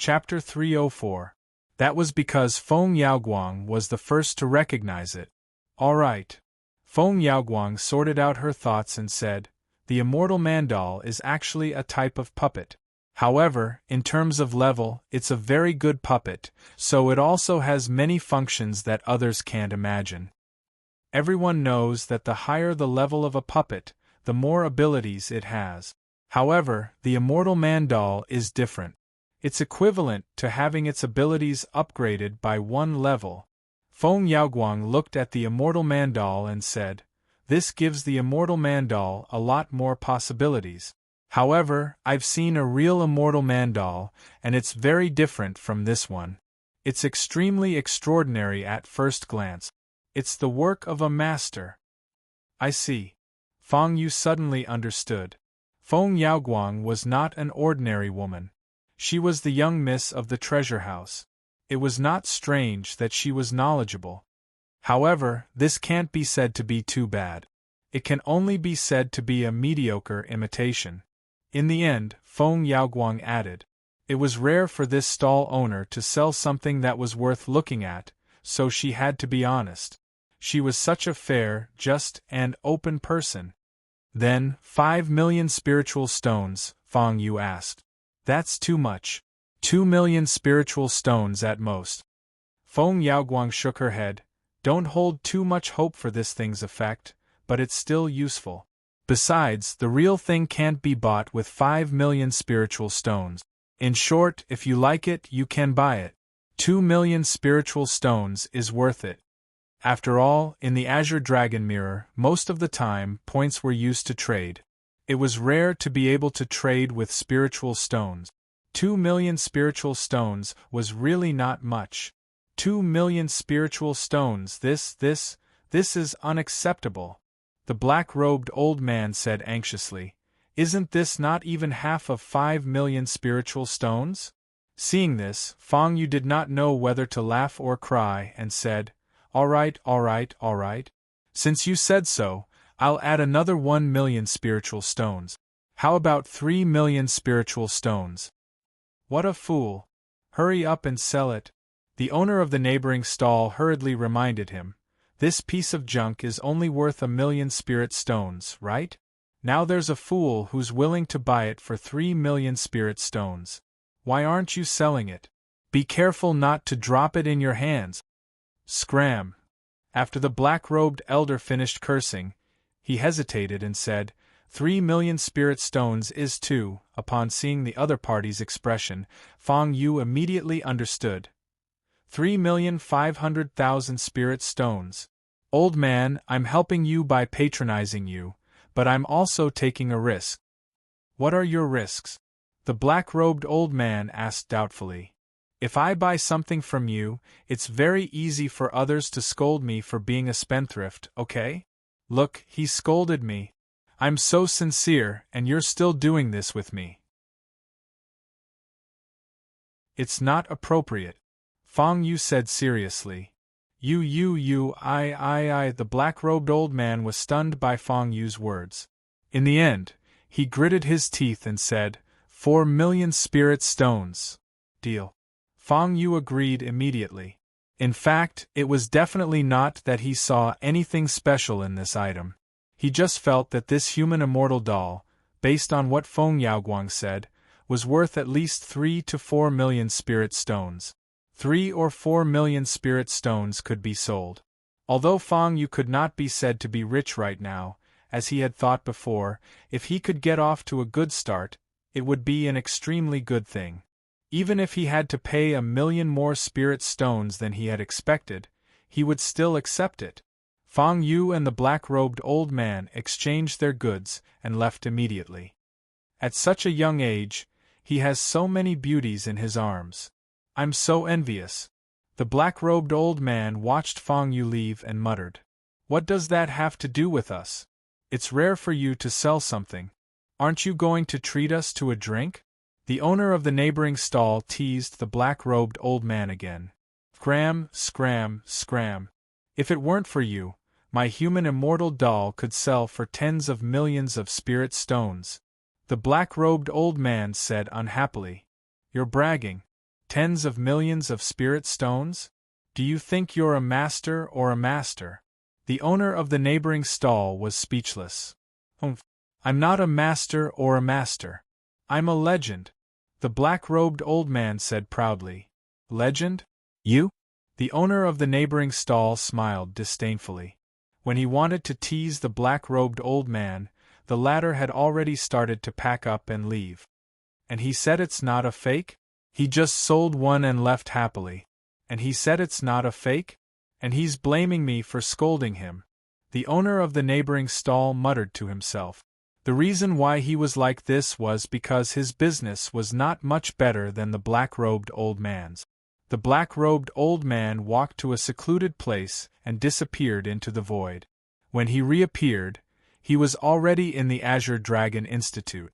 Chapter 304. That was because Feng Yaoguang was the first to recognize it. All right. Feng Yaoguang sorted out her thoughts and said, the immortal mandal is actually a type of puppet. However, in terms of level, it's a very good puppet, so it also has many functions that others can't imagine. Everyone knows that the higher the level of a puppet, the more abilities it has. However, the immortal mandal is different. It's equivalent to having its abilities upgraded by one level. Feng Yaoguang looked at the immortal mandal and said, this gives the immortal mandal a lot more possibilities. However, I've seen a real immortal mandal, and it's very different from this one. It's extremely extraordinary at first glance. It's the work of a master. I see. Feng Yu suddenly understood. Feng Yaoguang was not an ordinary woman. She was the young miss of the treasure house. It was not strange that she was knowledgeable. However, this can't be said to be too bad. It can only be said to be a mediocre imitation. In the end, Feng Yaoguang added, it was rare for this stall owner to sell something that was worth looking at, so she had to be honest. She was such a fair, just, and open person. Then, 5 million spiritual stones, Feng Yu asked. That's too much. 2 million spiritual stones at most. Feng Yaoguang shook her head. Don't hold too much hope for this thing's effect, but it's still useful. Besides, the real thing can't be bought with 5 million spiritual stones. In short, if you like it, you can buy it. 2 million spiritual stones is worth it. After all, in the Azure Dragon Mirror, most of the time, points were used to trade. It was rare to be able to trade with spiritual stones. 2 million spiritual stones was really not much. 2 million spiritual stones, this is unacceptable. The black-robed old man said anxiously, isn't this not even half of 5 million spiritual stones? Seeing this, Feng Yu did not know whether to laugh or cry and said, all right. Since you said so, I'll add another 1 million spiritual stones. How about 3 million spiritual stones? What a fool! Hurry up and sell it. The owner of the neighboring stall hurriedly reminded him. This piece of junk is only worth 1 million spirit stones, right? Now there's a fool who's willing to buy it for 3 million spirit stones. Why aren't you selling it? Be careful not to drop it in your hands. Scram! After the black-robed elder finished cursing, he hesitated and said, 3 million spirit stones is too. Upon seeing the other party's expression, Feng Yu immediately understood. 3,500,000 spirit stones. Old man, I'm helping you by patronizing you, but I'm also taking a risk. What are your risks? The black-robed old man asked doubtfully. If I buy something from you, it's very easy for others to scold me for being a spendthrift, okay? Look, he scolded me. I'm so sincere, and you're still doing this with me. It's not appropriate, Feng Yu said seriously. The black-robed old man was stunned by Feng Yu's words. In the end, he gritted his teeth and said, 4 million spirit stones. Deal. Feng Yu agreed immediately. In fact, it was definitely not that he saw anything special in this item. He just felt that this human immortal doll, based on what Feng Yaoguang said, was worth at least 3 to 4 million spirit stones. 3 or 4 million spirit stones could be sold. Although Feng Yu could not be said to be rich right now, as he had thought before, if he could get off to a good start, it would be an extremely good thing. Even if he had to pay 1 million more spirit stones than he had expected, he would still accept it. Feng Yu and the black-robed old man exchanged their goods and left immediately. At such a young age, he has so many beauties in his arms. I'm so envious. The black-robed old man watched Feng Yu leave and muttered. What does that have to do with us? It's rare for you to sell something. Aren't you going to treat us to a drink? The owner of the neighboring stall teased the black-robed old man again. Scram. If it weren't for you, my human immortal doll could sell for tens of millions of spirit stones. The black-robed old man said unhappily. You're bragging. Tens of millions of spirit stones? Do you think you're a master or a master? The owner of the neighboring stall was speechless. I'm not a master or a master. I'm a legend, the black-robed old man said proudly. Legend? You? The owner of the neighboring stall smiled disdainfully. When he wanted to tease the black-robed old man, the latter had already started to pack up and leave. And he said it's not a fake? He just sold one and left happily. And he said it's not a fake? And he's blaming me for scolding him. The owner of the neighboring stall muttered to himself. The reason why he was like this was because his business was not much better than the black-robed old man's. The black-robed old man walked to a secluded place and disappeared into the void. When he reappeared, he was already in the Azure Dragon Institute.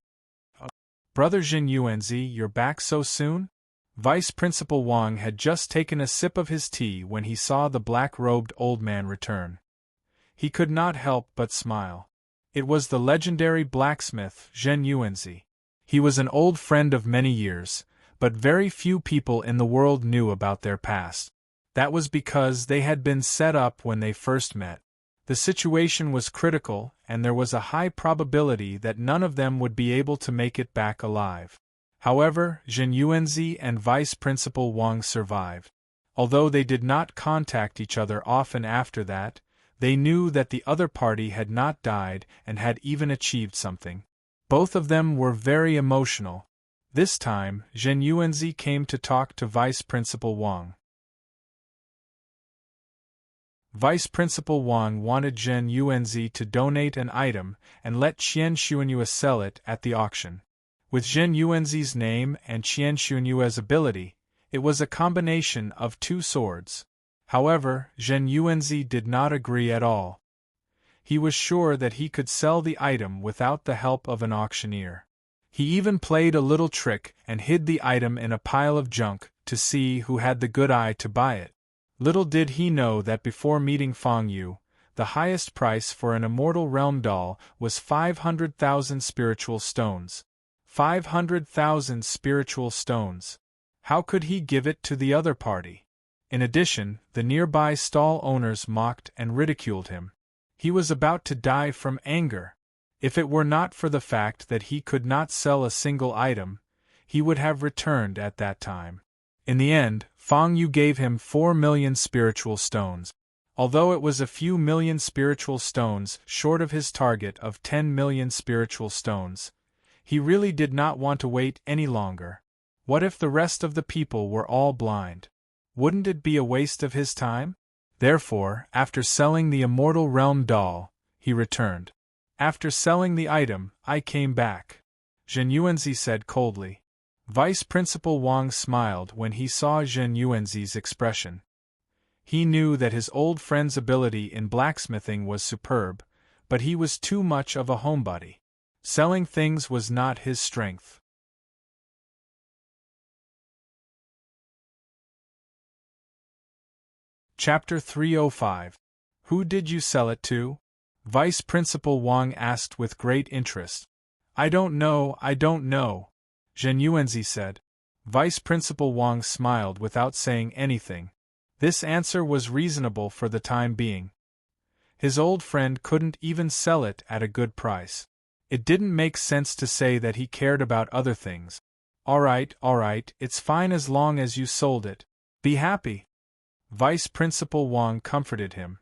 Brother Jin Yuanzi, you're back so soon? Vice Principal Wang had just taken a sip of his tea when he saw the black-robed old man return. He could not help but smile. It was the legendary blacksmith, Zhen Yuanzi. He was an old friend of many years, but very few people in the world knew about their past. That was because they had been set up when they first met. The situation was critical, and there was a high probability that none of them would be able to make it back alive. However, Zhen Yuanzi and Vice Principal Wang survived. Although they did not contact each other often after that, they knew that the other party had not died and had even achieved something. Both of them were very emotional. This time, Zhen Yuanzi came to talk to Vice Principal Wang. Vice Principal Wang wanted Zhen Yuanzi to donate an item and let Qian Xuanyue sell it at the auction. With Zhen Yuanzi's name and Qian Xuanyue's ability, it was a combination of two swords. However, Zhen Yuanzi did not agree at all. He was sure that he could sell the item without the help of an auctioneer. He even played a little trick and hid the item in a pile of junk to see who had the good eye to buy it. Little did he know that before meeting Fang Yu, the highest price for an immortal realm doll was 500,000 spiritual stones. 500,000 spiritual stones. How could he give it to the other party? In addition, the nearby stall owners mocked and ridiculed him. He was about to die from anger. If it were not for the fact that he could not sell a single item, he would have returned at that time. In the end, Fang Yu gave him 4 million spiritual stones. Although it was a few million spiritual stones short of his target of 10 million spiritual stones, he really did not want to wait any longer. What if the rest of the people were all blind? Wouldn't it be a waste of his time? Therefore, after selling the immortal realm doll, he returned. After selling the item, I came back, Zhen Yuanzi said coldly. Vice Principal Wang smiled when he saw Zhen Yuanzi's expression. He knew that his old friend's ability in blacksmithing was superb, but he was too much of a homebody. Selling things was not his strength. Chapter 305. Who did you sell it to? Vice Principal Wang asked with great interest. I don't know, Zhen Yuanzi said. Vice Principal Wang smiled without saying anything. This answer was reasonable for the time being. His old friend couldn't even sell it at a good price. It didn't make sense to say that he cared about other things. All right, it's fine as long as you sold it. Be happy. Vice Principal Wang comforted him.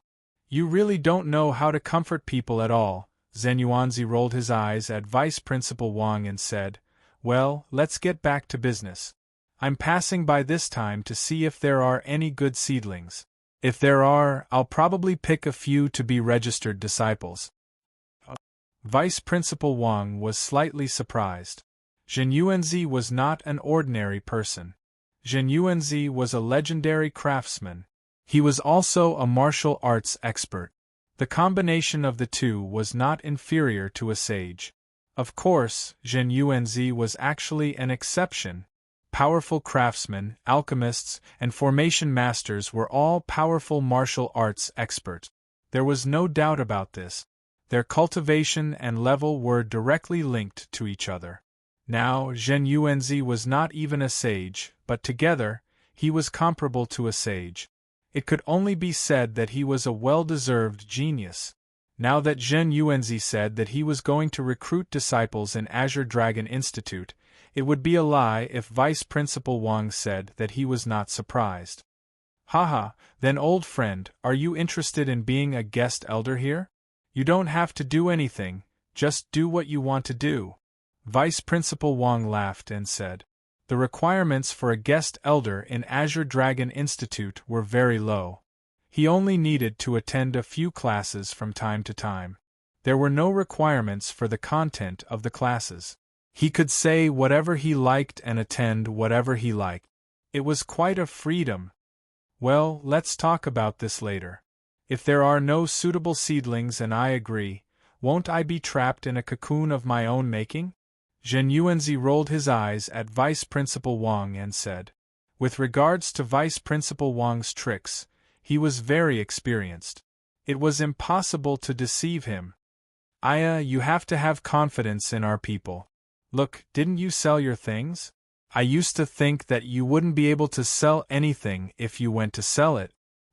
You really don't know how to comfort people at all. Zhen Yuanzi rolled his eyes at Vice Principal Wang and said, Well, let's get back to business. I'm passing by this time to see if there are any good seedlings. If there are, I'll probably pick a few to be registered disciples. Vice Principal Wang was slightly surprised. Zhen Yuanzi was not an ordinary person. Zhen Yuanzi was a legendary craftsman. He was also a martial arts expert. The combination of the two was not inferior to a sage. Of course, Zhen Yuanzi was actually an exception. Powerful craftsmen, alchemists, and formation masters were all powerful martial arts experts. There was no doubt about this. Their cultivation and level were directly linked to each other. Now, Zhen Yuanzi was not even a sage, but together, he was comparable to a sage. It could only be said that he was a well-deserved genius. Now that Zhen Yuanzi said that he was going to recruit disciples in Azure Dragon Institute, it would be a lie if Vice Principal Wang said that he was not surprised. Haha, then old friend, are you interested in being a guest elder here? You don't have to do anything, just do what you want to do. Vice Principal Wang laughed and said. The requirements for a guest elder in Azure Dragon Institute were very low. He only needed to attend a few classes from time to time. There were no requirements for the content of the classes. He could say whatever he liked and attend whatever he liked. It was quite a freedom. Well, let's talk about this later. If there are no suitable seedlings and I agree, won't I be trapped in a cocoon of my own making? Zhen Yuanzi rolled his eyes at Vice Principal Wang and said. With regards to Vice Principal Wang's tricks, he was very experienced. It was impossible to deceive him. Aya, you have to have confidence in our people. Look, didn't you sell your things? I used to think that you wouldn't be able to sell anything if you went to sell it.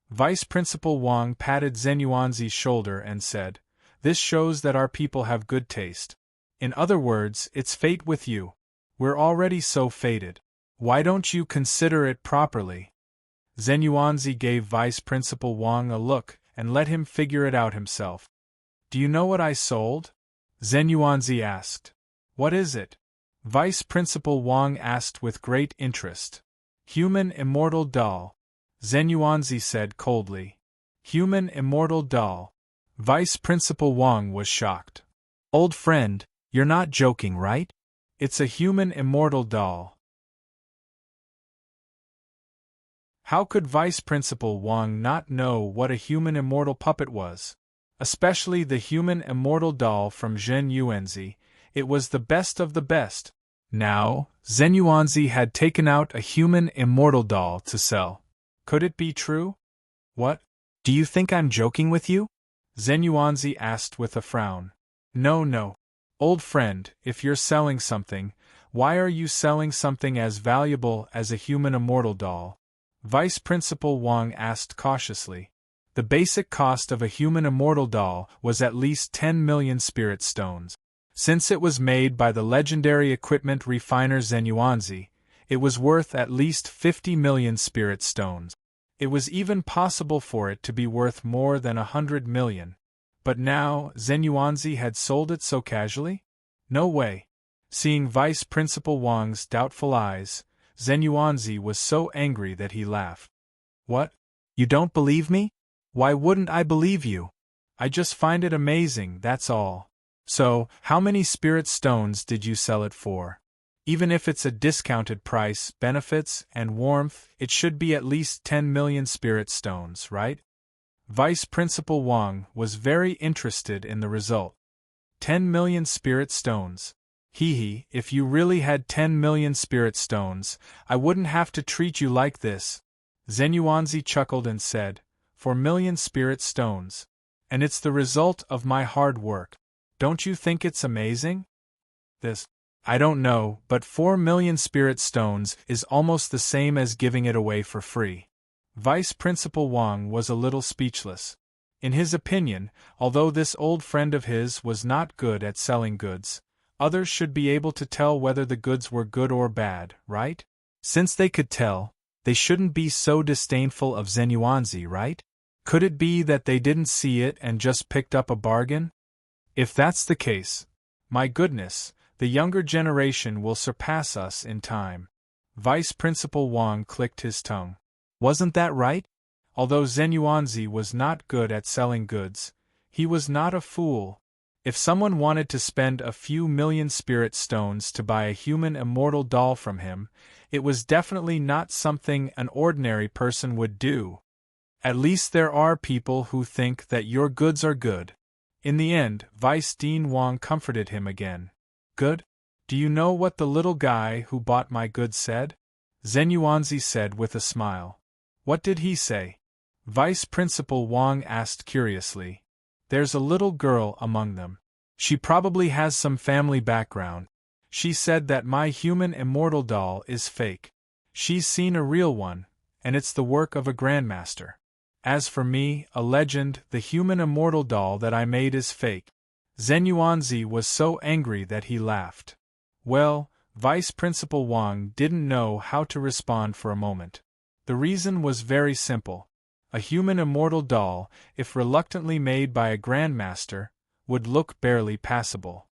Vice Principal Wang patted Zhen Yuanzi's shoulder and said, This shows that our people have good taste. In other words, it's fate with you. We're already so fated. Why don't you consider it properly? Zhen Yuanzi gave Vice Principal Wang a look and let him figure it out himself. Do you know what I sold? Zhen Yuanzi asked. What is it? Vice Principal Wang asked with great interest. Human immortal doll. Zhen Yuanzi said coldly. Human immortal doll. Vice Principal Wang was shocked. Old friend, you're not joking, right? It's a human immortal doll. How could Vice Principal Wang not know what a human immortal puppet was? Especially the human immortal doll from Zhen Yuanzi. It was the best of the best. Now, Zhen Yuanzi had taken out a human immortal doll to sell. Could it be true? What? Do you think I'm joking with you? Zhen Yuanzi asked with a frown. No. Old friend, if you're selling something, why are you selling something as valuable as a human immortal doll? Vice Principal Wang asked cautiously. The basic cost of a human immortal doll was at least 10 million spirit stones. Since it was made by the legendary equipment refiner Zhen Yuanzi, it was worth at least 50 million spirit stones. It was even possible for it to be worth more than 100 million. But now, Zhen Yuanzi had sold it so casually? No way. Seeing Vice Principal Wang's doubtful eyes, Zhen Yuanzi was so angry that he laughed. What? You don't believe me? Why wouldn't I believe you? I just find it amazing, that's all. So, how many spirit stones did you sell it for? Even if it's a discounted price, benefits, and warmth, it should be at least 10 million spirit stones, right? Vice Principal Wang was very interested in the result. 10 million spirit stones. If you really had 10 million spirit stones, I wouldn't have to treat you like this. Zhen Yuanzi chuckled and said, 4 million spirit stones. And it's the result of my hard work. Don't you think it's amazing? I don't know, but 4 million spirit stones is almost the same as giving it away for free. Vice Principal Wang was a little speechless. In his opinion, although this old friend of his was not good at selling goods, others should be able to tell whether the goods were good or bad, right? Since they could tell, they shouldn't be so disdainful of Zhen Yuanzi, right? Could it be that they didn't see it and just picked up a bargain? If that's the case, my goodness, the younger generation will surpass us in time. Vice Principal Wang clicked his tongue. Wasn't that right? Although Zhen Yuanzi was not good at selling goods, he was not a fool. If someone wanted to spend a few million spirit stones to buy a human immortal doll from him, it was definitely not something an ordinary person would do. At least there are people who think that your goods are good. In the end, Vice Dean Wang comforted him again. Good? Do you know what the little guy who bought my goods said? Zhen Yuanzi said with a smile. What did he say? Vice Principal Wang asked curiously. There's a little girl among them. She probably has some family background. She said that my human immortal doll is fake. She's seen a real one, and it's the work of a grandmaster. As for me, a legend, the human immortal doll that I made is fake. Zenyuanzi was so angry that he laughed. Well, Vice Principal Wang didn't know how to respond for a moment. The reason was very simple. A human immortal doll, if reluctantly made by a grandmaster, would look barely passable.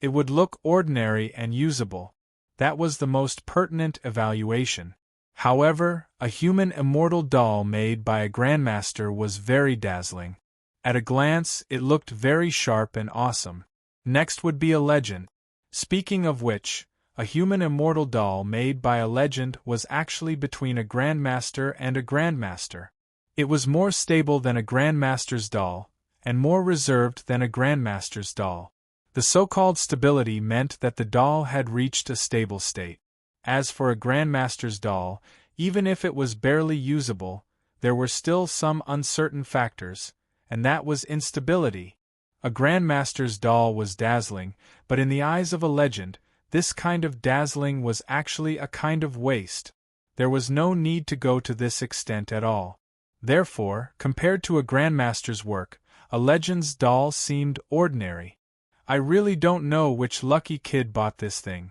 It would look ordinary and usable. That was the most pertinent evaluation. However, a human immortal doll made by a grandmaster was very dazzling. At a glance, it looked very sharp and awesome. Next would be a legend. Speaking of which, a human immortal doll made by a legend was actually between a grandmaster and a grandmaster. It was more stable than a grandmaster's doll, and more reserved than a grandmaster's doll. The so-called stability meant that the doll had reached a stable state. As for a grandmaster's doll, even if it was barely usable, there were still some uncertain factors, and that was instability. A grandmaster's doll was dazzling, but in the eyes of a legend, this kind of dazzling was actually a kind of waste. There was no need to go to this extent at all. Therefore, compared to a grandmaster's work, a legend's doll seemed ordinary. I really don't know which lucky kid bought this thing.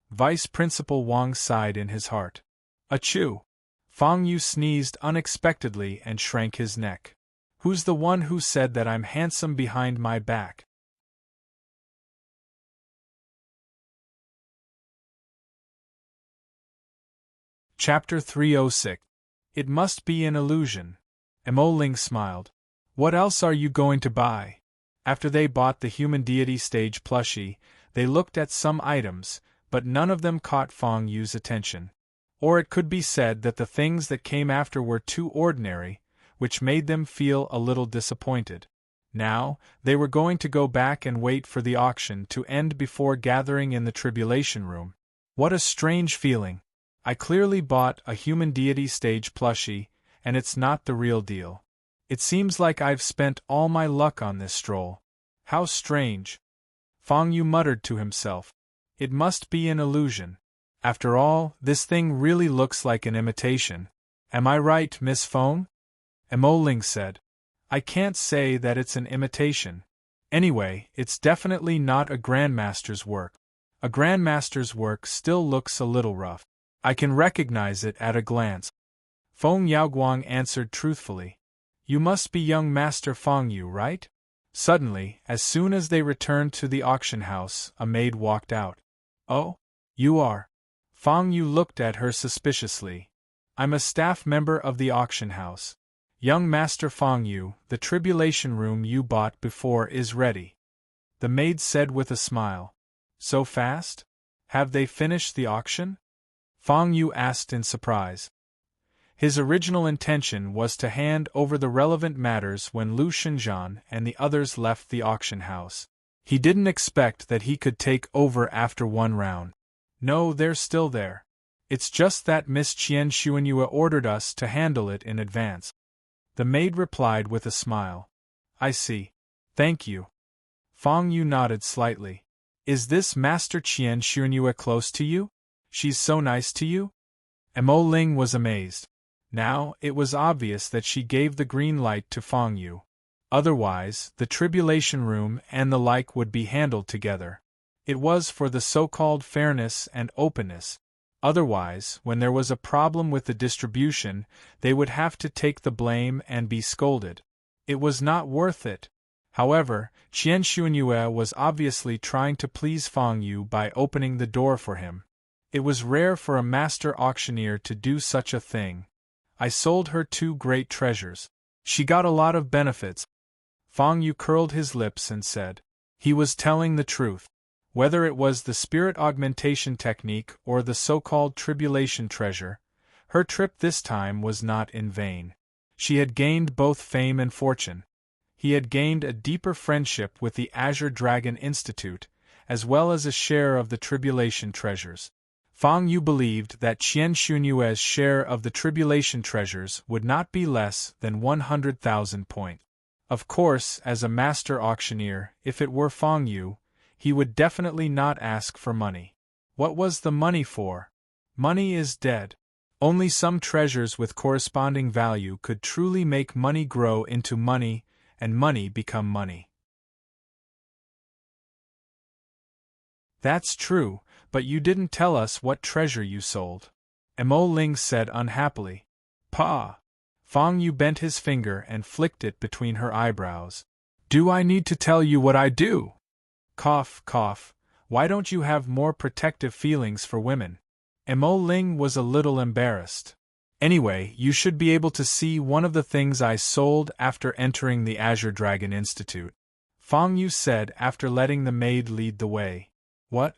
Vice Principal Wang sighed in his heart. Achoo! Fang Yu sneezed unexpectedly and shrank his neck. Who's the one who said that I'm handsome behind my back? Chapter 306. It must be an illusion. Emoling smiled. What else are you going to buy? After they bought the human deity stage plushie, they looked at some items, but none of them caught Fang Yu's attention. Or it could be said that the things that came after were too ordinary, which made them feel a little disappointed. Now, they were going to go back and wait for the auction to end before gathering in the tribulation room. What a strange feeling! I clearly bought a human deity stage plushie, and it's not the real deal. It seems like I've spent all my luck on this stroll. How strange! Fang Yu muttered to himself. It must be an illusion. After all, this thing really looks like an imitation. Am I right, Miss Feng? Emoling said. I can't say that it's an imitation. Anyway, it's definitely not a grandmaster's work. A grandmaster's work still looks a little rough. I can recognize it at a glance. Feng Yaoguang answered truthfully. You must be young Master Fang Yu, right? Suddenly, as soon as they returned to the auction house, a maid walked out. Oh? You are? Fang Yu looked at her suspiciously. I'm a staff member of the auction house. Young Master Fang Yu, the tribulation room you bought before is ready. The maid said with a smile. So fast? Have they finished the auction? Fang Yu asked in surprise. His original intention was to hand over the relevant matters when Lu Shenzhan and the others left the auction house. He didn't expect that he could take over after one round. No, they're still there. It's just that Miss Qian Xuanyue ordered us to handle it in advance. The maid replied with a smile. I see. Thank you. Fang Yu nodded slightly. Is this Master Qian Xuanyue close to you? She's so nice to you? Mo Ling was amazed. Now, it was obvious that she gave the green light to Fang Yu. Otherwise, the tribulation room and the like would be handled together. It was for the so-called fairness and openness. Otherwise, when there was a problem with the distribution, they would have to take the blame and be scolded. It was not worth it. However, Qian Xuanyue was obviously trying to please Fang Yu by opening the door for him. It was rare for a master auctioneer to do such a thing. I sold her 2 great treasures. She got a lot of benefits. Fang Yu curled his lips and said. He was telling the truth. Whether it was the spirit augmentation technique or the so-called tribulation treasure, her trip this time was not in vain. She had gained both fame and fortune. He had gained a deeper friendship with the Azure Dragon Institute, as well as a share of the tribulation treasures. Fang Yu believed that Qian Xuanyue's share of the tribulation treasures would not be less than 100,000 points. Of course, as a master auctioneer, if it were Fang Yu, he would definitely not ask for money. What was the money for? Money is dead. Only some treasures with corresponding value could truly make money grow into money, and money become money. That's true, but you didn't tell us what treasure you sold. Mo Ling said unhappily. Pa! Fang Yu bent his finger and flicked it between her eyebrows. Do I need to tell you what I do? Cough, cough. Why don't you have more protective feelings for women? Mo Ling was a little embarrassed. Anyway, you should be able to see one of the things I sold after entering the Azure Dragon Institute, Fang Yu said after letting the maid lead the way. What?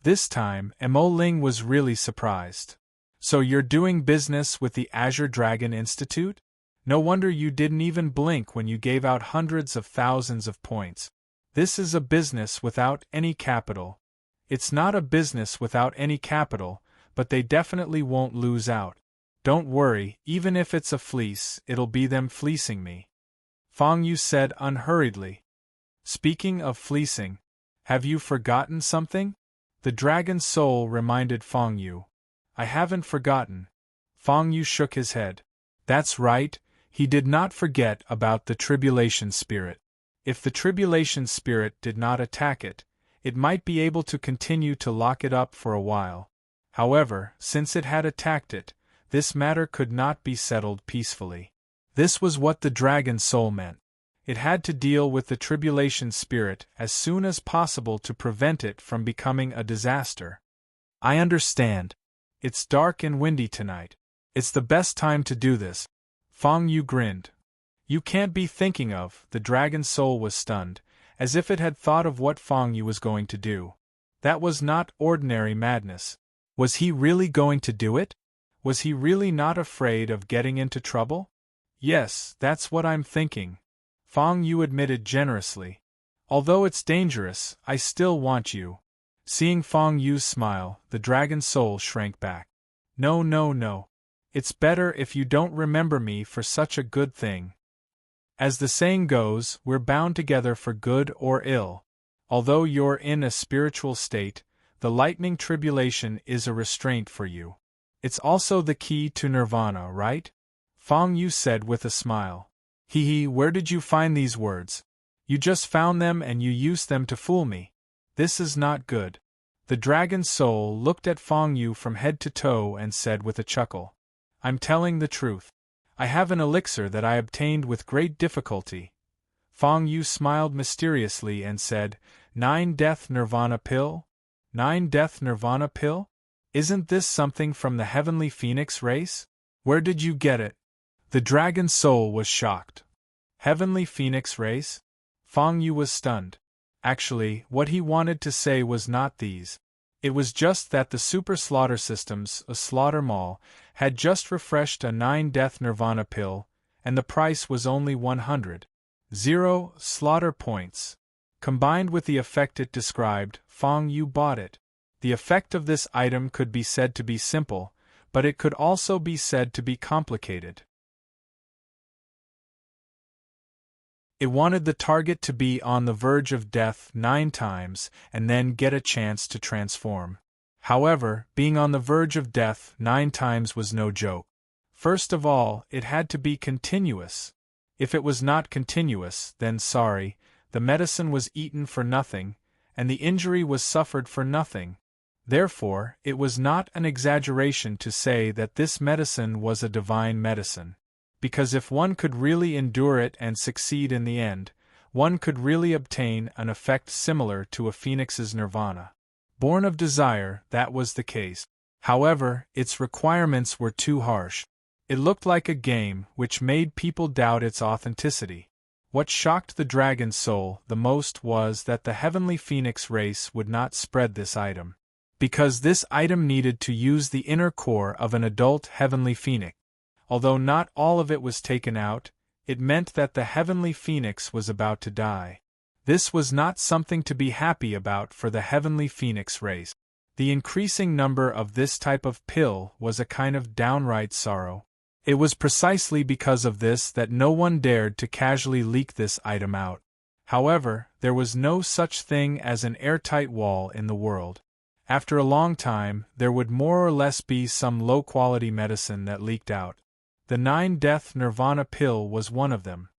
This time, Mo Ling was really surprised. So you're doing business with the Azure Dragon Institute? No wonder you didn't even blink when you gave out hundreds of thousands of points. This is a business without any capital. It's not a business without any capital, but they definitely won't lose out. Don't worry, even if it's a fleece, it'll be them fleecing me. Fang Yu said unhurriedly. Speaking of fleecing, have you forgotten something? The dragon soul reminded Fang Yu. I haven't forgotten. Fang Yu shook his head. That's right, he did not forget about the tribulation spirit. If the tribulation spirit did not attack it, it might be able to continue to lock it up for a while. However, since it had attacked it, this matter could not be settled peacefully. This was what the dragon soul meant. It had to deal with the tribulation spirit as soon as possible to prevent it from becoming a disaster. I understand. It's dark and windy tonight. It's the best time to do this. Fang Yu grinned. You can't be thinking of, the dragon soul was stunned, as if it had thought of what Fang Yu was going to do. That was not ordinary madness. Was he really going to do it? Was he really not afraid of getting into trouble? Yes, that's what I'm thinking. Fang Yu admitted generously. Although it's dangerous, I still want you. Seeing Fang Yu's smile, the dragon soul shrank back. No, no, no. It's better if you don't remember me for such a good thing. As the saying goes, we're bound together for good or ill. Although you're in a spiritual state, the lightning tribulation is a restraint for you. It's also the key to nirvana, right? Fang Yu said with a smile. Hee, where did you find these words? You just found them and you used them to fool me. This is not good. The dragon soul looked at Fang Yu from head to toe and said with a chuckle. I'm telling the truth. I have an elixir that I obtained with great difficulty. Fang Yu smiled mysteriously and said, 9-death nirvana pill? 9-death nirvana pill? Isn't this something from the heavenly phoenix race? Where did you get it? The dragon soul was shocked. Heavenly phoenix race? Fang Yu was stunned. Actually, what he wanted to say was not these. It was just that the Super Slaughter Systems, a slaughter mall, had just refreshed a 9-death nirvana pill, and the price was only 100. 0 slaughter points. Combined with the effect it described, Fang Yu bought it. The effect of this item could be said to be simple, but it could also be said to be complicated. It wanted the target to be on the verge of death 9 times and then get a chance to transform. However, being on the verge of death 9 times was no joke. First of all, it had to be continuous. If it was not continuous, then sorry, the medicine was eaten for nothing, and the injury was suffered for nothing. Therefore, it was not an exaggeration to say that this medicine was a divine medicine. Because if one could really endure it and succeed in the end, one could really obtain an effect similar to a phoenix's nirvana. Born of desire, that was the case. However, its requirements were too harsh. It looked like a game, which made people doubt its authenticity. What shocked the dragon soul the most was that the heavenly phoenix race would not spread this item. Because this item needed to use the inner core of an adult heavenly phoenix. Although not all of it was taken out, it meant that the heavenly phoenix was about to die. This was not something to be happy about for the heavenly phoenix race. The increasing number of this type of pill was a kind of downright sorrow. It was precisely because of this that no one dared to casually leak this item out. However, there was no such thing as an airtight wall in the world. After a long time, there would more or less be some low-quality medicine that leaked out. The 9-death nirvana pill was one of them.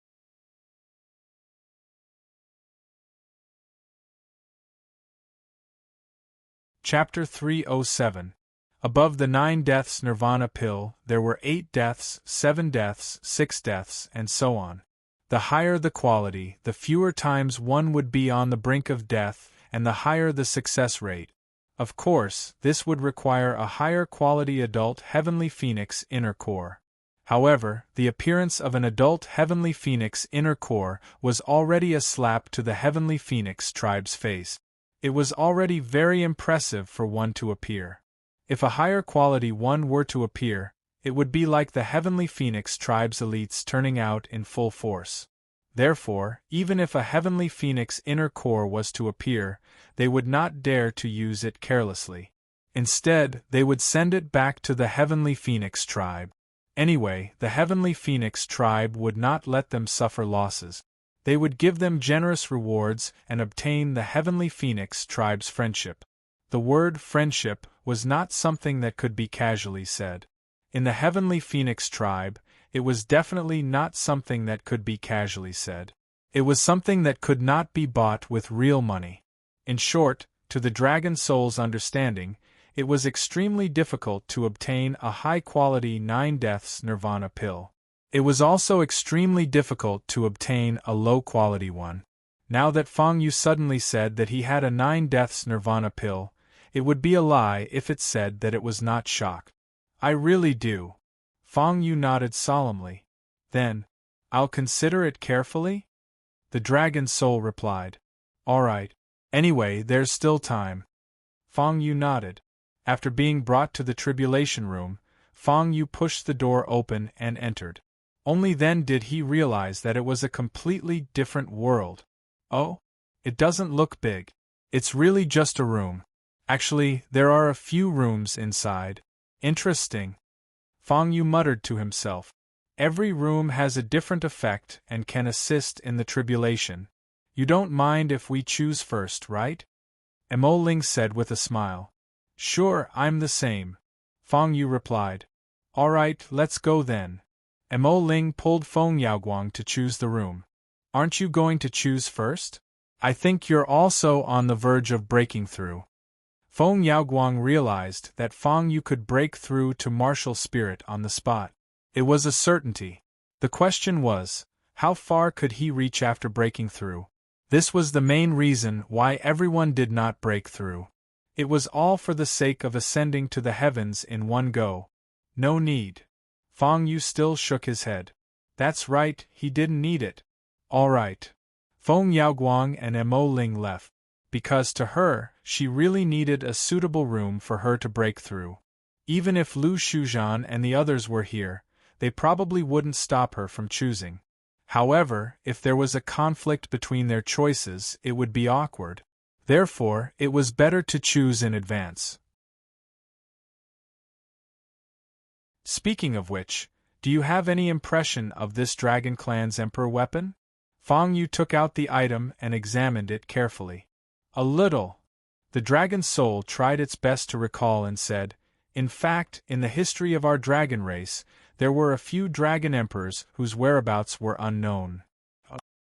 Chapter 307. Above the 9 deaths nirvana pill, there were 8 deaths, 7 deaths, 6 deaths, and so on. The higher the quality, the fewer times one would be on the brink of death, and the higher the success rate. Of course, this would require a higher quality adult heavenly phoenix inner core. However, the appearance of an adult heavenly phoenix inner core was already a slap to the heavenly phoenix tribe's face. It was already very impressive for one to appear. If a higher quality one were to appear, it would be like the heavenly phoenix tribe's elites turning out in full force. Therefore, even if a heavenly phoenix inner core was to appear, they would not dare to use it carelessly. Instead, they would send it back to the heavenly phoenix tribe. Anyway, the heavenly phoenix tribe would not let them suffer losses. They would give them generous rewards and obtain the heavenly phoenix tribe's friendship. The word friendship was not something that could be casually said. In the heavenly phoenix tribe, it was definitely not something that could be casually said. It was something that could not be bought with real money. In short, to the dragon soul's understanding, it was extremely difficult to obtain a high-quality 9 deaths nirvana pill. It was also extremely difficult to obtain a low-quality one. Now that Feng Yu suddenly said that he had a 9 deaths nirvana pill, it would be a lie if it said that it was not shock. I really do. Feng Yu nodded solemnly. Then, I'll consider it carefully? The dragon soul replied. All right. Anyway, there's still time. Feng Yu nodded. After being brought to the tribulation room, Feng Yu pushed the door open and entered. Only then did he realize that it was a completely different world. Oh? It doesn't look big. It's really just a room. Actually, there are a few rooms inside. Interesting. Feng Yu muttered to himself. Every room has a different effect and can assist in the tribulation. You don't mind if we choose first, right? Emo Ling said with a smile. Sure, I'm the same. Feng Yu replied. All right, let's go then. Emo Ling pulled Feng Yaoguang to choose the room. Aren't you going to choose first? I think you're also on the verge of breaking through. Feng Yaoguang realized that Feng Yu could break through to martial spirit on the spot. It was a certainty. The question was, how far could he reach after breaking through? This was the main reason why everyone did not break through. It was all for the sake of ascending to the heavens in one go. No need. Feng Yu still shook his head. That's right, he didn't need it. All right. Feng Yaoguang and Emo Ling left. Because to her, she really needed a suitable room for her to break through. Even if Lu Shuzhan and the others were here, they probably wouldn't stop her from choosing. However, if there was a conflict between their choices, it would be awkward. Therefore, it was better to choose in advance. Speaking of which, do you have any impression of this Dragon Clan's Emperor weapon? Feng Yu took out the item and examined it carefully. A little. The dragon soul tried its best to recall and said, in fact, in the history of our dragon race, there were a few dragon emperors whose whereabouts were unknown.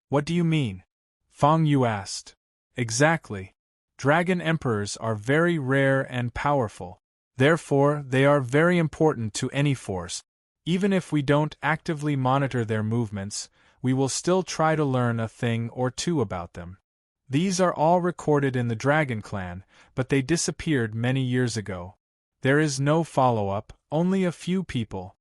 What do you mean? Feng Yu asked. Exactly. Dragon emperors are very rare and powerful. Therefore, they are very important to any force. Even if we don't actively monitor their movements, we will still try to learn a thing or two about them. These are all recorded in the Dragon Clan, but they disappeared many years ago. There is no follow-up, only a few people.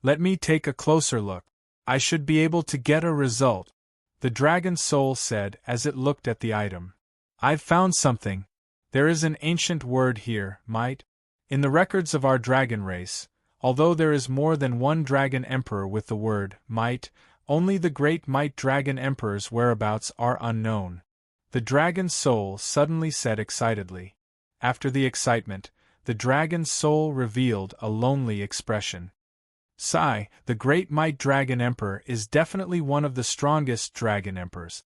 Let me take a closer look. I should be able to get a result, the dragon soul said as it looked at the item. I've found something. There is an ancient word here, might. In the records of our dragon race, although there is more than one dragon emperor with the word might, only the great might dragon emperor's whereabouts are unknown. The dragon soul suddenly said excitedly. After the excitement, the dragon soul revealed a lonely expression. Sigh, the great might dragon emperor is definitely one of the strongest dragon emperors.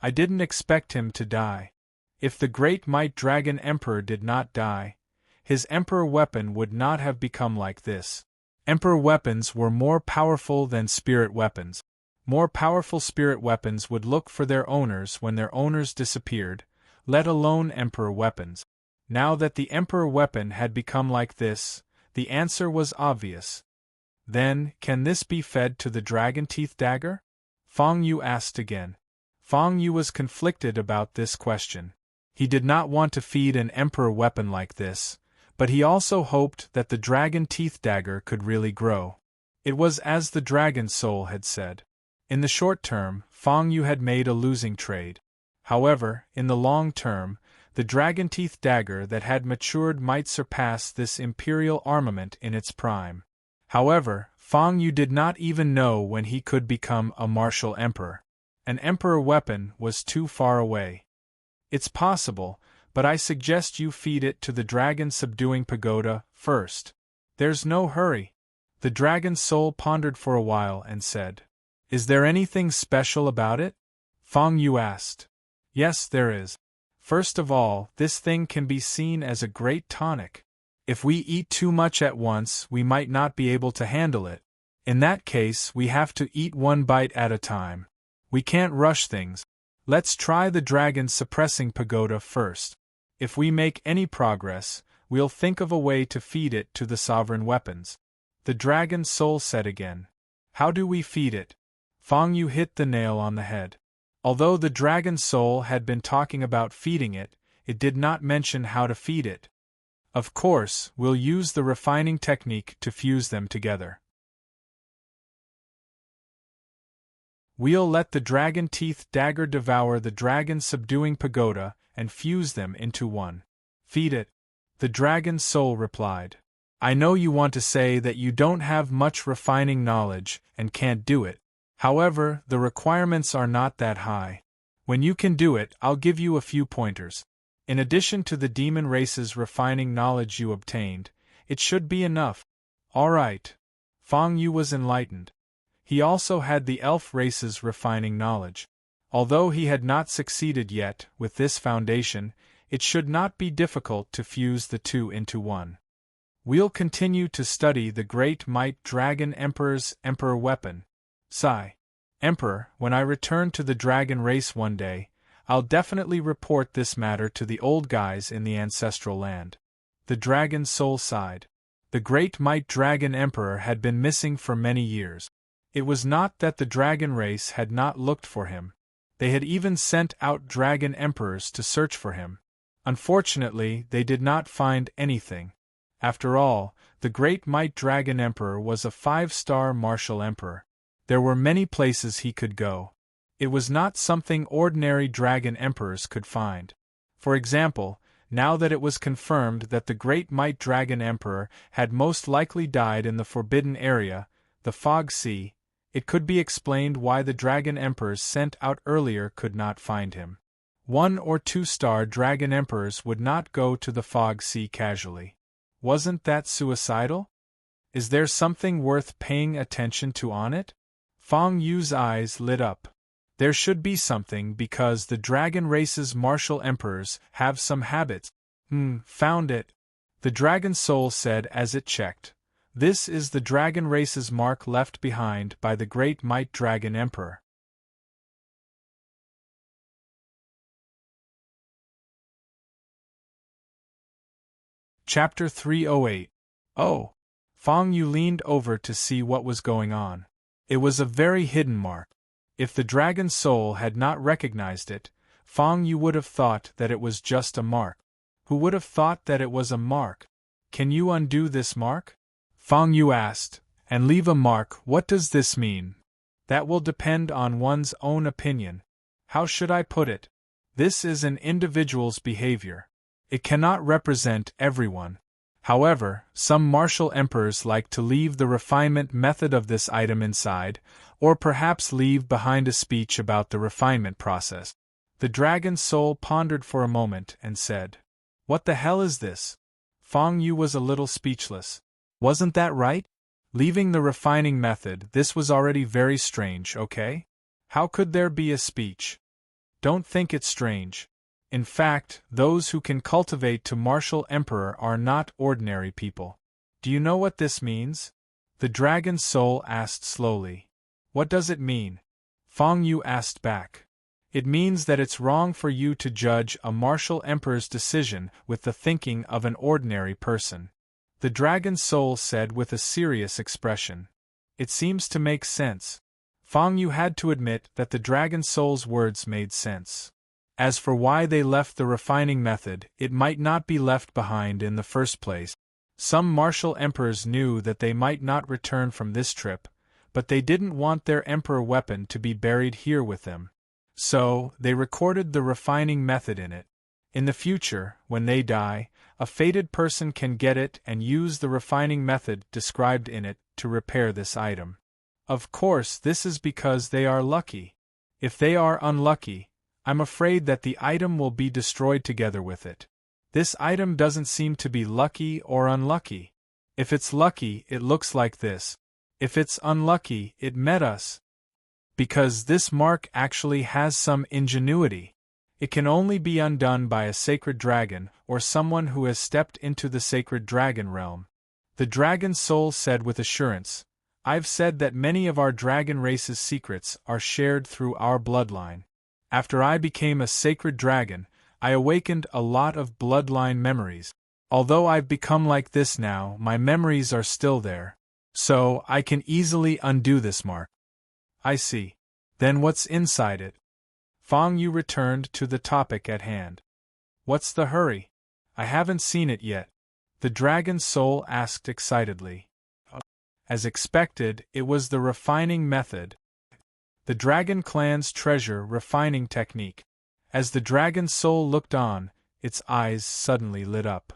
I didn't expect him to die. If the great Might Dragon Emperor did not die, his Emperor weapon would not have become like this. Emperor weapons were more powerful than spirit weapons. More powerful spirit weapons would look for their owners when their owners disappeared, let alone Emperor weapons. Now that the Emperor weapon had become like this, the answer was obvious. Then, can this be fed to the dragon teeth dagger? Feng Yu asked again. Feng Yu was conflicted about this question. He did not want to feed an Emperor weapon like this, but he also hoped that the dragon teeth dagger could really grow. It was as the dragon soul had said. In the short term, Feng Yu had made a losing trade. However, in the long term, the dragon teeth dagger that had matured might surpass this imperial armament in its prime. However, Feng Yu did not even know when he could become a martial emperor. An emperor weapon was too far away. It's possible, but I suggest you feed it to the dragon subduing pagoda first. There's no hurry. The dragon's soul pondered for a while and said, Is there anything special about it? Feng Yu asked. Yes, there is. First of all, this thing can be seen as a great tonic. If we eat too much at once, we might not be able to handle it. In that case, we have to eat one bite at a time. We can't rush things. Let's try the dragon suppressing pagoda first. If we make any progress, we'll think of a way to feed it to the sovereign weapons. The dragon's soul said again. How do we feed it? Feng Yu hit the nail on the head. Although the dragon's soul had been talking about feeding it, it did not mention how to feed it. Of course, we'll use the refining technique to fuse them together. We'll let the dragon teeth dagger devour the dragon subduing pagoda and fuse them into one. Feed it. The dragon's soul replied. I know you want to say that you don't have much refining knowledge and can't do it. However, the requirements are not that high. When you can do it, I'll give you a few pointers. In addition to the demon race's refining knowledge you obtained, it should be enough. All right. Feng Yu was enlightened. He also had the elf race's refining knowledge. Although he had not succeeded yet with this foundation, it should not be difficult to fuse the two into one. We'll continue to study the Great Might Dragon Emperor's Emperor weapon. Sigh. Emperor, when I return to the dragon race one day, I'll definitely report this matter to the old guys in the ancestral land. The dragon's soul sighed. The Great Might Dragon Emperor had been missing for many years. It was not that the dragon race had not looked for him. They had even sent out dragon emperors to search for him. Unfortunately, they did not find anything. After all, the Great Might Dragon Emperor was a 5-star martial emperor. There were many places he could go. It was not something ordinary dragon emperors could find. For example, now that it was confirmed that the Great Might Dragon Emperor had most likely died in the Forbidden Area, the Fog Sea, it could be explained why the dragon emperors sent out earlier could not find him. 1- or 2-star dragon emperors would not go to the Fog Sea casually. Wasn't that suicidal? Is there something worth paying attention to on it? Feng Yu's eyes lit up. There should be something because the dragon race's martial emperors have some habits. Found it. The dragon soul said as it checked. This is the dragon race's mark left behind by the Great Might Dragon Emperor. Chapter 308. Oh! Feng Yu leaned over to see what was going on. It was a very hidden mark. If the dragon soul had not recognized it, Feng Yu would have thought that it was just a mark. Who would have thought that it was a mark? Can you undo this mark? Feng Yu asked. And leave a mark, what does this mean? That will depend on one's own opinion. How should I put it? This is an individual's behavior. It cannot represent everyone. However, some martial emperors like to leave the refinement method of this item inside, or perhaps leave behind a speech about the refinement process. The dragon's soul pondered for a moment and said, What the hell is this? Feng Yu was a little speechless. Wasn't that right? Leaving the refining method, this was already very strange, okay? How could there be a speech? Don't think it strange. In fact, those who can cultivate to martial emperor are not ordinary people. Do you know what this means? The dragon's soul asked slowly. What does it mean? Feng Yu asked back. It means that it's wrong for you to judge a martial emperor's decision with the thinking of an ordinary person. The dragon's soul said with a serious expression. It seems to make sense. Feng Yu had to admit that the dragon's soul's words made sense. As for why they left the refining method, it might not be left behind in the first place. Some martial emperors knew that they might not return from this trip, but they didn't want their emperor weapon to be buried here with them. So, they recorded the refining method in it. In the future, when they die, a fated person can get it and use the refining method described in it to repair this item. Of course, this is because they are lucky. If they are unlucky, I'm afraid that the item will be destroyed together with it. This item doesn't seem to be lucky or unlucky. If it's lucky, it looks like this. If it's unlucky, it met us. Because this mark actually has some ingenuity. It can only be undone by a sacred dragon or someone who has stepped into the sacred dragon realm. The dragon's soul said with assurance, I've said that many of our dragon race's secrets are shared through our bloodline. After I became a sacred dragon, I awakened a lot of bloodline memories. Although I've become like this now, my memories are still there. So, I can easily undo this mark. I see. Then what's inside it? Feng Yu returned to the topic at hand. What's the hurry? I haven't seen it yet. The dragon's soul asked excitedly. As expected, it was the refining method. The Dragon Clan's treasure refining technique. As the dragon's soul looked on, its eyes suddenly lit up.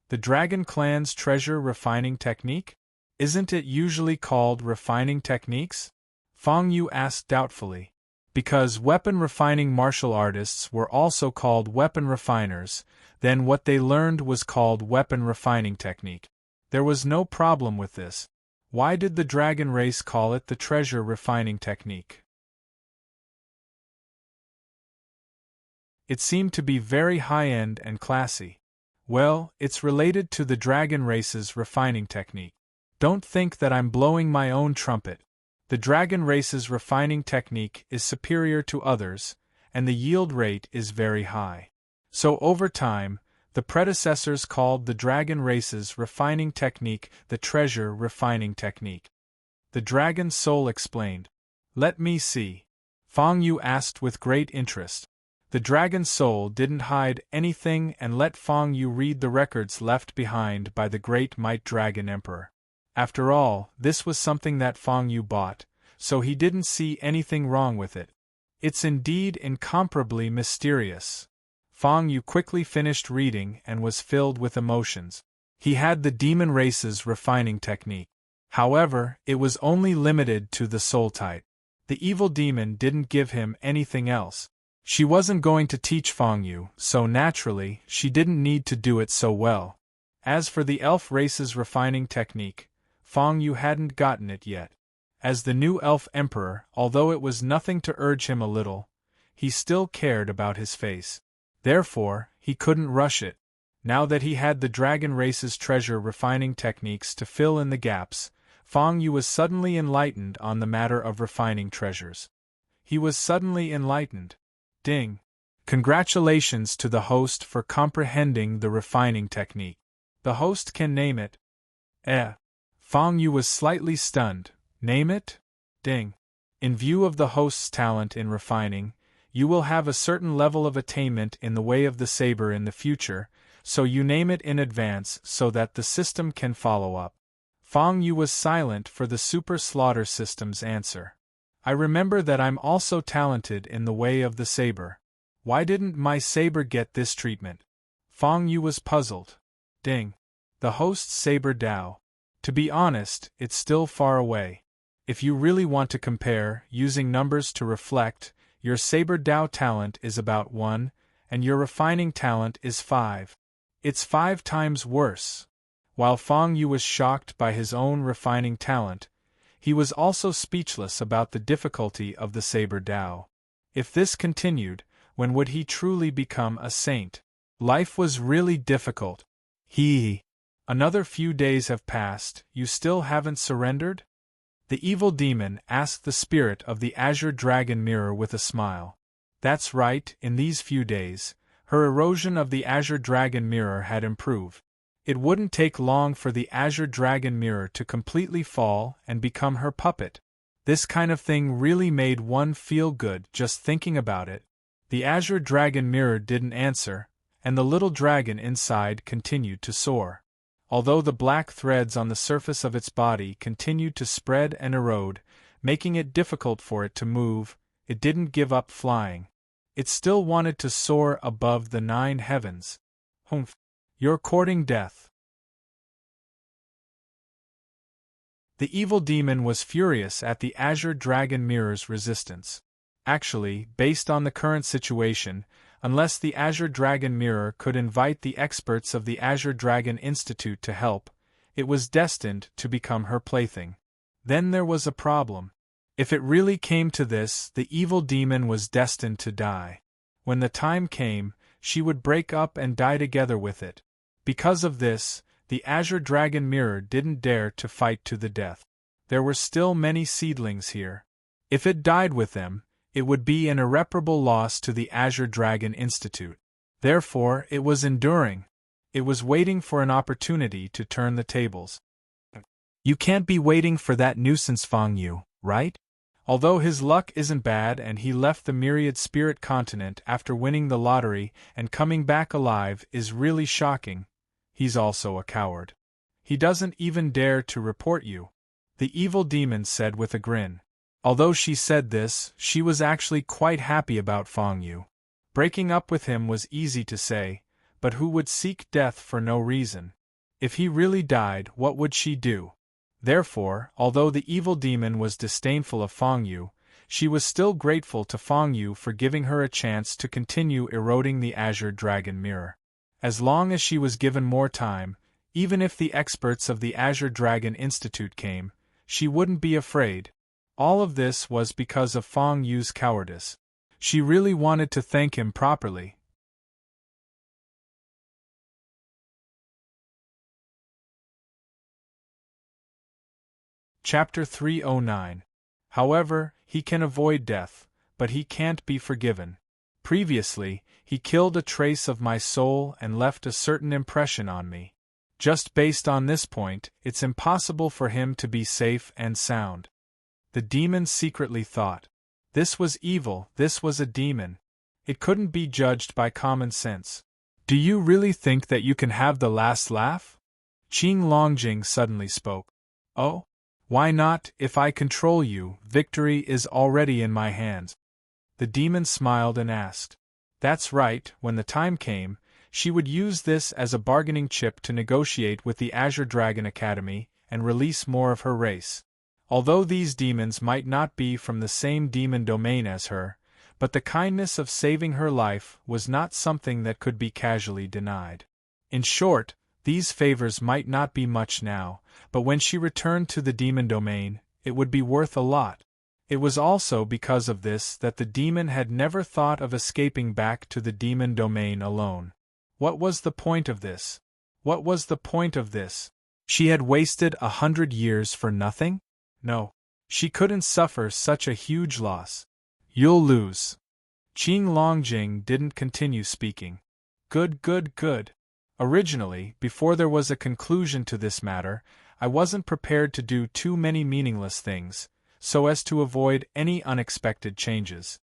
The Dragon Clan's treasure refining technique? Isn't it usually called refining techniques? Feng Yu asked doubtfully. Because weapon refining martial artists were also called weapon refiners, then what they learned was called weapon refining technique. There was no problem with this. Why did the dragon race call it the treasure refining technique? It seemed to be very high-end and classy. Well, it's related to the dragon race's refining technique. Don't think that I'm blowing my own trumpet. The dragon race's refining technique is superior to others, and the yield rate is very high. So over time, the predecessors called the dragon race's refining technique the treasure refining technique. The dragon's soul explained. Let me see. Feng Yu asked with great interest. The dragon's soul didn't hide anything and let Feng Yu read the records left behind by the great Might Dragon Emperor. After all, this was something that Feng Yu bought, so he didn't see anything wrong with it. It's indeed incomparably mysterious. Feng Yu quickly finished reading and was filled with emotions. He had the demon race's refining technique. However, it was only limited to the soul type. The evil demon didn't give him anything else. She wasn't going to teach Feng Yu, so naturally, she didn't need to do it so well. As for the elf race's refining technique, Feng Yu hadn't gotten it yet. As the new elf emperor, although it was nothing to urge him a little, he still cared about his face. Therefore, he couldn't rush it. Now that he had the dragon race's treasure refining techniques to fill in the gaps, Feng Yu was suddenly enlightened on the matter of refining treasures. He was suddenly enlightened. Ding! Congratulations to the host for comprehending the refining technique. The host can name it. Feng Yu was slightly stunned. Name it? Ding! In view of the host's talent in refining, you will have a certain level of attainment in the way of the saber in the future, so you name it in advance so that the system can follow up. Feng Yu was silent for the super slaughter system's answer. I remember that I'm also talented in the way of the saber. Why didn't my saber get this treatment? Feng Yu was puzzled. Ding! The host's saber Dao. To be honest, it's still far away. If you really want to compare, using numbers to reflect, your saber Dao talent is about 1, and your refining talent is 5. It's 5 times worse. While Feng Yu was shocked by his own refining talent, he was also speechless about the difficulty of the saber Dao. If this continued, When would he truly become a saint? Life was really difficult. Another few days have passed, you still haven't surrendered? The evil demon asked the spirit of the azure dragon mirror with a smile. That's right, in these few days, her erosion of the azure dragon mirror had improved. It wouldn't take long for the azure dragon mirror to completely fall and become her puppet. This kind of thing really made one feel good just thinking about it. The azure dragon mirror didn't answer, and the little dragon inside continued to soar. Although the black threads on the surface of its body continued to spread and erode, making it difficult for it to move, it didn't give up flying. It still wanted to soar above the 9 heavens. Humph! You're courting death. The evil demon was furious at the azure dragon mirror's resistance. Actually, based on the current situation, unless the azure dragon mirror could invite the experts of the Azure Dragon Institute to help, it was destined to become her plaything. Then there was a problem. If it really came to this, the evil demon was destined to die. When the time came, she would break up and die together with it. Because of this, the Azure Dragon Mirror didn't dare to fight to the death. There were still many seedlings here. If it died with them, it would be an irreparable loss to the Azure Dragon Institute. Therefore, it was enduring. It was waiting for an opportunity to turn the tables. You can't be waiting for that nuisance Fang Yu, right? Although his luck isn't bad and he left the Myriad Spirit Continent after winning the lottery and coming back alive is really shocking, he's also a coward. He doesn't even dare to report you, the evil demon said with a grin. Although she said this, she was actually quite happy about Fang Yu. Breaking up with him was easy to say, but who would seek death for no reason? If he really died, what would she do? Therefore, although the evil demon was disdainful of Fang Yu, she was still grateful to Fang Yu for giving her a chance to continue eroding the Azure Dragon Mirror. As long as she was given more time, even if the experts of the Azure Dragon Institute came, she wouldn't be afraid. All of this was because of Fang Yu's cowardice. She really wanted to thank him properly. Chapter 309. However, he can avoid death, but he can't be forgiven. Previously, he killed a trace of my soul and left a certain impression on me. Just based on this point, it's impossible for him to be safe and sound. The demon secretly thought. This was evil, this was a demon. It couldn't be judged by common sense. Do you really think that you can have the last laugh? Qing Longjing suddenly spoke. Oh? Why not? If I control you, victory is already in my hands. The demon smiled and asked. That's right, when the time came, she would use this as a bargaining chip to negotiate with the Azure Dragon Academy and release more of her race. Although these demons might not be from the same demon domain as her, but the kindness of saving her life was not something that could be casually denied. In short, these favors might not be much now, but when she returned to the demon domain, it would be worth a lot. It was also because of this that the demon had never thought of escaping back to the demon domain alone. What was the point of this? What was the point of this? She had wasted 100 years for nothing? No. She couldn't suffer such a huge loss. You'll lose. Qing Longjing didn't continue speaking. Good. Originally, before there was a conclusion to this matter, I wasn't prepared to do too many meaningless things, so as to avoid any unexpected changes.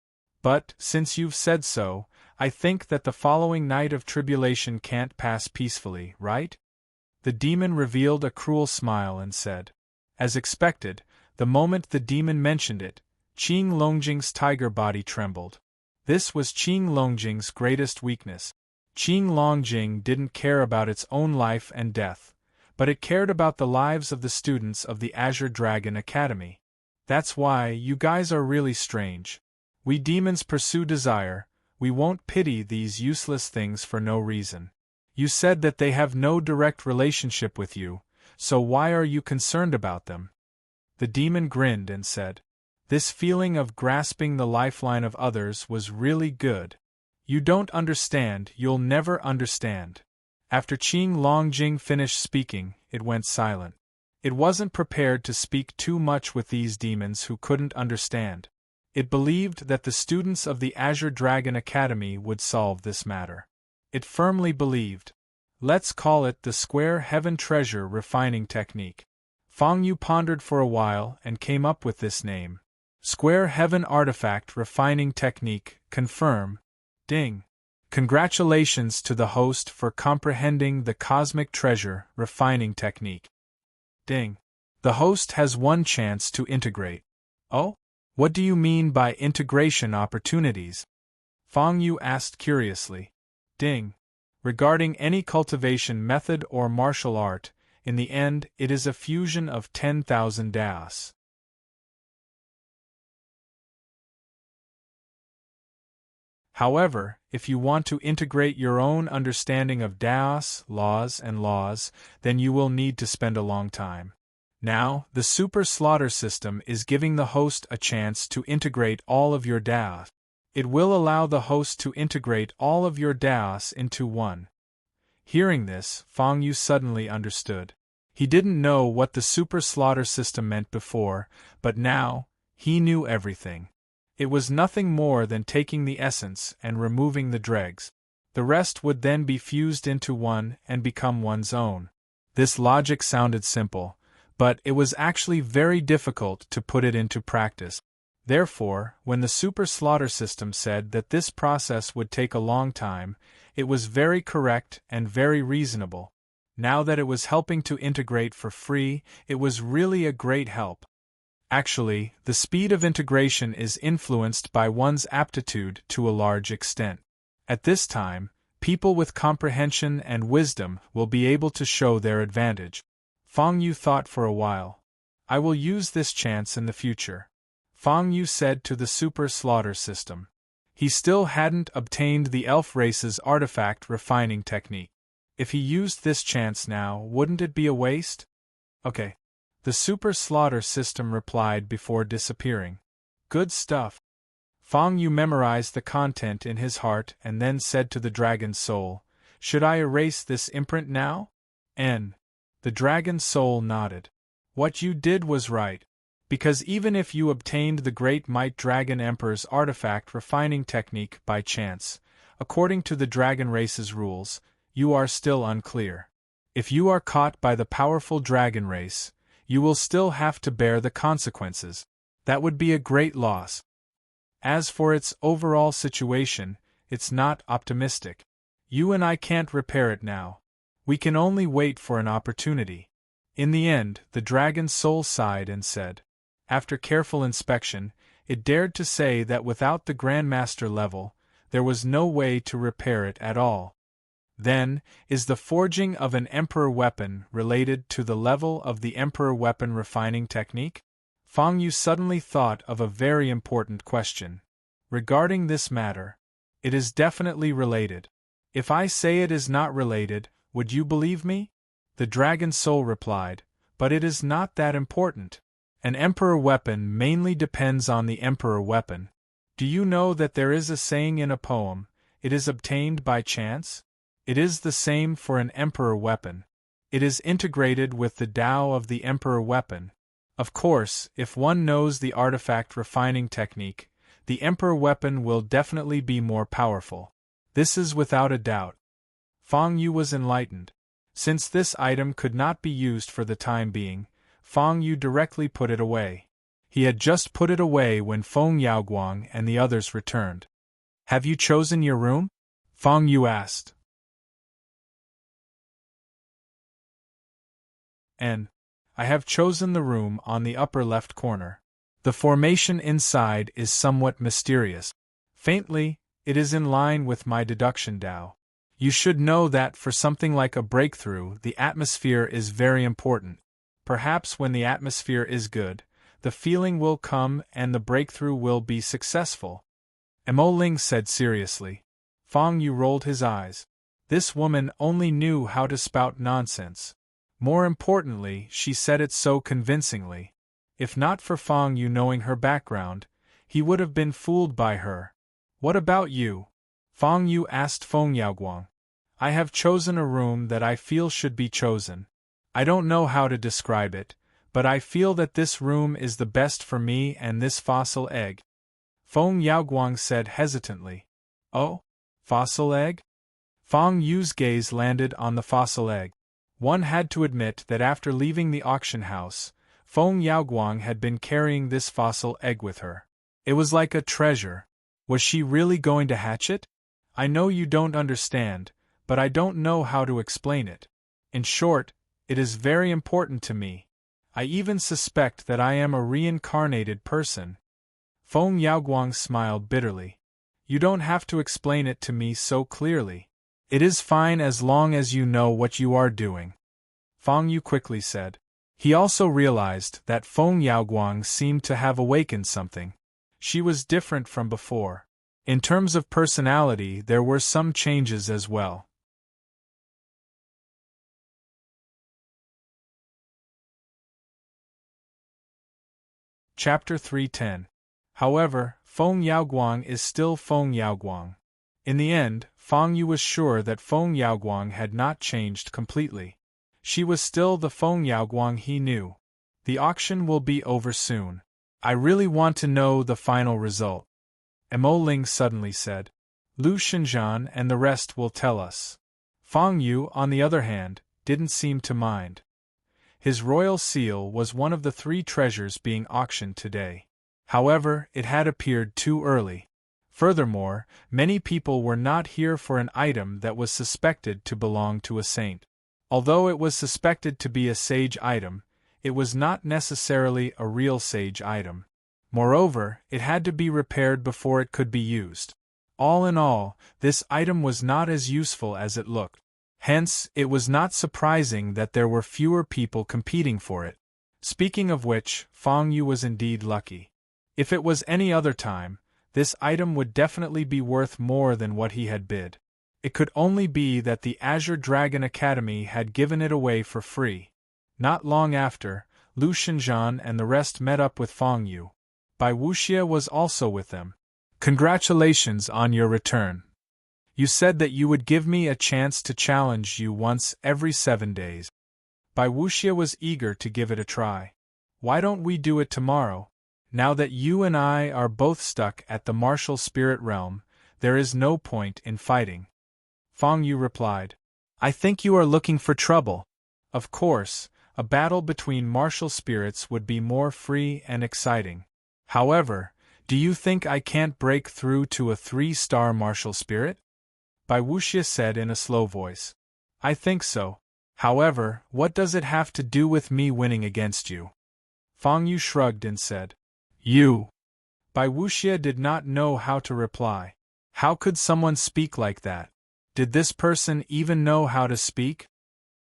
But, since you've said so, I think that the following night of tribulation can't pass peacefully, right? The demon revealed a cruel smile and said. As expected, the moment the demon mentioned it, Qing Longjing's tiger body trembled. This was Qing Longjing's greatest weakness. Qing Longjing didn't care about its own life and death, but it cared about the lives of the students of the Azure Dragon Academy. That's why you guys are really strange. We demons pursue desire, we won't pity these useless things for no reason. You said that they have no direct relationship with you, so why are you concerned about them? The demon grinned and said. This feeling of grasping the lifeline of others was really good. You don't understand, you'll never understand. After Qing Longjing finished speaking, it went silent. It wasn't prepared to speak too much with these demons who couldn't understand. It believed that the students of the Azure Dragon Academy would solve this matter. It firmly believed. Let's call it the Square Heaven Treasure Refining Technique. Fang Yu pondered for a while and came up with this name. Square Heaven Artifact Refining Technique, confirm. Ding. Congratulations to the host for comprehending the Cosmic Treasure Refining Technique. Ding. The host has one chance to integrate. Oh? What do you mean by integration opportunities? Fang Yu asked curiously. Ding. Regarding any cultivation method or martial art, in the end it is a fusion of 10,000 daos. However, if you want to integrate your own understanding of daos, laws, then you will need to spend a long time. Now, the Super Slaughter System is giving the host a chance to integrate all of your daos. It will allow the host to integrate all of your daos into one. Hearing this, Fang Yu suddenly understood. He didn't know what the Super Slaughter System meant before, but now, he knew everything. It was nothing more than taking the essence and removing the dregs. The rest would then be fused into one and become one's own. This logic sounded simple, but it was actually very difficult to put it into practice. Therefore, when the Super Slaughter System said that this process would take a long time, it was very correct and very reasonable. Now that it was helping to integrate for free, it was really a great help. Actually, the speed of integration is influenced by one's aptitude to a large extent. At this time, people with comprehension and wisdom will be able to show their advantage. Fang Yu thought for a while. I will use this chance in the future. Fang Yu said to the Super Slaughter System. He still hadn't obtained the elf race's artifact refining technique. If he used this chance now, wouldn't it be a waste? Okay. The Super Slaughter System replied before disappearing. Good stuff. Fang Yu memorized the content in his heart and then said to the dragon's soul, Should I erase this imprint now? N. The dragon's soul nodded. What you did was right. Because even if you obtained the Great Might Dragon Emperor's artifact refining technique by chance, according to the dragon race's rules, you are still unclear. If you are caught by the powerful dragon race, you will still have to bear the consequences. That would be a great loss. As for its overall situation, it's not optimistic. You and I can't repair it now. We can only wait for an opportunity. In the end, the dragon's soul sighed and said, after careful inspection, it dared to say that without the Grandmaster level, there was no way to repair it at all. Then, is the forging of an Emperor weapon related to the level of the Emperor weapon refining technique? Fang Yu suddenly thought of a very important question. Regarding this matter, it is definitely related. If I say it is not related, would you believe me? The dragon soul replied, but it is not that important. An Emperor weapon mainly depends on the Emperor weapon. Do you know that there is a saying in a poem, it is obtained by chance? It is the same for an Emperor weapon. It is integrated with the Tao of the Emperor weapon. Of course, if one knows the artifact refining technique, the Emperor weapon will definitely be more powerful. This is without a doubt. Fang Yu was enlightened. Since this item could not be used for the time being, Fang Yu directly put it away. He had just put it away when Feng Yaoguang and the others returned. Have you chosen your room? Fang Yu asked. I have chosen the room on the upper left corner. The formation inside is somewhat mysterious. Faintly, it is in line with my deduction Tao. You should know that for something like a breakthrough, the atmosphere is very important. Perhaps when the atmosphere is good, the feeling will come and the breakthrough will be successful. Mo Ling said seriously. Fang Yu rolled his eyes. This woman only knew how to spout nonsense. More importantly, she said it so convincingly. If not for Fang Yu knowing her background, he would have been fooled by her. What about you? Fang Yu asked Feng Yaoguang. I have chosen a room that I feel should be chosen. I don't know how to describe it, but I feel that this room is the best for me and this fossil egg. Feng Yaoguang said hesitantly. Oh? Fossil egg? Fang Yu's gaze landed on the fossil egg. One had to admit that after leaving the auction house, Feng Yaoguang had been carrying this fossil egg with her. It was like a treasure. Was she really going to hatch it? I know you don't understand, but I don't know how to explain it. In short, it is very important to me. I even suspect that I am a reincarnated person. Feng Yaoguang smiled bitterly. You don't have to explain it to me so clearly. It is fine as long as you know what you are doing. Fang Yu quickly said. He also realized that Feng Yaoguang seemed to have awakened something. She was different from before. In terms of personality, there were some changes as well. Chapter 310. However, Feng Yaoguang is still Feng Yaoguang. In the end, Fang Yu was sure that Feng Yaoguang had not changed completely. She was still the Feng Yaoguang he knew. The auction will be over soon. I really want to know the final result. Mo Ling suddenly said. Lu Shenzhan and the rest will tell us. Fang Yu, on the other hand, didn't seem to mind. His royal seal was one of the 3 treasures being auctioned today. However, it had appeared too early. Furthermore, many people were not here for an item that was suspected to belong to a saint. Although it was suspected to be a sage item, it was not necessarily a real sage item. Moreover, it had to be repaired before it could be used. All in all, this item was not as useful as it looked. Hence, it was not surprising that there were fewer people competing for it. Speaking of which, Fang Yu was indeed lucky. If it was any other time, this item would definitely be worth more than what he had bid. It could only be that the Azure Dragon Academy had given it away for free. Not long after, Lu Shenzhan and the rest met up with Fang Yu. Bai Wuxia was also with them. Congratulations on your return. You said that you would give me a chance to challenge you once every 7 days. Bai Wuxia was eager to give it a try. Why don't we do it tomorrow? Now that you and I are both stuck at the martial spirit realm, there is no point in fighting. Fang Yu replied. I think you are looking for trouble. Of course, a battle between martial spirits would be more free and exciting. However, do you think I can't break through to a 3-star martial spirit? Bai Wuxia said in a slow voice. I think so. However, what does it have to do with me winning against you? Fang Yu shrugged and said. You. Bai Wuxia did not know how to reply. How could someone speak like that? Did this person even know how to speak?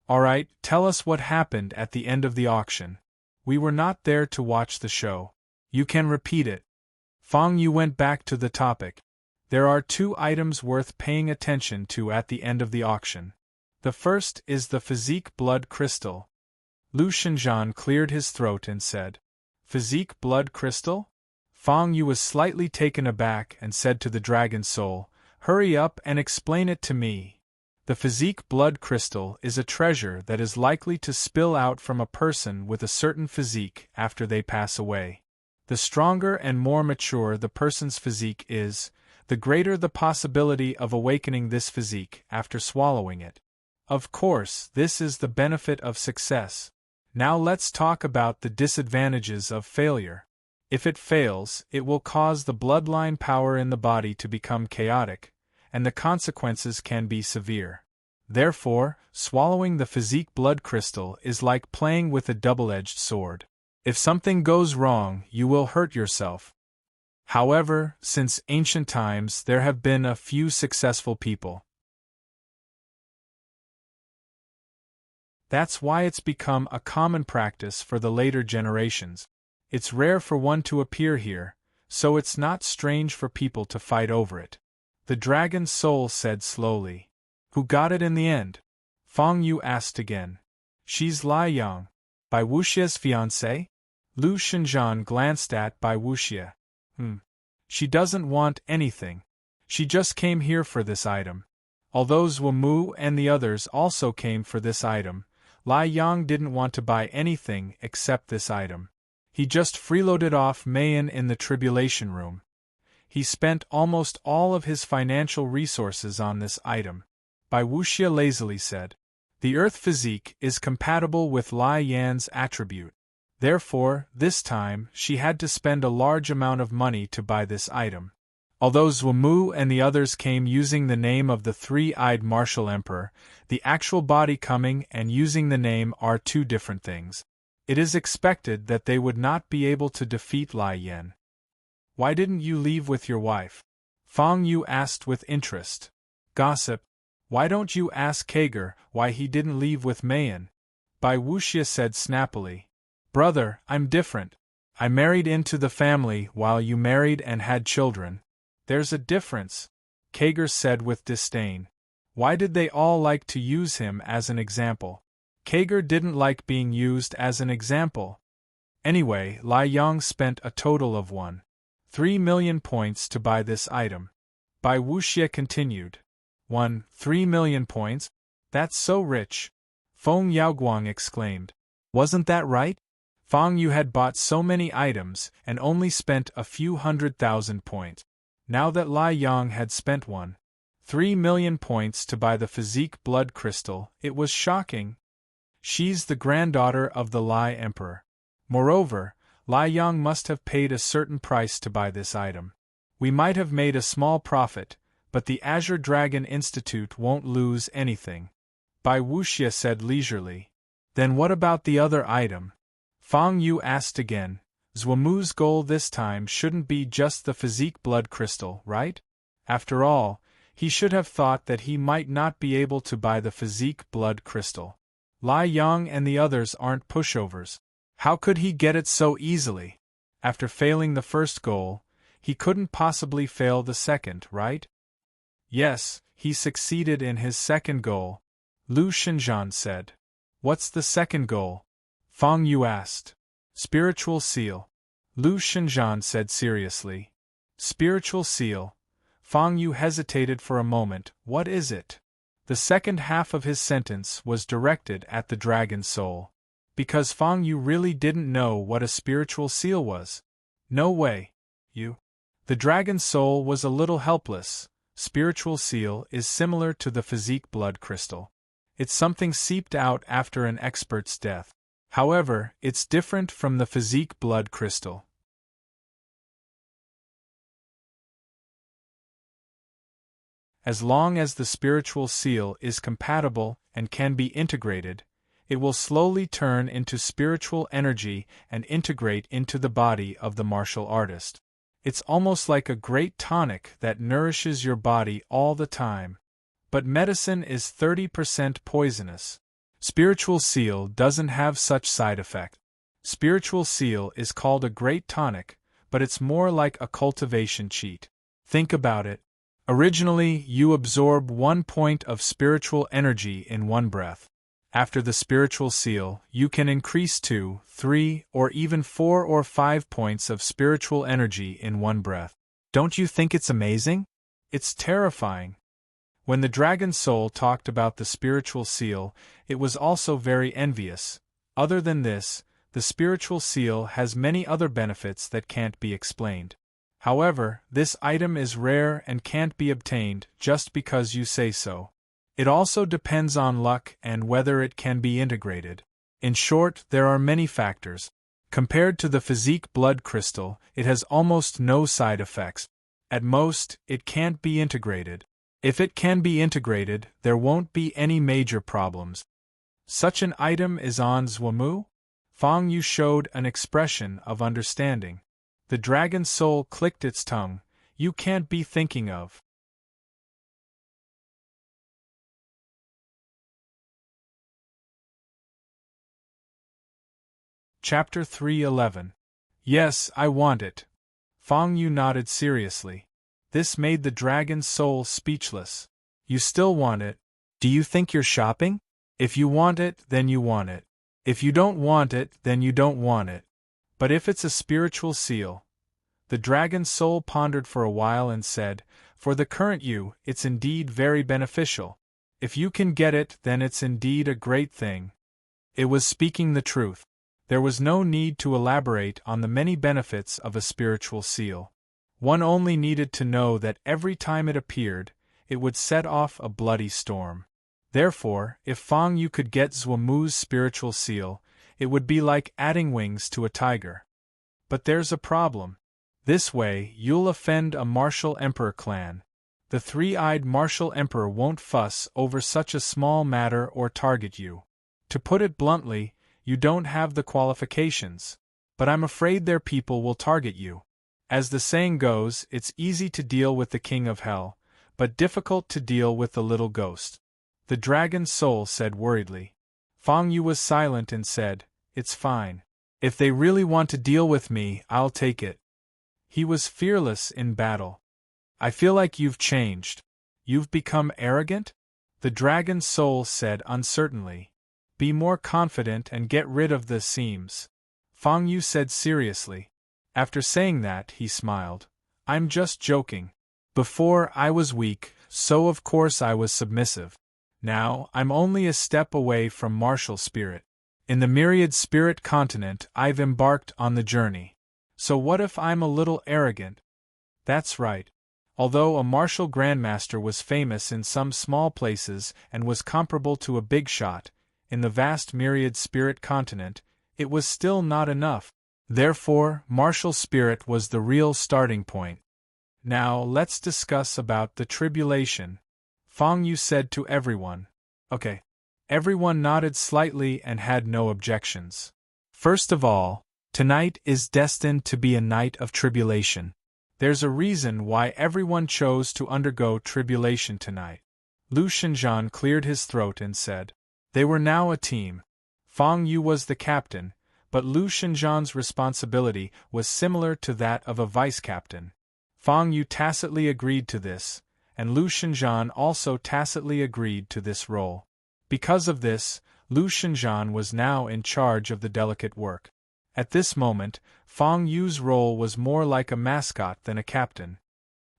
Alright, tell us what happened at the end of the auction. We were not there to watch the show. You can repeat it. Fang Yu went back to the topic. There are 2 items worth paying attention to at the end of the auction. The first is the physique blood crystal. Lu Shenzhan cleared his throat and said, Physique blood crystal? Fang Yu was slightly taken aback and said to the dragon soul, Hurry up and explain it to me. The physique blood crystal is a treasure that is likely to spill out from a person with a certain physique after they pass away. The stronger and more mature the person's physique is, the greater the possibility of awakening this physique after swallowing it. Of course, this is the benefit of success. Now let's talk about the disadvantages of failure. If it fails, it will cause the bloodline power in the body to become chaotic, and the consequences can be severe. Therefore, swallowing the physique blood crystal is like playing with a double-edged sword. If something goes wrong, you will hurt yourself. However, since ancient times there have been a few successful people. That's why it's become a common practice for the later generations. It's rare for one to appear here, so it's not strange for people to fight over it. The dragon's soul said slowly. Who got it in the end? Fang Yu asked again. She's Lai Yang, Bai Wuxia's fiancée? Lu Shenzhan glanced at Bai Wuxia. She doesn't want anything. She just came here for this item. Although Zhumu and the others also came for this item, Lai Yang didn't want to buy anything except this item. He just freeloaded off Mayan in the tribulation room. He spent almost all of his financial resources on this item. Bai Wuxia lazily said. The Earth physique is compatible with Lai Yan's attribute. Therefore, this time, she had to spend a large amount of money to buy this item. Although Zhumu and the others came using the name of the three-eyed martial emperor, the actual body coming and using the name are two different things. It is expected that they would not be able to defeat Lai Yan. Why didn't you leave with your wife? Fang Yu asked with interest. Gossip. Why don't you ask Kager why he didn't leave with Mayan? Bai Wuxia said snappily. Brother, I'm different. I married into the family while you married and had children. There's a difference, Kager said with disdain. Why did they all like to use him as an example? Kager didn't like being used as an example. Anyway, Lai Yang spent a total of 1.3 million points to buy this item. Bai Wuxia continued. 1.3 million points? That's so rich. Feng Yaoguang exclaimed. Wasn't that right? Fang Yu had bought so many items and only spent a few 100,000 points. Now that Lai Yang had spent 1.3 million points to buy the physique blood crystal, it was shocking. She's the granddaughter of the Lai Emperor. Moreover, Lai Yang must have paid a certain price to buy this item. We might have made a small profit, but the Azure Dragon Institute won't lose anything. Bai Wuxia said leisurely. Then what about the other item? Fang Yu asked again. Zhuamu's goal this time shouldn't be just the physique blood crystal, right? After all, he should have thought that he might not be able to buy the physique blood crystal. Lai Yang and the others aren't pushovers. How could he get it so easily? After failing the first goal, he couldn't possibly fail the second, right? Yes, he succeeded in his second goal, Lu Xinjian said. What's the second goal? Fang Yu asked. Spiritual seal. Lu Xinjian said seriously. Spiritual seal. Fang Yu hesitated for a moment. What is it? The second half of his sentence was directed at the dragon's soul. Because Fang Yu really didn't know what a spiritual seal was. No way. You. The dragon's soul was a little helpless. Spiritual seal is similar to the physique blood crystal. It's something seeped out after an expert's death. However, it's different from the physique blood crystal. As long as the spiritual seal is compatible and can be integrated, it will slowly turn into spiritual energy and integrate into the body of the martial artist. It's almost like a great tonic that nourishes your body all the time. But medicine is 30% poisonous. Spiritual seal doesn't have such side effect. Spiritual seal is called a great tonic, but it's more like a cultivation cheat. Think about it. Originally, you absorb 1 point of spiritual energy in one breath. After the spiritual seal, you can increase 2, 3, or even 4 or 5 points of spiritual energy in one breath. Don't you think it's amazing? It's terrifying. When the dragon's soul talked about the spiritual seal, it was also very envious. Other than this, the spiritual seal has many other benefits that can't be explained. However, this item is rare and can't be obtained just because you say so. It also depends on luck and whether it can be integrated. In short, there are many factors. Compared to the physique blood crystal, it has almost no side effects. At most, it can't be integrated. If it can be integrated, there won't be any major problems. Such an item is on Zhumu? Fang Yu showed an expression of understanding. The dragon's soul clicked its tongue. You can't be thinking of. Chapter 3:11. Yes, I want it. Fang Yu nodded seriously. This made the dragon's soul speechless. You still want it? Do you think you're shopping? If you want it, then you want it. If you don't want it, then you don't want it. But if it's a spiritual seal? The dragon's soul pondered for a while and said, For the current you, it's indeed very beneficial. If you can get it, then it's indeed a great thing. It was speaking the truth. There was no need to elaborate on the many benefits of a spiritual seal. One only needed to know that every time it appeared, it would set off a bloody storm. Therefore, if Fang Yu could get Zhuamu's spiritual seal, it would be like adding wings to a tiger. But there's a problem. This way, you'll offend a martial emperor clan. The three-eyed martial emperor won't fuss over such a small matter or target you. To put it bluntly, you don't have the qualifications. But I'm afraid their people will target you. As the saying goes, it's easy to deal with the king of hell, but difficult to deal with the little ghost. The dragon's soul said worriedly. Fang Yu was silent and said, "It's fine. If they really want to deal with me, I'll take it." He was fearless in battle. "I feel like you've changed. You've become arrogant?" The dragon's soul said uncertainly. "Be more confident and get rid of the seams," Fang Yu said seriously. After saying that, he smiled. "I'm just joking. Before, I was weak, so of course I was submissive. Now, I'm only a step away from martial spirit. In the myriad spirit continent, I've embarked on the journey. So what if I'm a little arrogant?" That's right. Although a martial grandmaster was famous in some small places and was comparable to a big shot, in the vast myriad spirit continent, it was still not enough. Therefore, martial spirit was the real starting point. "Now let's discuss about the tribulation," Fang Yu said to everyone. "Okay." Everyone nodded slightly and had no objections. "First of all, tonight is destined to be a night of tribulation. There's a reason why everyone chose to undergo tribulation tonight." Lu Xinjian cleared his throat and said. They were now a team. Fang Yu was the captain, but Lu Xinjian's responsibility was similar to that of a vice-captain. Fang Yu tacitly agreed to this, and Lu Xinjian also tacitly agreed to this role. Because of this, Lu Xinjian was now in charge of the delicate work. At this moment, Fang Yu's role was more like a mascot than a captain.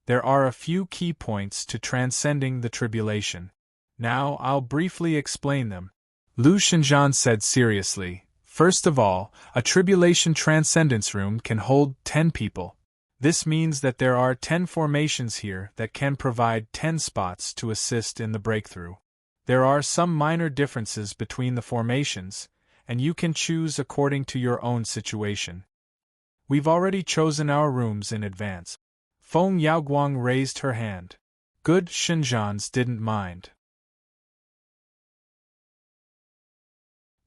There are a few key points to transcending the tribulation. Now I'll briefly explain them. Lu Xinjian said seriously, "First of all, a tribulation transcendence room can hold 10 people. This means that there are 10 formations here that can provide 10 spots to assist in the breakthrough. There are some minor differences between the formations, and you can choose according to your own situation. We've already chosen our rooms in advance." Feng Yaoguang raised her hand. Good Xinjians didn't mind.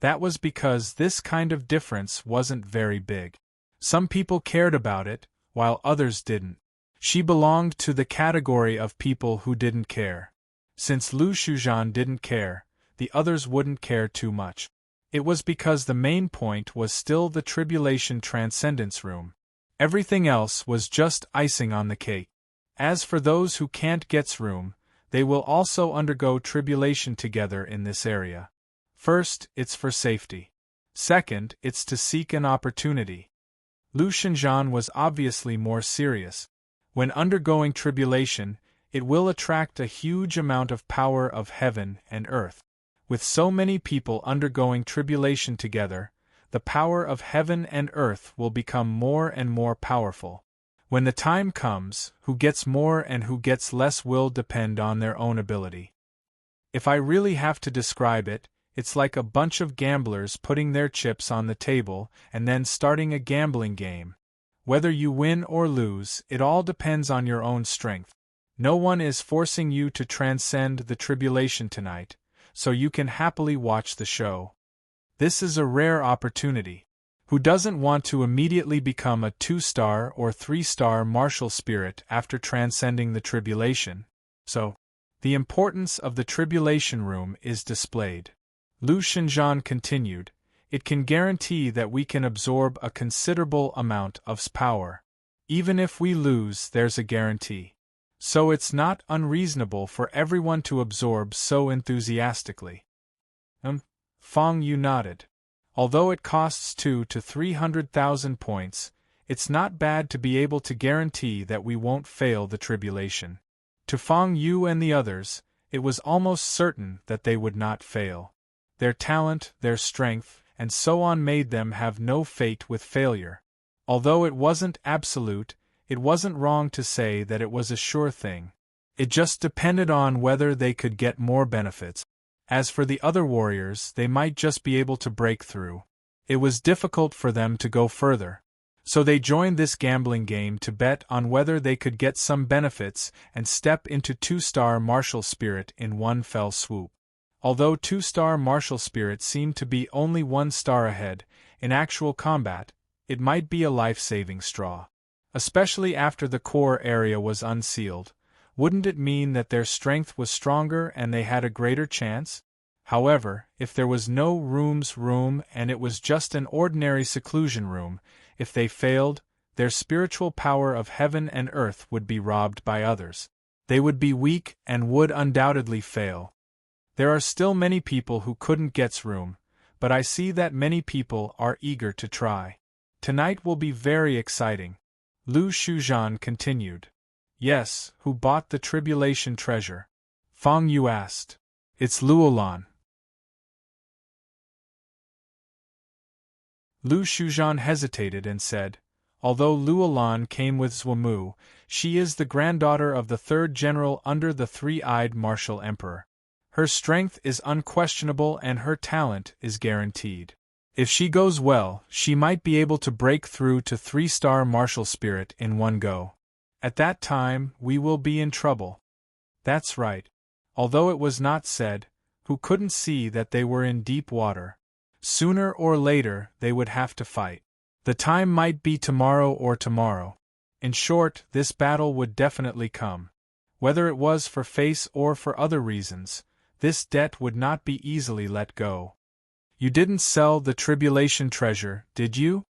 That was because this kind of difference wasn't very big. Some people cared about it, while others didn't. She belonged to the category of people who didn't care. Since Lu Xuzhan didn't care, the others wouldn't care too much. It was because the main point was still the tribulation transcendence room. Everything else was just icing on the cake. As for those who can't get room, they will also undergo tribulation together in this area. First, it's for safety. Second, it's to seek an opportunity. Lu Xinjian was obviously more serious. When undergoing tribulation, it will attract a huge amount of power of heaven and earth. With so many people undergoing tribulation together, the power of heaven and earth will become more and more powerful. When the time comes, who gets more and who gets less will depend on their own ability. If I really have to describe it, it's like a bunch of gamblers putting their chips on the table and then starting a gambling game. Whether you win or lose, it all depends on your own strength. No one is forcing you to transcend the tribulation tonight, so you can happily watch the show. This is a rare opportunity. Who doesn't want to immediately become a 2-star or 3-star martial spirit after transcending the tribulation? So, the importance of the tribulation room is displayed. Lu Xinjian continued, "It can guarantee that we can absorb a considerable amount of power. Even if we lose, there's a guarantee. So it's not unreasonable for everyone to absorb so enthusiastically." Fang Yu nodded. Although it costs 200,000 to 300,000 points, it's not bad to be able to guarantee that we won't fail the tribulation. To Fang Yu and the others, it was almost certain that they would not fail. Their talent, their strength, and so on made them have no fate with failure. Although it wasn't absolute, it wasn't wrong to say that it was a sure thing. It just depended on whether they could get more benefits. As for the other warriors, they might just be able to break through. It was difficult for them to go further. So they joined this gambling game to bet on whether they could get some benefits and step into 2-star martial spirit in one fell swoop. Although 2-star martial spirit seemed to be only 1 star ahead, in actual combat, it might be a life-saving straw. Especially after the core area was unsealed. Wouldn't it mean that their strength was stronger and they had a greater chance? However, if there was no room and it was just an ordinary seclusion room, if they failed, their spiritual power of heaven and earth would be robbed by others. They would be weak and would undoubtedly fail. There are still many people who couldn't get room, but I see that many people are eager to try. Tonight will be very exciting. Lu Shuzhan continued. Yes, who bought the tribulation treasure? Fang Yu asked. It's Luolan. Lu Shuzhan hesitated and said, although Luolan came with Zhumu, she is the granddaughter of the 3rd general under the 3-eyed martial emperor. Her strength is unquestionable and her talent is guaranteed. If she goes well, she might be able to break through to 3-star martial spirit in one go. At that time, we will be in trouble. That's right. Although it was not said, who couldn't see that they were in deep water. Sooner or later, they would have to fight. The time might be tomorrow or tomorrow. In short, this battle would definitely come. Whether it was for face or for other reasons, this debt would not be easily let go. You didn't sell the tribulation treasure, did you?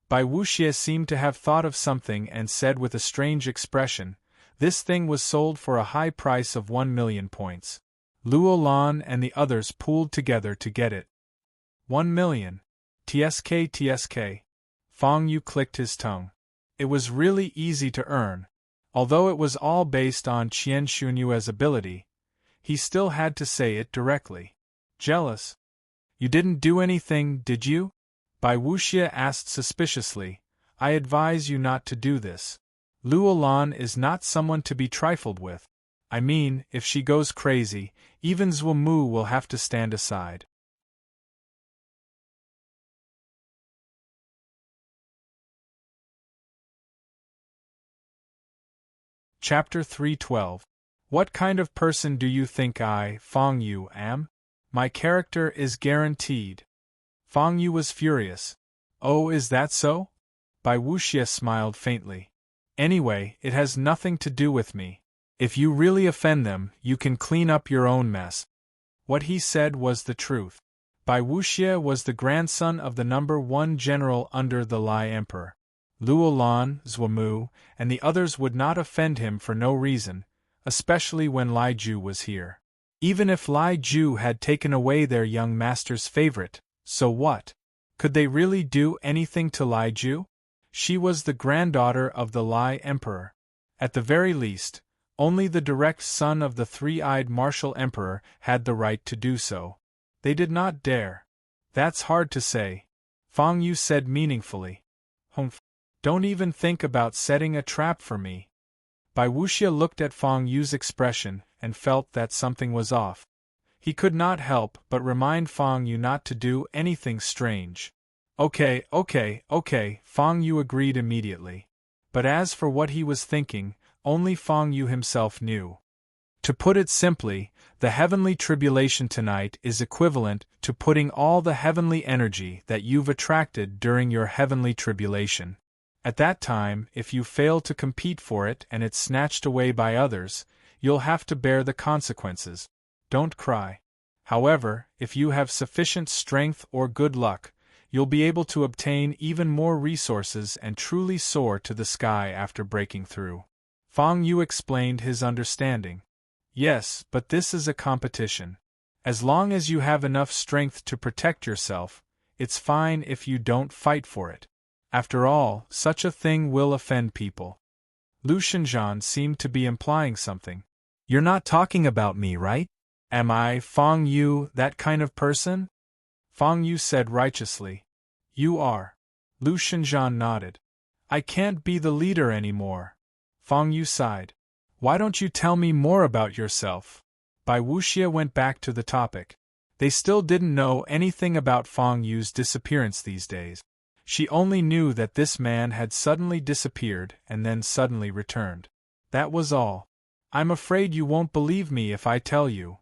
Bai Wuxie seemed to have thought of something and said with a strange expression, this thing was sold for a high price of 1 million points. Luolan and the others pooled together to get it. 1 million. TSK. Fang Yu clicked his tongue. It was really easy to earn. Although it was all based on Qian Xunyue's ability, he still had to say it directly. Jealous? You didn't do anything, did you? Bai Wuxie asked suspiciously. I advise you not to do this. Luolan is not someone to be trifled with. I mean, if she goes crazy, even Zhumu will have to stand aside. Chapter 312. What kind of person do you think I, Fang Yu, am? My character is guaranteed. Fang Yu was furious. Oh, is that so? Bai Wuxie smiled faintly. Anyway, it has nothing to do with me. If you really offend them, you can clean up your own mess. What he said was the truth. Bai Wuxie was the grandson of the number 1 general under the Lai Emperor. Luolan, Zhumu, and the others would not offend him for no reason, especially when Lai Ju was here. Even if Lai Ju had taken away their young master's favorite, so what? Could they really do anything to Lai Ju? She was the granddaughter of the Lai Emperor. At the very least, only the direct son of the 3-eyed martial emperor had the right to do so. They did not dare. That's hard to say. Fang Yu said meaningfully. Humph. Don't even think about setting a trap for me. Bai Wuxie looked at Fang Yu's expression and felt that something was off. He could not help but remind Fang Yu not to do anything strange. Okay, Fang Yu agreed immediately. But as for what he was thinking, only Fang Yu himself knew. To put it simply, the heavenly tribulation tonight is equivalent to putting all the heavenly energy that you've attracted during your heavenly tribulation. At that time, if you fail to compete for it and it's snatched away by others, you'll have to bear the consequences. Don't cry. However, if you have sufficient strength or good luck, you'll be able to obtain even more resources and truly soar to the sky after breaking through. Fang Yu explained his understanding. Yes, but this is a competition. As long as you have enough strength to protect yourself, it's fine if you don't fight for it. After all, such a thing will offend people. Lu Shenzhan seemed to be implying something. You're not talking about me, right? Am I, Feng Yu, that kind of person? Feng Yu said righteously. You are. Lu Shenzhan nodded. I can't be the leader anymore. Feng Yu sighed. Why don't you tell me more about yourself? Bai Wuxia went back to the topic. They still didn't know anything about Feng Yu's disappearance these days. She only knew that this man had suddenly disappeared and then suddenly returned. That was all. I'm afraid you won't believe me if I tell you.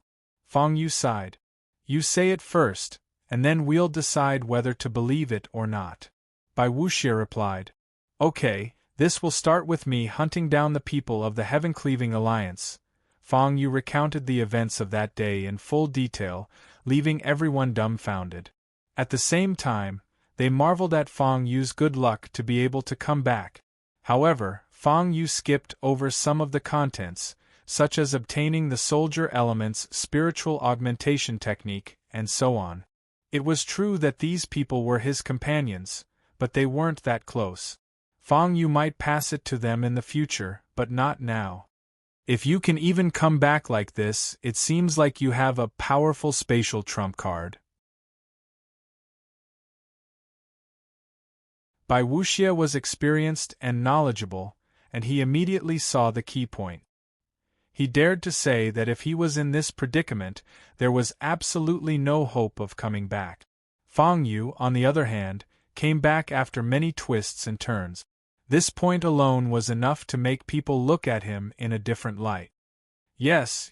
Feng Yu sighed. You say it first, and then we'll decide whether to believe it or not. Bai Wuxia replied. Okay, this will start with me hunting down the people of the Heaven-Cleaving Alliance. Feng Yu recounted the events of that day in full detail, leaving everyone dumbfounded. At the same time, they marveled at Feng Yu's good luck to be able to come back. However, Feng Yu skipped over some of the contents, such as obtaining the soldier element's spiritual augmentation technique, and so on. It was true that these people were his companions, but they weren't that close. Feng Yu might pass it to them in the future, but not now. If you can even come back like this, it seems like you have a powerful spatial trump card. Bai Wuxia was experienced and knowledgeable, and he immediately saw the key point. He dared to say that if he was in this predicament, there was absolutely no hope of coming back. Feng Yu, on the other hand, came back after many twists and turns. This point alone was enough to make people look at him in a different light. Yes,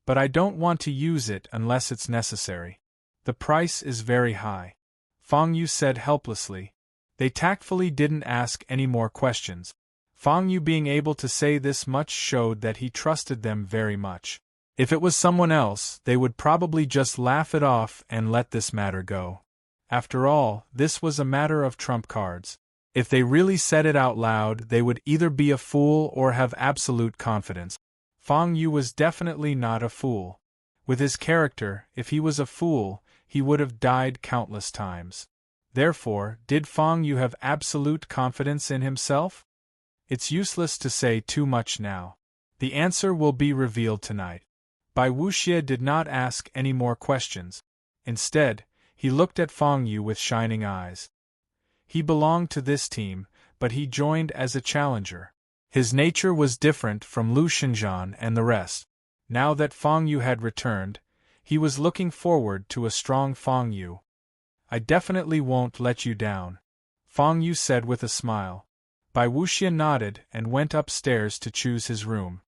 but I don't want to use it unless it's necessary. The price is very high. Feng Yu said helplessly. They tactfully didn't ask any more questions. Feng Yu being able to say this much showed that he trusted them very much. If it was someone else, they would probably just laugh it off and let this matter go. After all, this was a matter of trump cards. If they really said it out loud, they would either be a fool or have absolute confidence. Feng Yu was definitely not a fool. With his character, if he was a fool, he would have died countless times. Therefore, did Feng Yu have absolute confidence in himself? It's useless to say too much now. The answer will be revealed tonight. Bai Wuxia did not ask any more questions. Instead, he looked at Feng Yu with shining eyes. He belonged to this team, but he joined as a challenger. His nature was different from Lu Shenzhan and the rest. Now that Feng Yu had returned, he was looking forward to a strong Feng Yu. I definitely won't let you down, Feng Yu said with a smile. Bai Wuxia nodded and went upstairs to choose his room.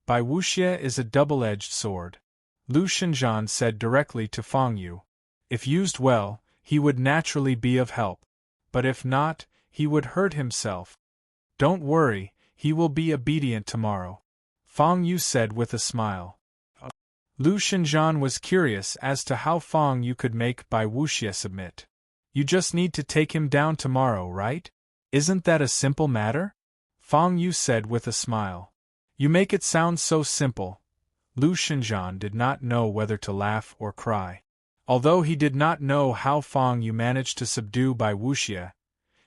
Bai Wuxia is a double-edged sword, Lu Shenzhan said directly to Feng Yu. If used well, he would naturally be of help. But if not, he would hurt himself. Don't worry, he will be obedient tomorrow, Feng Yu said with a smile. Lu Shenzhan was curious as to how Feng Yu could make Bai Wuxia submit. You just need to take him down tomorrow, right? Isn't that a simple matter? Feng Yu said with a smile. You make it sound so simple. Lu Shenzhan did not know whether to laugh or cry. Although he did not know how Feng Yu managed to subdue Bai Wuxia,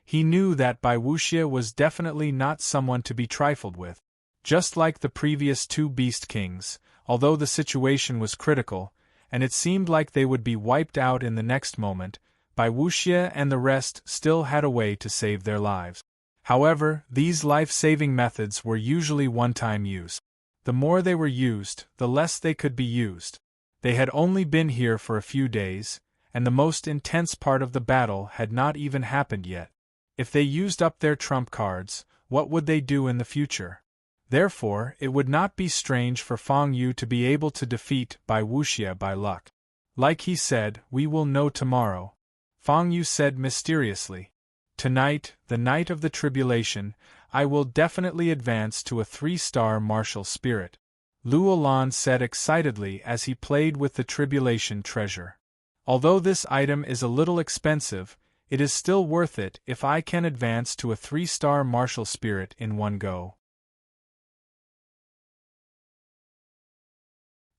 he knew that Bai Wuxia was definitely not someone to be trifled with. Just like the previous two Beast Kings, although the situation was critical, and it seemed like they would be wiped out in the next moment, Bai Wuxia and the rest still had a way to save their lives. However, these life-saving methods were usually one-time use. The more they were used, the less they could be used. They had only been here for a few days, and the most intense part of the battle had not even happened yet. If they used up their trump cards, what would they do in the future? Therefore, it would not be strange for Feng Yu to be able to defeat Bai Wuxia by luck. Like he said, we will know tomorrow, Feng Yu said mysteriously. Tonight, the night of the tribulation, I will definitely advance to a 3-star martial spirit, Lu Alan said excitedly as he played with the tribulation treasure. Although this item is a little expensive, it is still worth it if I can advance to a 3-star martial spirit in one go.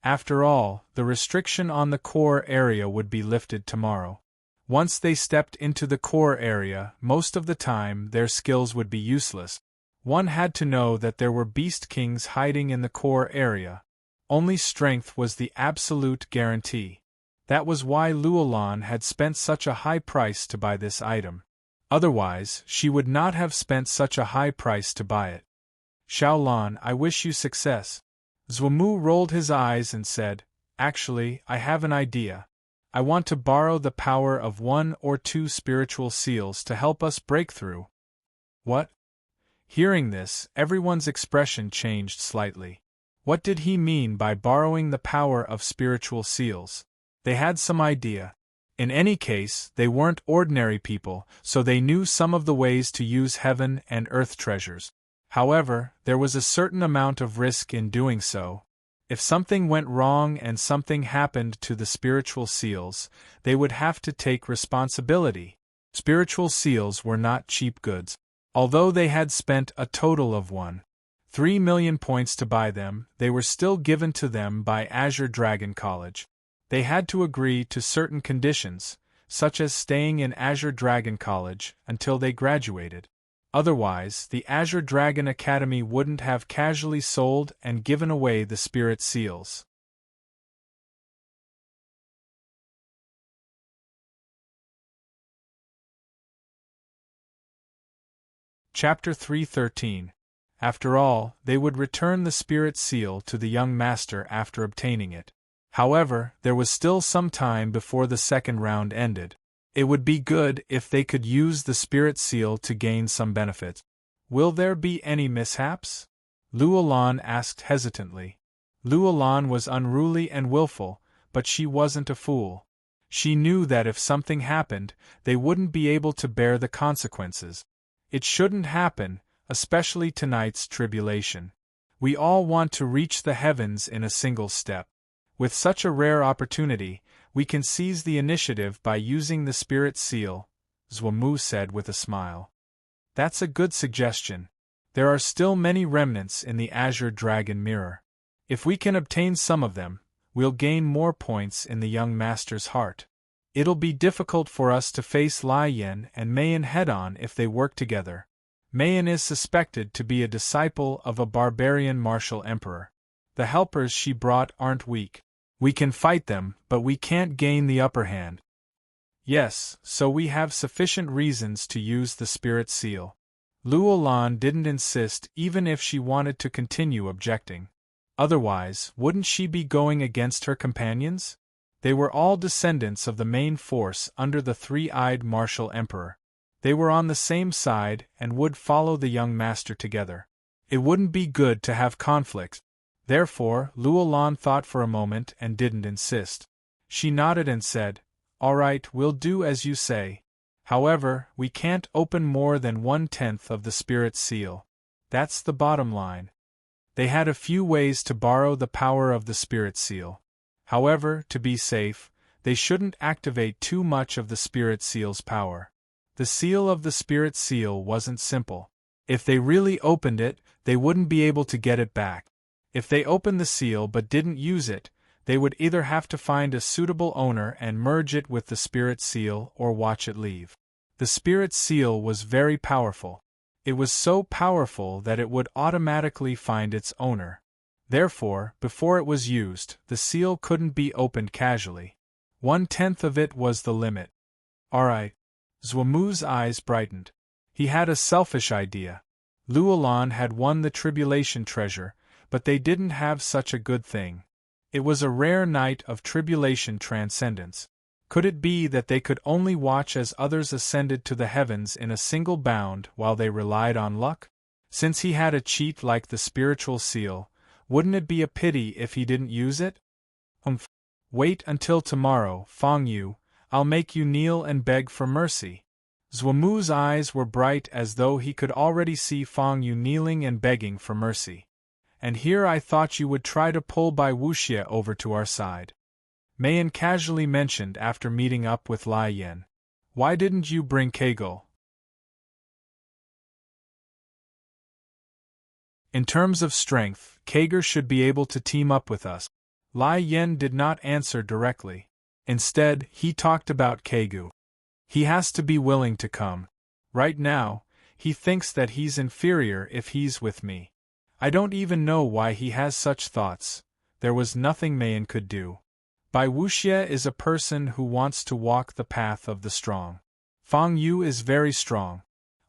After all, the restriction on the core area would be lifted tomorrow. Once they stepped into the core area, most of the time their skills would be useless. One had to know that there were Beast Kings hiding in the core area, Only strength was the absolute guarantee. That was why Luolan had spent such a high price to buy this item. Otherwise, she would not have spent such a high price to buy it. Xiaolan, I wish you success. Zhumu rolled his eyes and said, Actually, I have an idea. I want to borrow the power of 1 or 2 spiritual seals to help us break through. What? Hearing this, everyone's expression changed slightly. What did he mean by borrowing the power of spiritual seals? They had some idea. In any case, they weren't ordinary people, so they knew some of the ways to use heaven and earth treasures. However, there was a certain amount of risk in doing so. If something went wrong and something happened to the spiritual seals, they would have to take responsibility. Spiritual seals were not cheap goods. Although they had spent a total of 1.3 million points to buy them, they were still given to them by Azure Dragon College. They had to agree to certain conditions, such as staying in Azure Dragon College until they graduated. Otherwise, the Azure Dragon Academy wouldn't have casually sold and given away the spirit seals. Chapter 313. After all, they would return the spirit seal to the young master after obtaining it. However, there was still some time before the second round ended. It would be good if they could use the spirit seal to gain some benefit. Will there be any mishaps? Luolan asked hesitantly. Luolan was unruly and willful, but she wasn't a fool. She knew that if something happened, they wouldn't be able to bear the consequences. It shouldn't happen, especially tonight's tribulation. We all want to reach the heavens in a single step. With such a rare opportunity, we can seize the initiative by using the spirit seal, Zhumu said with a smile. That's a good suggestion. There are still many remnants in the Azure Dragon Mirror. If we can obtain some of them, we'll gain more points in the young master's heart. It'll be difficult for us to face Lai Yan and Mayan head-on if they work together. Mayan is suspected to be a disciple of a barbarian martial emperor. The helpers she brought aren't weak. We can fight them, but we can't gain the upper hand. Yes, so we have sufficient reasons to use the spirit seal. Luolan didn't insist even if she wanted to continue objecting. Otherwise, wouldn't she be going against her companions? They were all descendants of the main force under the three-eyed martial emperor. They were on the same side and would follow the young master together. It wouldn't be good to have conflict. Therefore, Luolan thought for a moment and didn't insist. She nodded and said, All right, we'll do as you say. However, we can't open more than 1/10 of the spirit seal. That's the bottom line. They had a few ways to borrow the power of the spirit seal. However, to be safe, they shouldn't activate too much of the spirit seal's power. The seal of the spirit seal wasn't simple. If they really opened it, they wouldn't be able to get it back. If they opened the seal but didn't use it, they would either have to find a suitable owner and merge it with the spirit seal or watch it leave. The spirit seal was very powerful. It was so powerful that it would automatically find its owner. Therefore, before it was used, the seal couldn't be opened casually. 1/10 of it was the limit. Alright. Zhuamu's eyes brightened. He had a selfish idea. Luolan had won the tribulation treasure, but they didn't have such a good thing. It was a rare night of tribulation transcendence. Could it be that they could only watch as others ascended to the heavens in a single bound while they relied on luck? Since he had a cheat like the spiritual seal, wouldn't it be a pity if he didn't use it? Wait until tomorrow, Feng Yu. I'll make you kneel and beg for mercy. Zhuamu's eyes were bright as though he could already see Feng Yu kneeling and begging for mercy. And here I thought you would try to pull Bai Wuxie over to our side. Mayan casually mentioned after meeting up with Lai Yan. Why didn't you bring Kegel? In terms of strength, Kager should be able to team up with us. Lai Yan did not answer directly. Instead, he talked about Kegu. He has to be willing to come. Right now, he thinks that he's inferior if he's with me. I don't even know why he has such thoughts. there was nothing Mayan could do. Bai Wuxie is a person who wants to walk the path of the strong. Fang Yu is very strong.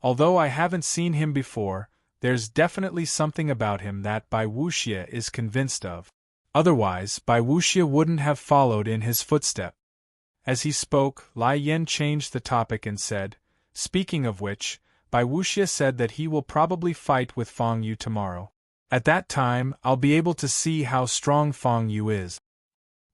Although I haven't seen him before, there's definitely something about him that Bai Wuxie is convinced of. Otherwise, Bai Wuxie wouldn't have followed in his footstep. As he spoke, Lai Yen changed the topic and said, "Speaking of which, Bai Wuxie said that he will probably fight with Fang Yu tomorrow. At that time, I'll be able to see how strong Fang Yu is."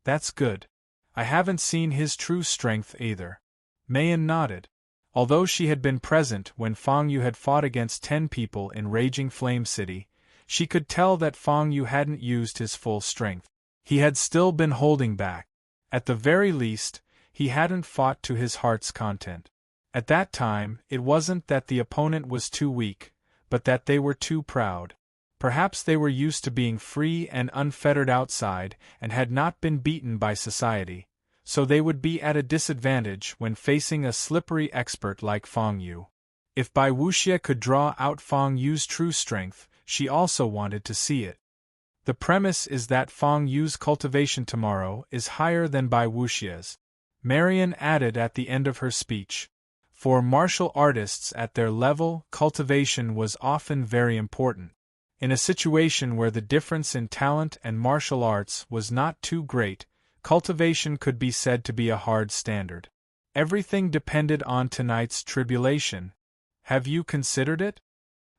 "That's good. I haven't seen his true strength either." Mayan nodded. Although she had been present when Fang Yu had fought against 10 people in Raging Flame City, she could tell that Fang Yu hadn't used his full strength. He had still been holding back. At the very least, he hadn't fought to his heart's content. At that time, it wasn't that the opponent was too weak, but that they were too proud. Perhaps they were used to being free and unfettered outside and had not been beaten by society, so they would be at a disadvantage when facing a slippery expert like Fang Yu. If Bai Wuxie could draw out Fang Yu's true strength, she also wanted to see it. The premise is that Fang Yu's cultivation tomorrow is higher than Bai Wuxie's. Marian added at the end of her speech. For martial artists at their level, cultivation was often very important. In a situation where the difference in talent and martial arts was not too great, cultivation could be said to be a hard standard. Everything depended on tonight's tribulation. Have you considered it?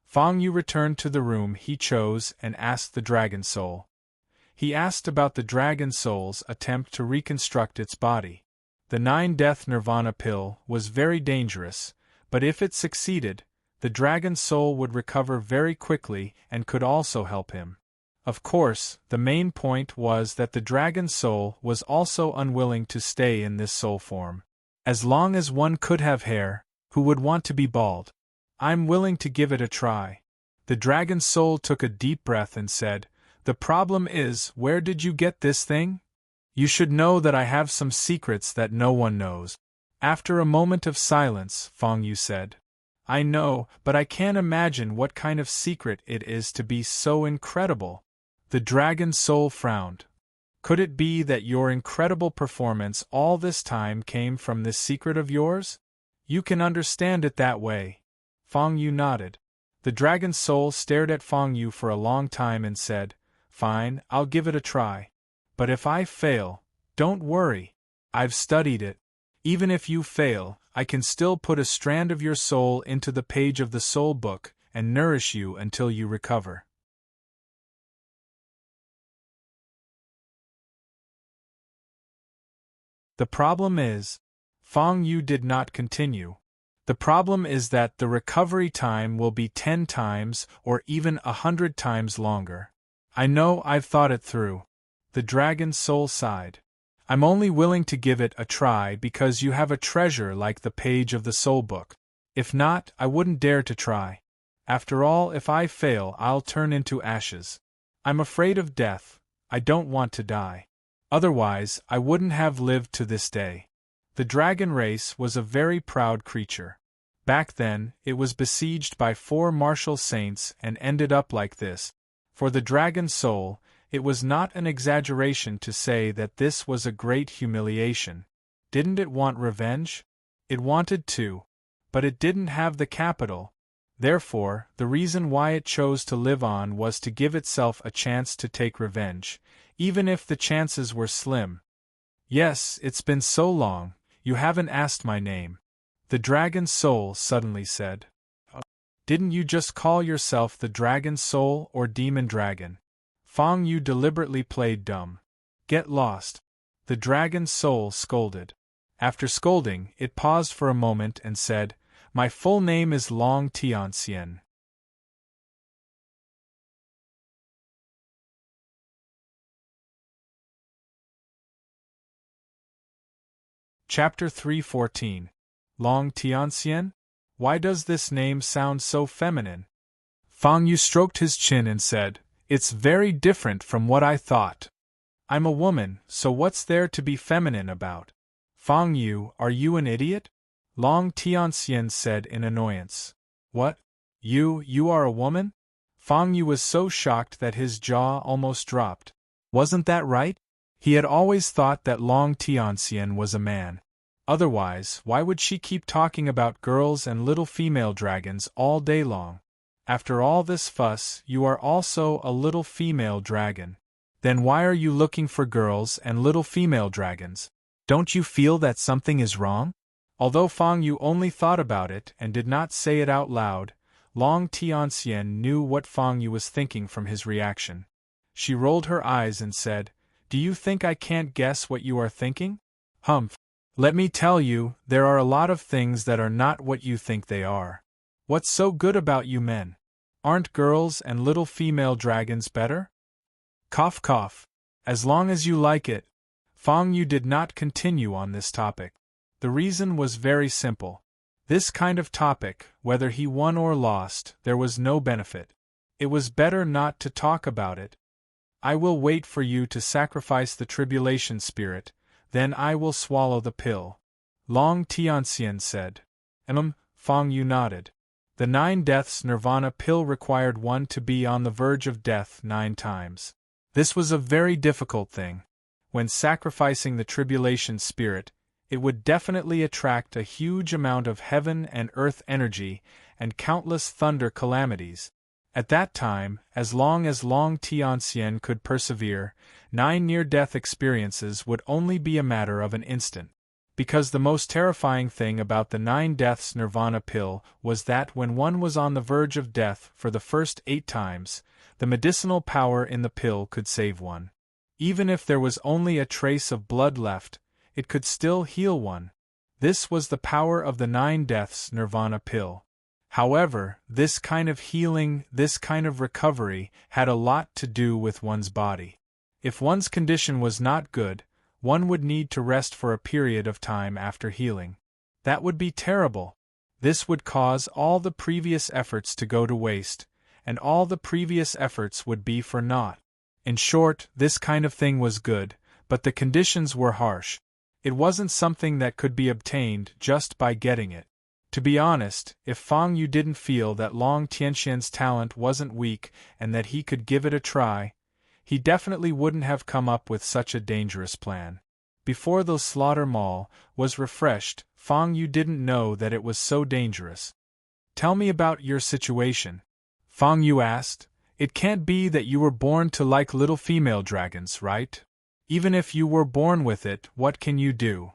Fang Yu returned to the room he chose and asked the Dragon Soul. He asked about the Dragon Soul's attempt to reconstruct its body. The 9-death Nirvana pill was very dangerous, but if it succeeded, the Dragon Soul would recover very quickly and could also help him. Of course, the main point was that the Dragon Soul was also unwilling to stay in this soul form. As long as one could have hair, who would want to be bald? I'm willing to give it a try. The Dragon Soul took a deep breath and said, "The problem is, where did you get this thing? You should know that I have some secrets that no one knows." After a moment of silence, Fang Yu said, "I know, but I can't imagine what kind of secret it is to be so incredible." The Dragon Soul frowned. "Could it be that your incredible performance all this time came from this secret of yours? You can understand it that way." Fang Yu nodded. The Dragon Soul stared at Fang Yu for a long time and said, "Fine, I'll give it a try. But if I fail, don't worry. I've studied it. Even if you fail, I can still put a strand of your soul into the page of the soul book and nourish you until you recover." The problem is, Fang Yu did not continue. The problem is that the recovery time will be 10 times or even 100 times longer. I know, I've thought it through. The Dragon Soul sighed. I'm only willing to give it a try because you have a treasure like the page of the soul book. If not, I wouldn't dare to try. After all, if I fail, I'll turn into ashes. I'm afraid of death. I don't want to die. Otherwise, I wouldn't have lived to this day. The dragon race was a very proud creature. Back then, it was besieged by 4 martial saints and ended up like this. For the Dragon Soul, it was not an exaggeration to say that this was a great humiliation. Didn't it want revenge? It wanted to. But it didn't have the capital. Therefore, the reason why it chose to live on was to give itself a chance to take revenge, even if the chances were slim. "Yes, it's been so long, you haven't asked my name," the Dragon Soul suddenly said. "Didn't you just call yourself the Dragon Soul or Demon Dragon?" Fang Yu deliberately played dumb. "Get lost," the Dragon Soul scolded. After scolding, it paused for a moment and said, "My full name is Long Tianxian." Chapter 314. Long Tianxian? Why does this name sound so feminine? Fang Yu stroked his chin and said, "It's very different from what I thought. I'm a woman, so what's there to be feminine about?" "Fang Yu, are you an idiot?" Long Tianxian said in annoyance. "What? You are a woman?" Fang Yu was so shocked that his jaw almost dropped. Wasn't that right? He had always thought that Long Tianxian was a man. Otherwise, why would she keep talking about girls and little female dragons all day long? After all this fuss, you are also a little female dragon. Then why are you looking for girls and little female dragons? Don't you feel that something is wrong? Although Fang Yu only thought about it and did not say it out loud, Long Tianxian knew what Fang Yu was thinking from his reaction. She rolled her eyes and said, "Do you think I can't guess what you are thinking? Humph. Let me tell you, there are a lot of things that are not what you think they are. What's so good about you men? Aren't girls and little female dragons better?" Cough cough. As long as you like it. Fang Yu did not continue on this topic. The reason was very simple. This kind of topic, whether he won or lost, there was no benefit. It was better not to talk about it. "I will wait for you to sacrifice the tribulation spirit, then I will swallow the pill," Long Tianxian said. Fang Yu nodded. The 9 deaths nirvana pill required one to be on the verge of death 9 times. This was a very difficult thing. When sacrificing the tribulation spirit, it would definitely attract a huge amount of heaven and earth energy and countless thunder calamities. At that time, as long as Long Tianxian could persevere, 9 near-death experiences would only be a matter of an instant. Because the most terrifying thing about the 9 deaths nirvana pill was that when one was on the verge of death for the first 8 times, the medicinal power in the pill could save one. Even if there was only a trace of blood left, it could still heal one. This was the power of the 9 deaths nirvana pill. However, this kind of healing, this kind of recovery, had a lot to do with one's body. If one's condition was not good, one would need to rest for a period of time after healing. That would be terrible. This would cause all the previous efforts to go to waste, and all the previous efforts would be for naught. In short, this kind of thing was good, but the conditions were harsh. It wasn't something that could be obtained just by getting it. To be honest, if Fang Yu didn't feel that Long Tianxian's talent wasn't weak and that he could give it a try, he definitely wouldn't have come up with such a dangerous plan. Before the slaughter mall was refreshed, Fang Yu didn't know that it was so dangerous. "Tell me about your situation," Fang Yu asked. "It can't be that you were born to like little female dragons, right? Even if you were born with it, what can you do?"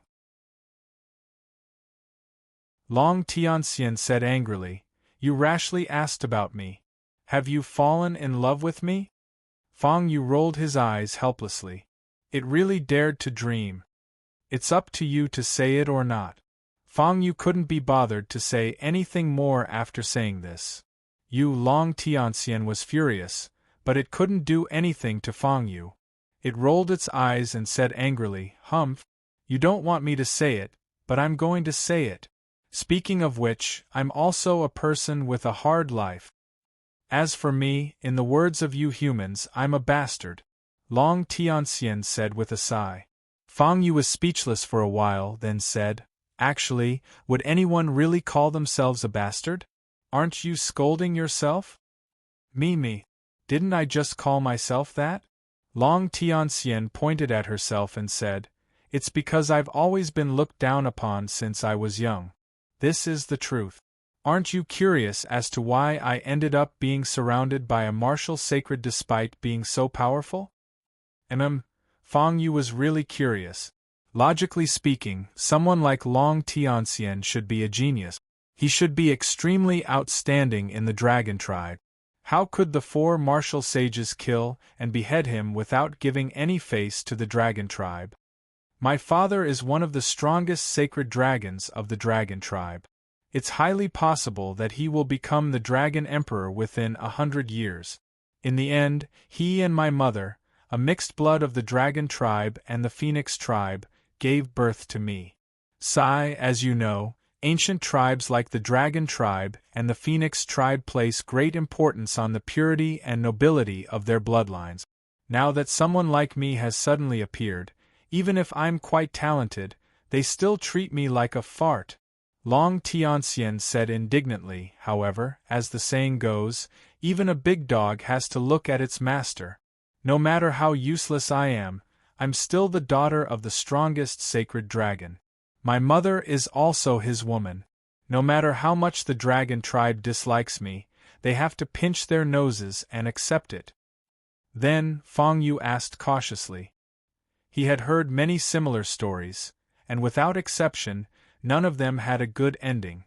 Long Tianxian said angrily, "You rashly asked about me. Have you fallen in love with me?" Fang Yu rolled his eyes helplessly. It really dared to dream. "It's up to you to say it or not." Fang Yu couldn't be bothered to say anything more after saying this. Long Tianxian was furious, but it couldn't do anything to Fang Yu. It rolled its eyes and said angrily, "Humph, you don't want me to say it, but I'm going to say it. Speaking of which, I'm also a person with a hard life. As for me, in the words of you humans, I'm a bastard," Long Tianxian said with a sigh. Fang Yu was speechless for a while, then said, "Actually, would anyone really call themselves a bastard? Aren't you scolding yourself?" Me. Didn't I just call myself that?" Long Tianxian pointed at herself and said, "It's because I've always been looked down upon since I was young. This is the truth. Aren't you curious as to why I ended up being surrounded by a martial sacred despite being so powerful?" Fang Yu was really curious. Logically speaking, someone like Long Tianxian should be a genius. He should be extremely outstanding in the dragon tribe. How could the 4 martial sages kill and behead him without giving any face to the dragon tribe? "My father is one of the strongest sacred dragons of the dragon tribe. It's highly possible that he will become the dragon emperor within 100 years. In the end, he and my mother, a mixed blood of the dragon tribe and the phoenix tribe, gave birth to me. As you know, ancient tribes like the dragon tribe and the phoenix tribe place great importance on the purity and nobility of their bloodlines. Now that someone like me has suddenly appeared, even if I'm quite talented, they still treat me like a fart." Long Tianxian said indignantly, however, as the saying goes, even a big dog has to look at its master. No matter how useless I am, I'm still the daughter of the strongest sacred dragon. My mother is also his woman. No matter how much the dragon tribe dislikes me, they have to pinch their noses and accept it." Then, Feng Yu asked cautiously. He had heard many similar stories, and without exception, none of them had a good ending.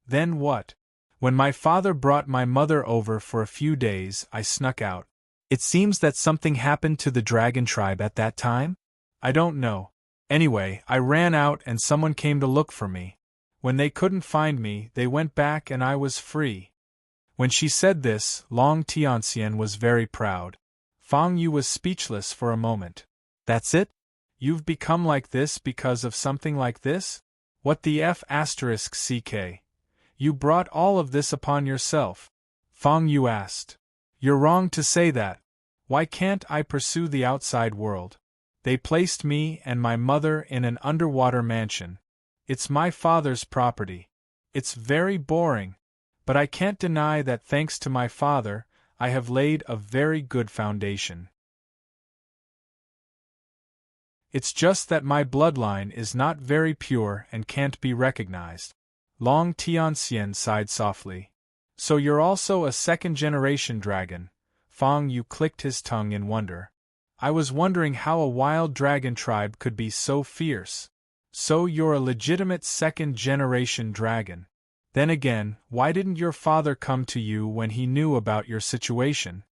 "Then what?" "When my father brought my mother over for a few days, I snuck out. It seems that something happened to the dragon tribe at that time? I don't know. Anyway, I ran out and someone came to look for me. When they couldn't find me, they went back and I was free." When she said this, Long Tianxian was very proud. Feng Yu was speechless for a moment. "That's it? You've become like this because of something like this? What the f***ck? You brought all of this upon yourself?" Feng Yu asked. "You're wrong to say that. Why can't I pursue the outside world? They placed me and my mother in an underwater mansion. It's my father's property. It's very boring, but I can't deny that thanks to my father, I have laid a very good foundation. It's just that my bloodline is not very pure and can't be recognized." Long Tianxian sighed softly. "So you're also a second-generation dragon?" Feng Yu clicked his tongue in wonder. "I was wondering how a wild dragon tribe could be so fierce. So you're a legitimate second-generation dragon. Then again, why didn't your father come to you when he knew about your situation?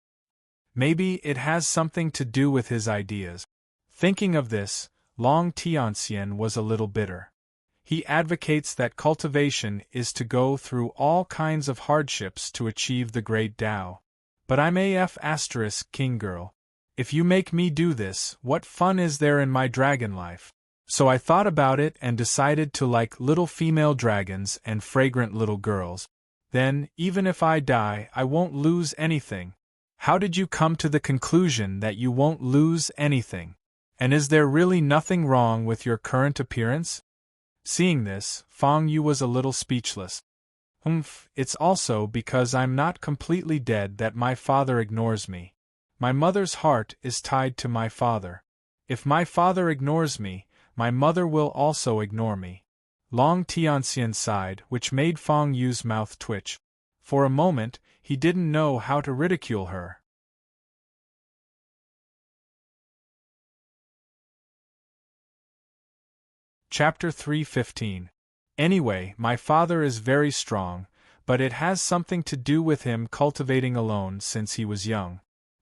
Maybe it has something to do with his ideas." Thinking of this, Long Tianxian was a little bitter. He advocates that cultivation is to go through all kinds of hardships to achieve the great Tao. But I'm king girl. If you make me do this, what fun is there in my dragon life? So I thought about it and decided to like little female dragons and fragrant little girls. Then, even if I die, I won't lose anything. How did you come to the conclusion that you won't lose anything? And is there really nothing wrong with your current appearance? Seeing this, Feng Yu was a little speechless. It's also because I'm not completely dead that my father ignores me. My mother's heart is tied to my father. If my father ignores me, my mother will also ignore me." Long Tianxian sighed, which made Feng Yu's mouth twitch. For a moment, he didn't know how to ridicule her. Chapter 3:15. "Anyway, my father is very strong, but it has something to do with him cultivating alone since he was young.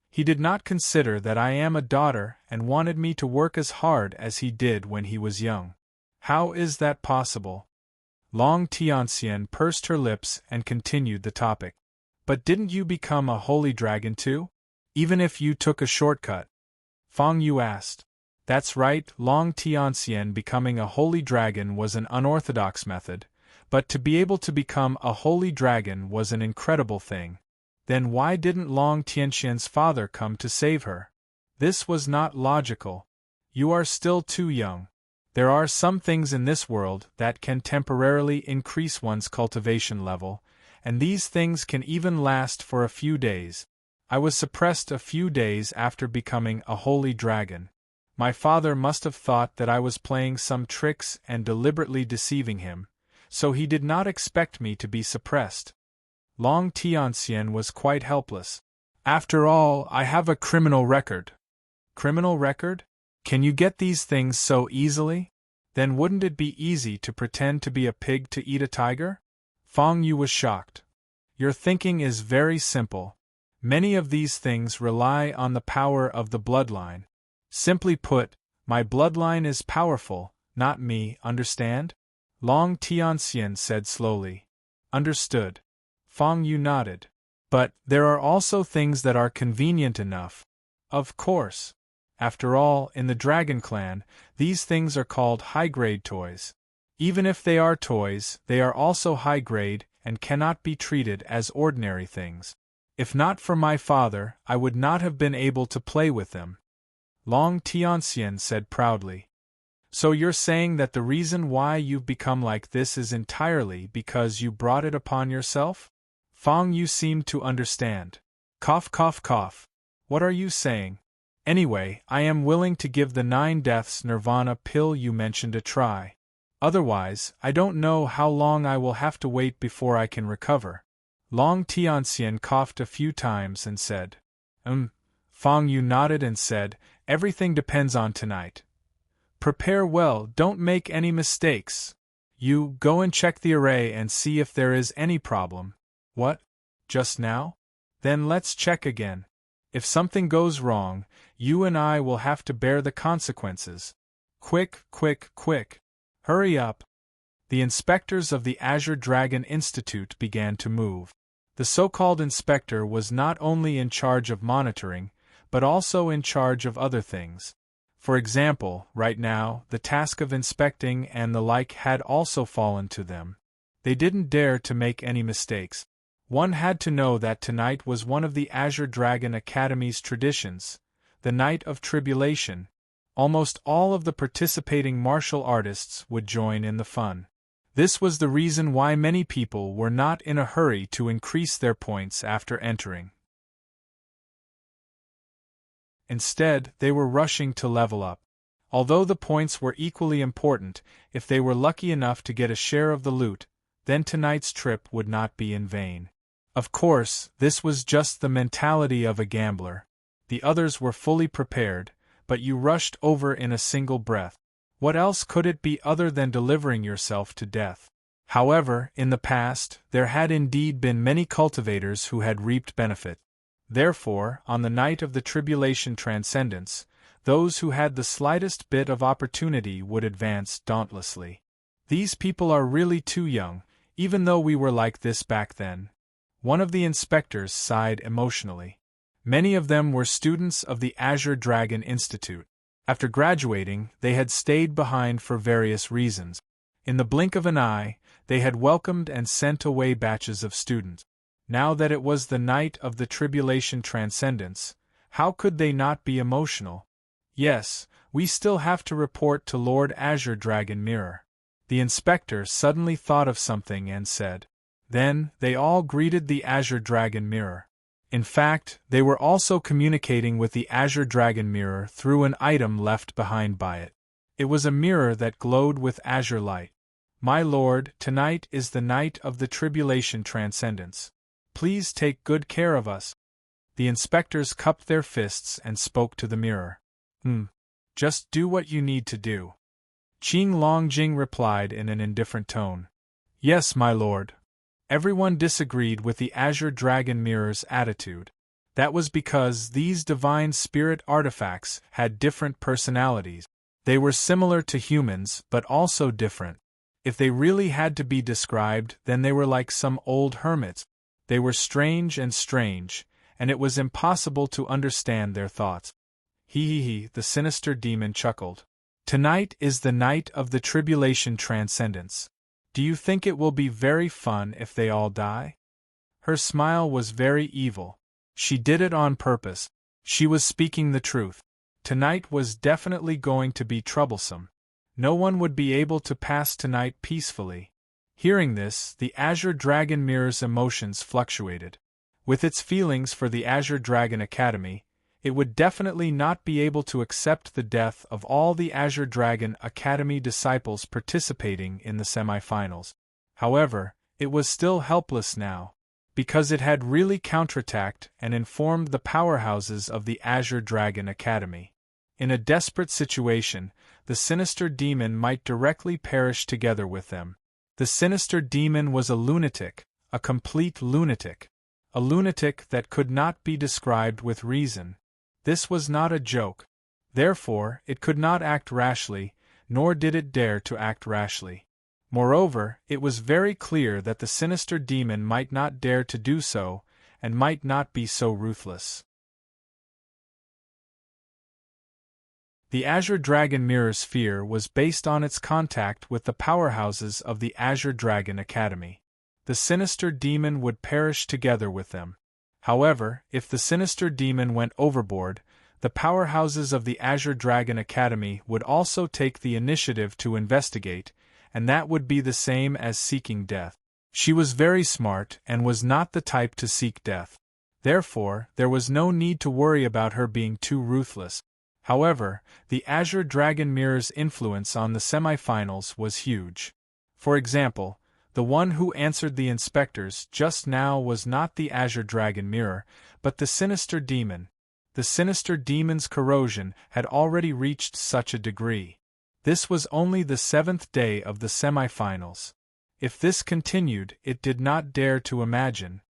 He did not consider that I am a daughter and wanted me to work as hard as he did when he was young." "How is that possible?" Long Tianxian pursed her lips and continued the topic. "But didn't you become a holy dragon too? Even if you took a shortcut?" Feng Yu asked. "That's right, Long Tianxian, becoming a holy dragon was an unorthodox method, but to be able to become a holy dragon was an incredible thing. Then why didn't Long Tianxian's father come to save her? This was not logical. You are still too young. There are some things in this world that can temporarily increase one's cultivation level, and these things can even last for a few days. I was suppressed a few days after becoming a holy dragon. My father must have thought that I was playing some tricks and deliberately deceiving him, so he did not expect me to be suppressed." Long Tianxian was quite helpless. "After all, I have a criminal record." "Criminal record? Can you get these things so easily? Then wouldn't it be easy to pretend to be a pig to eat a tiger?" Feng Yu was shocked. "Your thinking is very simple. Many of these things rely on the power of the bloodline. Simply put, my bloodline is powerful, not me, understand?" Long Tianxian said slowly. "Understood." Feng Yu nodded. "But there are also things that are convenient enough." "Of course. After all, in the Dragon Clan, these things are called high-grade toys. Even if they are toys, they are also high-grade and cannot be treated as ordinary things. If not for my father, I would not have been able to play with them." Long Tianxian said proudly. "So you're saying that the reason why you've become like this is entirely because you brought it upon yourself?" Feng Yu seemed to understand. "Cough cough cough. What are you saying? Anyway, I am willing to give the 9 deaths nirvana pill you mentioned a try. Otherwise, I don't know how long I will have to wait before I can recover. Long Tianxian coughed a few times and said, Fang Yu nodded and said, everything depends on tonight. Prepare well, don't make any mistakes. You, go and check the array and see if there is any problem. What? Just now? Then let's check again. If something goes wrong, you and I will have to bear the consequences. Quick, quick, quick. Hurry up. The inspectors of the Azure Dragon Institute began to move. The so-called inspector was not only in charge of monitoring, but also in charge of other things. For example, right now, the task of inspecting and the like had also fallen to them. They didn't dare to make any mistakes. One had to know that tonight was one of the Azure Dragon Academy's traditions, the Night of Tribulation. Almost all of the participating martial artists would join in the fun. This was the reason why many people were not in a hurry to increase their points after entering. Instead, they were rushing to level up. Although the points were equally important, if they were lucky enough to get a share of the loot, then tonight's trip would not be in vain. Of course, this was just the mentality of a gambler. The others were fully prepared, but you rushed over in a single breath. What else could it be other than delivering yourself to death? However, in the past, there had indeed been many cultivators who had reaped benefit. Therefore, on the night of the Tribulation Transcendence, those who had the slightest bit of opportunity would advance dauntlessly. These people are really too young, even though we were like this back then. One of the inspectors sighed emotionally. Many of them were students of the Azure Dragon Institute. After graduating, they had stayed behind for various reasons. In the blink of an eye, they had welcomed and sent away batches of students. Now that it was the night of the Tribulation Transcendence, how could they not be emotional? Yes, we still have to report to Lord Azure Dragon Mirror. The inspector suddenly thought of something and said. Then, they all greeted the Azure Dragon Mirror. In fact, they were also communicating with the Azure Dragon Mirror through an item left behind by it. It was a mirror that glowed with azure light. My lord, tonight is the night of the Tribulation Transcendence. Please take good care of us. The inspectors cupped their fists and spoke to the mirror. Just do what you need to do. Qing Longjing replied in an indifferent tone. Yes, my lord. Everyone disagreed with the Azure Dragon Mirror's attitude. That was because these divine spirit artifacts had different personalities. They were similar to humans, but also different. If they really had to be described, then they were like some old hermits. They were strange, and it was impossible to understand their thoughts. The sinister demon chuckled. Tonight is the night of the Tribulation Transcendence. Do you think it will be very fun if they all die? Her smile was very evil. She did it on purpose. She was speaking the truth. Tonight was definitely going to be troublesome. No one would be able to pass tonight peacefully. Hearing this, the Azure Dragon Mirror's emotions fluctuated. With its feelings for the Azure Dragon Academy, it would definitely not be able to accept the death of all the Azure Dragon Academy disciples participating in the semifinals. However, it was still helpless now, because it had really counterattacked and informed the powerhouses of the Azure Dragon Academy. In a desperate situation, the sinister demon might directly perish together with them. The sinister demon was a lunatic, a complete lunatic. A lunatic that could not be described with reason. This was not a joke. Therefore, it could not act rashly, nor did it dare to act rashly. Moreover, it was very clear that the sinister demon might not dare to do so, and might not be so ruthless. The Azure Dragon Mirror's fear was based on its contact with the powerhouses of the Azure Dragon Academy. The sinister demon would perish together with them. However, if the sinister demon went overboard, the powerhouses of the Azure Dragon Academy would also take the initiative to investigate, and that would be the same as seeking death. She was very smart and was not the type to seek death. Therefore, there was no need to worry about her being too ruthless. However, the Azure Dragon Mirror's influence on the semifinals was huge. For example, the one who answered the inspectors just now was not the Azure Dragon Mirror, but the Sinister Demon. The Sinister Demon's corrosion had already reached such a degree. This was only the 7th day of the semifinals. If this continued, it did not dare to imagine.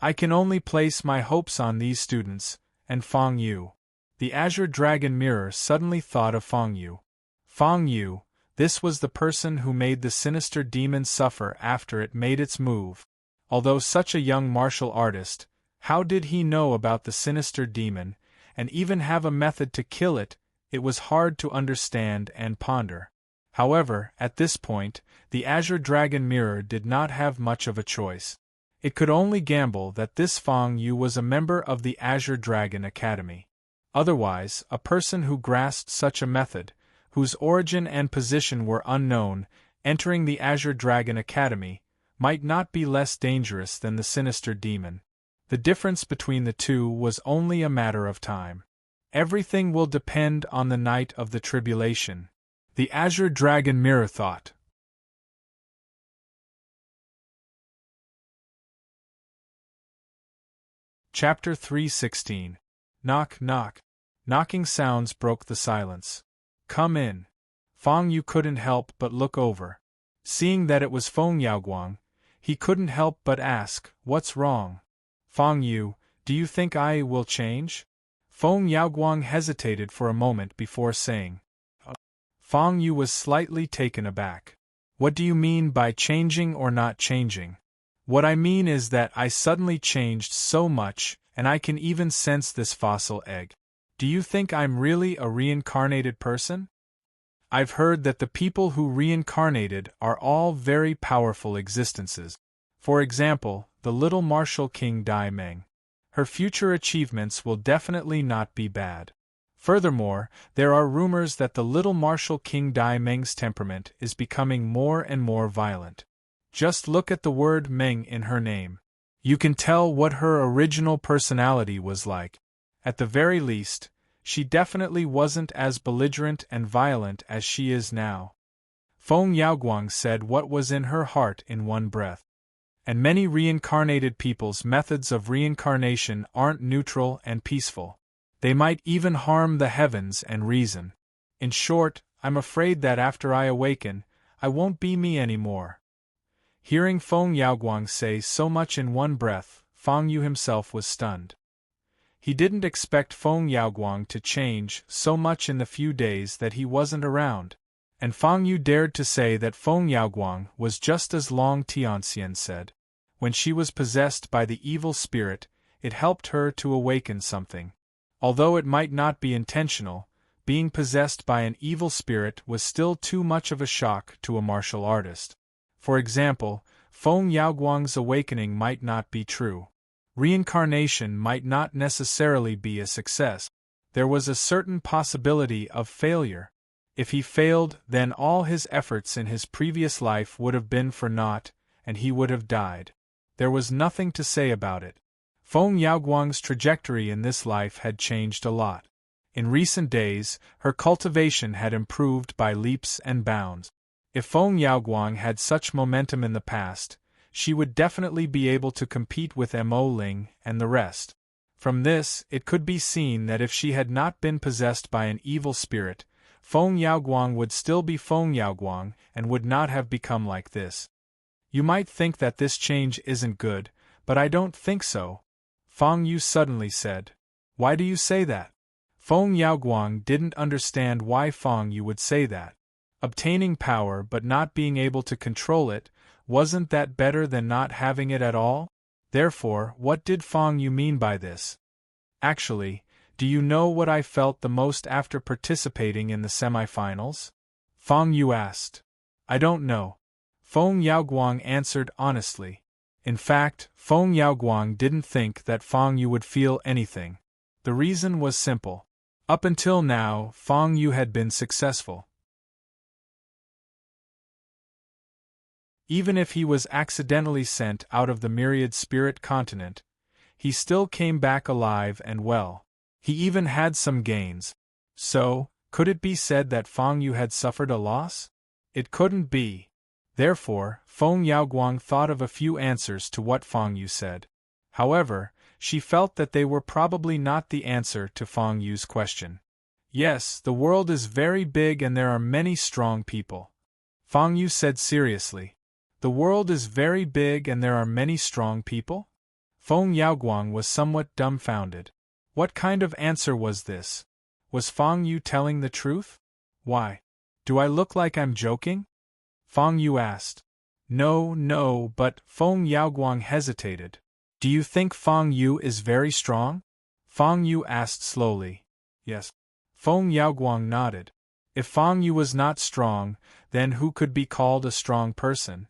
I can only place my hopes on these students, and Feng Yu. The Azure Dragon Mirror suddenly thought of Feng Yu. Feng Yu, this was the person who made the Sinister Demon suffer after it made its move. Although such a young martial artist, how did he know about the Sinister Demon, and even have a method to kill it? It was hard to understand and ponder. However, at this point, the Azure Dragon Mirror did not have much of a choice. It could only gamble that this Feng Yu was a member of the Azure Dragon Academy. Otherwise, a person who grasped such a method, whose origin and position were unknown, entering the Azure Dragon Academy, might not be less dangerous than the Sinister Demon. The difference between the two was only a matter of time. Everything will depend on the night of the tribulation, the Azure Dragon Mirror thought. Chapter 3:16. Knock, knock. Knocking sounds broke the silence. Come in. Feng Yu couldn't help but look over. Seeing that it was Feng Yaoguang, he couldn't help but ask, "What's wrong? Feng Yu, do you think I will change?" Feng Yaoguang hesitated for a moment before saying. Feng Yu was slightly taken aback. "What do you mean by changing or not changing?" "What I mean is that I suddenly changed so much, and I can even sense this fossil egg. Do you think I'm really a reincarnated person? I've heard that the people who reincarnated are all very powerful existences. For example, the little martial king Dai Meng. Her future achievements will definitely not be bad. Furthermore, there are rumors that the little martial king Dai Meng's temperament is becoming more and more violent. Just look at the word Meng in her name. You can tell what her original personality was like. At the very least, she definitely wasn't as belligerent and violent as she is now." Feng Yaoguang said what was in her heart in one breath. And many reincarnated people's methods of reincarnation aren't neutral and peaceful. They might even harm the heavens and reason. In short, I'm afraid that after I awaken, I won't be me anymore. Hearing Feng Yaoguang say so much in one breath, Feng Yu himself was stunned. He didn't expect Feng Yaoguang to change so much in the few days that he wasn't around. And Feng Yu dared to say that Feng Yaoguang was just as Long Tianxian said. When she was possessed by the evil spirit, it helped her to awaken something. Although it might not be intentional, being possessed by an evil spirit was still too much of a shock to a martial artist. For example, Feng Yaoguang's awakening might not be true. Reincarnation might not necessarily be a success. There was a certain possibility of failure. If he failed, then all his efforts in his previous life would have been for naught, and he would have died. There was nothing to say about it. Feng Yaoguang's trajectory in this life had changed a lot. In recent days, her cultivation had improved by leaps and bounds. If Feng Yaoguang had such momentum in the past, she would definitely be able to compete with Mo Ling and the rest. From this, it could be seen that if she had not been possessed by an evil spirit, Feng Yaoguang would still be Feng Yaoguang and would not have become like this. You might think that this change isn't good, but I don't think so, Feng Yu suddenly said. Why do you say that? Feng Yaoguang didn't understand why Feng Yu would say that. Obtaining power but not being able to control it, wasn't that better than not having it at all? Therefore, what did Feng Yu mean by this? Actually, do you know what I felt the most after participating in the semifinals? Feng Yu asked. I don't know. Feng Yaoguang answered honestly. In fact, Feng Yaoguang didn't think that Feng Yu would feel anything. The reason was simple. Up until now, Feng Yu had been successful. Even if he was accidentally sent out of the myriad spirit continent, he still came back alive and well. He even had some gains. So, could it be said that Feng Yu had suffered a loss? It couldn't be. Therefore, Feng Yaoguang thought of a few answers to what Feng Yu said. However, she felt that they were probably not the answer to Feng Yu's question. Yes, the world is very big and there are many strong people. Feng Yu said seriously. The world is very big and there are many strong people? Feng Yaoguang was somewhat dumbfounded. What kind of answer was this? Was Feng Yu telling the truth? Why? Do I look like I'm joking? Feng Yu asked. No, but Feng Yaoguang hesitated. Do you think Feng Yu is very strong? Feng Yu asked slowly. Yes. Feng Yaoguang nodded. If Feng Yu was not strong, then who could be called a strong person?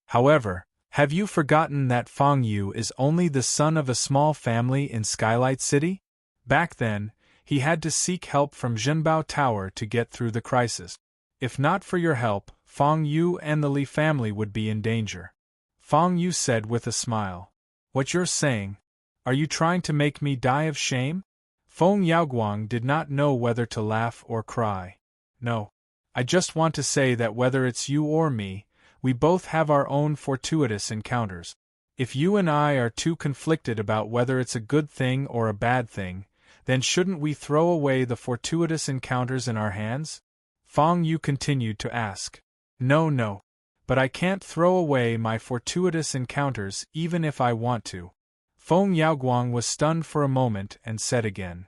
However, have you forgotten that Feng Yu is only the son of a small family in Skylight City? Back then, he had to seek help from Zhenbao Tower to get through the crisis. If not for your help, Feng Yu and the Li family would be in danger. Feng Yu said with a smile. What you're saying? Are you trying to make me die of shame? Feng Yaoguang did not know whether to laugh or cry. No. I just want to say that whether it's you or me, we both have our own fortuitous encounters. If you and I are too conflicted about whether it's a good thing or a bad thing, then shouldn't we throw away the fortuitous encounters in our hands? Feng Yu continued to ask. No. But I can't throw away my fortuitous encounters even if I want to. Feng Yaoguang was stunned for a moment and said again.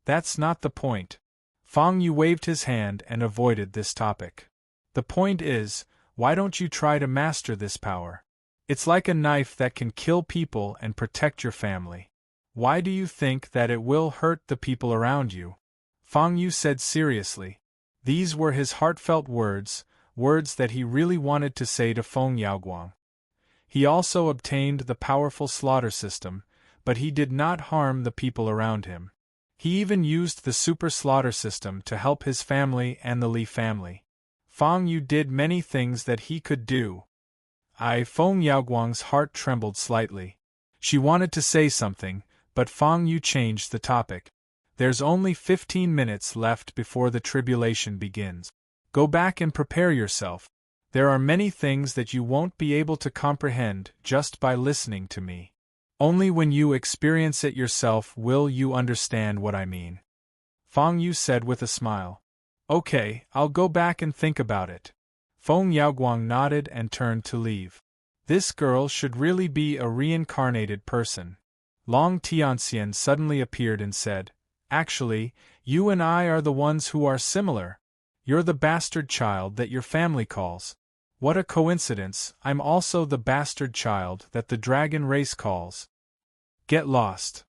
That's not the point. Feng Yu waved his hand and avoided this topic. The point is, why don't you try to master this power? It's like a knife that can kill people and protect your family. Why do you think that it will hurt the people around you? Feng Yu said seriously. These were his heartfelt words, words that he really wanted to say to Feng Yaoguang. He also obtained the powerful slaughter system, but he did not harm the people around him. He even used the super slaughter system to help his family and the Li family. Feng Yu did many things that he could do. Feng Yaoguang's heart trembled slightly. She wanted to say something, but Feng Yu changed the topic. There's only 15 minutes left before the tribulation begins. Go back and prepare yourself. There are many things that you won't be able to comprehend just by listening to me. Only when you experience it yourself will you understand what I mean. Feng Yu said with a smile. Okay, I'll go back and think about it. Feng Yaoguang nodded and turned to leave. This girl should really be a reincarnated person. Long Tianxian suddenly appeared and said, Actually, you and I are the ones who are similar. You're the bastard child that your family calls. What a coincidence, I'm also the bastard child that the dragon race calls. Get lost.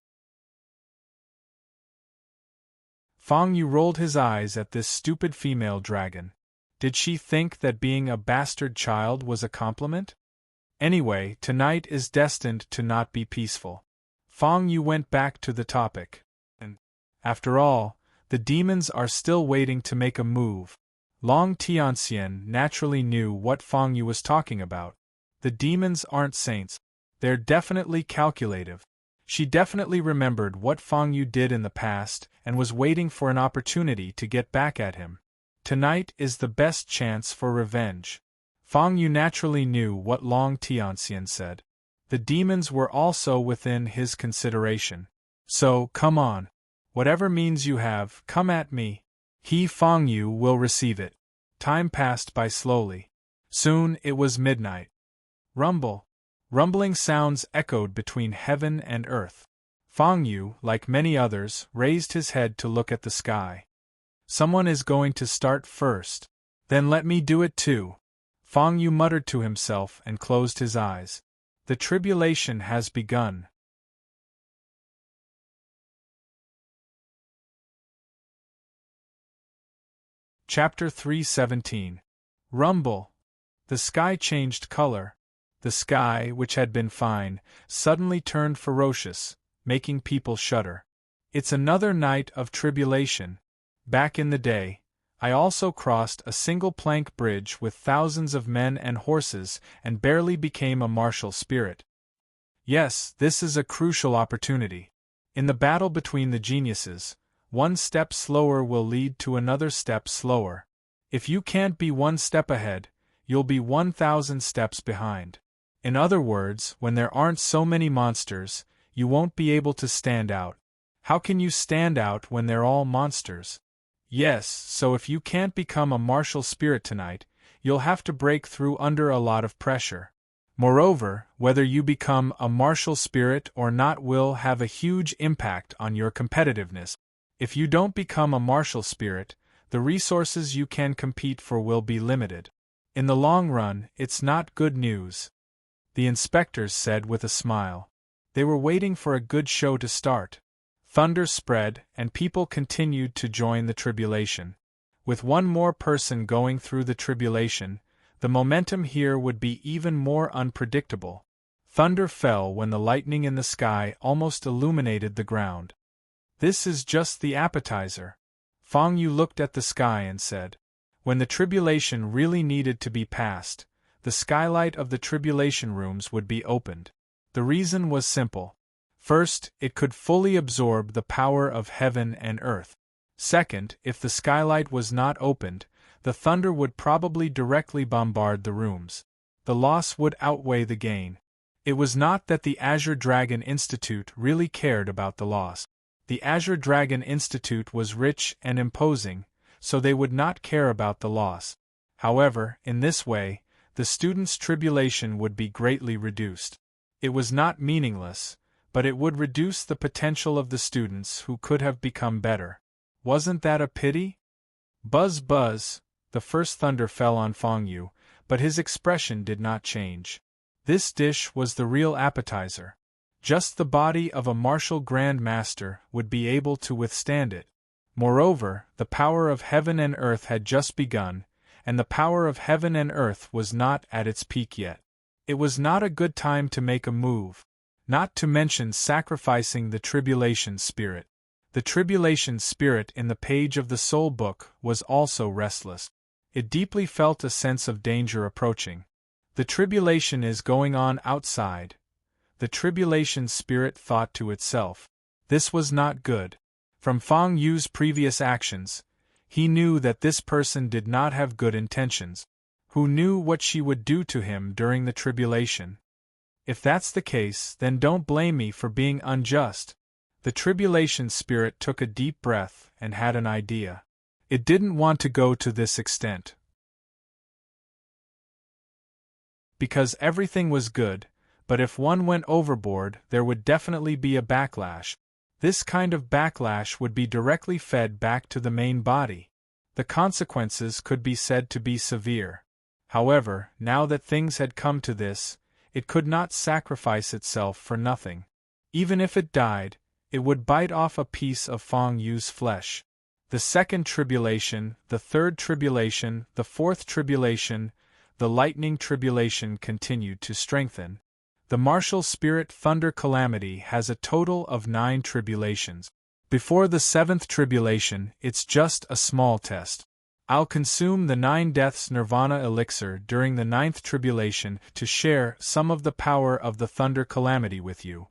Feng Yu rolled his eyes at this stupid female dragon. Did she think that being a bastard child was a compliment? Anyway, tonight is destined to not be peaceful. Feng Yu went back to the topic. And, after all, the demons are still waiting to make a move. Long Tianxian naturally knew what Feng Yu was talking about. The demons aren't saints. They're definitely calculative. She definitely remembered what Feng Yu did in the past and was waiting for an opportunity to get back at him. Tonight is the best chance for revenge. Feng Yu naturally knew what Long Tianxian said. The demons were also within his consideration. So, come on. Whatever means you have, come at me. He, Feng Yu, will receive it. Time passed by slowly. Soon it was midnight. Rumble. Rumbling sounds echoed between heaven and earth. Feng Yu, like many others, raised his head to look at the sky. Someone is going to start first. Then let me do it too. Feng Yu muttered to himself and closed his eyes. The tribulation has begun. Chapter 317. Rumble. The sky changed color. The sky, which had been fine, suddenly turned ferocious, making people shudder. It's another night of tribulation. Back in the day, I also crossed a single plank bridge with thousands of men and horses and barely became a martial spirit. Yes, this is a crucial opportunity. In the battle between the geniuses, one step slower will lead to another step slower. If you can't be one step ahead, you'll be 1,000 steps behind. In other words, when there aren't so many monsters, you won't be able to stand out. How can you stand out when they're all monsters? Yes, so if you can't become a martial spirit tonight, you'll have to break through under a lot of pressure. Moreover, whether you become a martial spirit or not will have a huge impact on your competitiveness. If you don't become a martial spirit, the resources you can compete for will be limited. In the long run, it's not good news, the inspectors said with a smile. They were waiting for a good show to start. Thunder spread, and people continued to join the tribulation. With one more person going through the tribulation, the momentum here would be even more unpredictable. Thunder fell when the lightning in the sky almost illuminated the ground. This is just the appetizer. Fang Yu looked at the sky and said, when the tribulation really needed to be passed, the skylight of the tribulation rooms would be opened. The reason was simple. First, it could fully absorb the power of heaven and earth. Second, if the skylight was not opened, the thunder would probably directly bombard the rooms. The loss would outweigh the gain. It was not that the Azure Dragon Institute really cared about the loss. The Azure Dragon Institute was rich and imposing, so they would not care about the loss. However, in this way, the students' tribulation would be greatly reduced. It was not meaningless, but it would reduce the potential of the students who could have become better. Wasn't that a pity? Buzz buzz, the first thunder fell on Fang Yu, but his expression did not change. This dish was the real appetizer. Just the body of a martial Grand Master would be able to withstand it. Moreover, the power of heaven and earth had just begun, and the power of heaven and earth was not at its peak yet. It was not a good time to make a move, not to mention sacrificing the tribulation spirit. The tribulation spirit in the page of the soul book was also restless. It deeply felt a sense of danger approaching. The tribulation is going on outside. The tribulation spirit thought to itself. This was not good. From Fang Yu's previous actions, he knew that this person did not have good intentions. Who knew what she would do to him during the tribulation? If that's the case, then don't blame me for being unjust. The tribulation spirit took a deep breath and had an idea. It didn't want to go to this extent. Because everything was good, but if one went overboard, there would definitely be a backlash. This kind of backlash would be directly fed back to the main body. The consequences could be said to be severe. However, now that things had come to this, it could not sacrifice itself for nothing. Even if it died, it would bite off a piece of Fang Yu's flesh. The second tribulation, the third tribulation, the fourth tribulation, the lightning tribulation continued to strengthen. The martial spirit thunder calamity has a total of 9 tribulations. Before the 7th tribulation, it's just a small test. I'll consume the 9 deaths nirvana elixir during the 9th tribulation to share some of the power of the thunder calamity with you.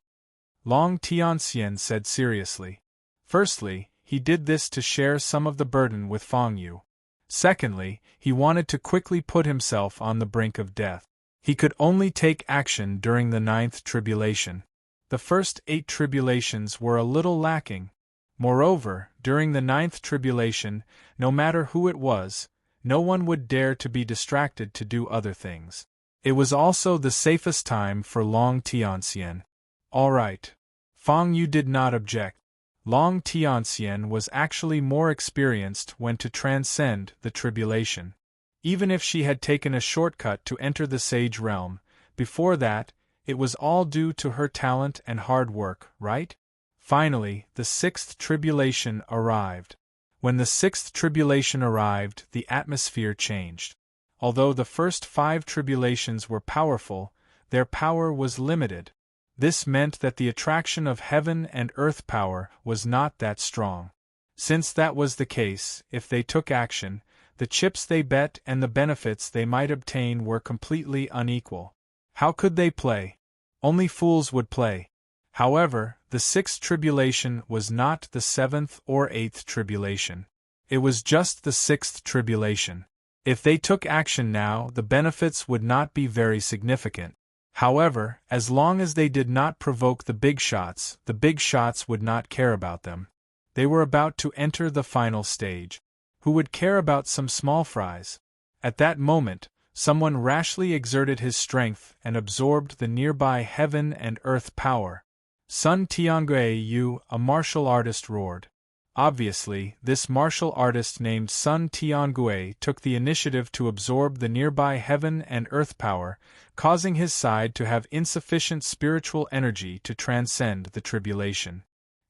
Long Tianxian said seriously. Firstly, he did this to share some of the burden with Fang Yu. Secondly, he wanted to quickly put himself on the brink of death. He could only take action during the 9th tribulation. The first 8 tribulations were a little lacking. Moreover, during the 9th tribulation, no matter who it was, no one would dare to be distracted to do other things. It was also the safest time for Long Tianxian. All right. Fang Yu did not object. Long Tianxian was actually more experienced when to transcend the tribulation. Even if she had taken a shortcut to enter the sage realm, before that, it was all due to her talent and hard work, right? Finally, the 6th tribulation arrived. When the 6th tribulation arrived, the atmosphere changed. Although the first 5 tribulations were powerful, their power was limited. This meant that the attraction of heaven and earth power was not that strong. Since that was the case, if they took action, the chips they bet and the benefits they might obtain were completely unequal. How could they play? Only fools would play. However, the sixth tribulation was not the seventh or eighth tribulation. It was just the sixth tribulation. If they took action now, the benefits would not be very significant. However, as long as they did not provoke the big shots would not care about them. They were about to enter the final stage. Who would care about some small fries? At that moment, someone rashly exerted his strength and absorbed the nearby heaven and earth power. Sun Tianguei, a martial artist, roared. Obviously, this martial artist named Sun Tianguei took the initiative to absorb the nearby heaven and earth power, causing his side to have insufficient spiritual energy to transcend the tribulation.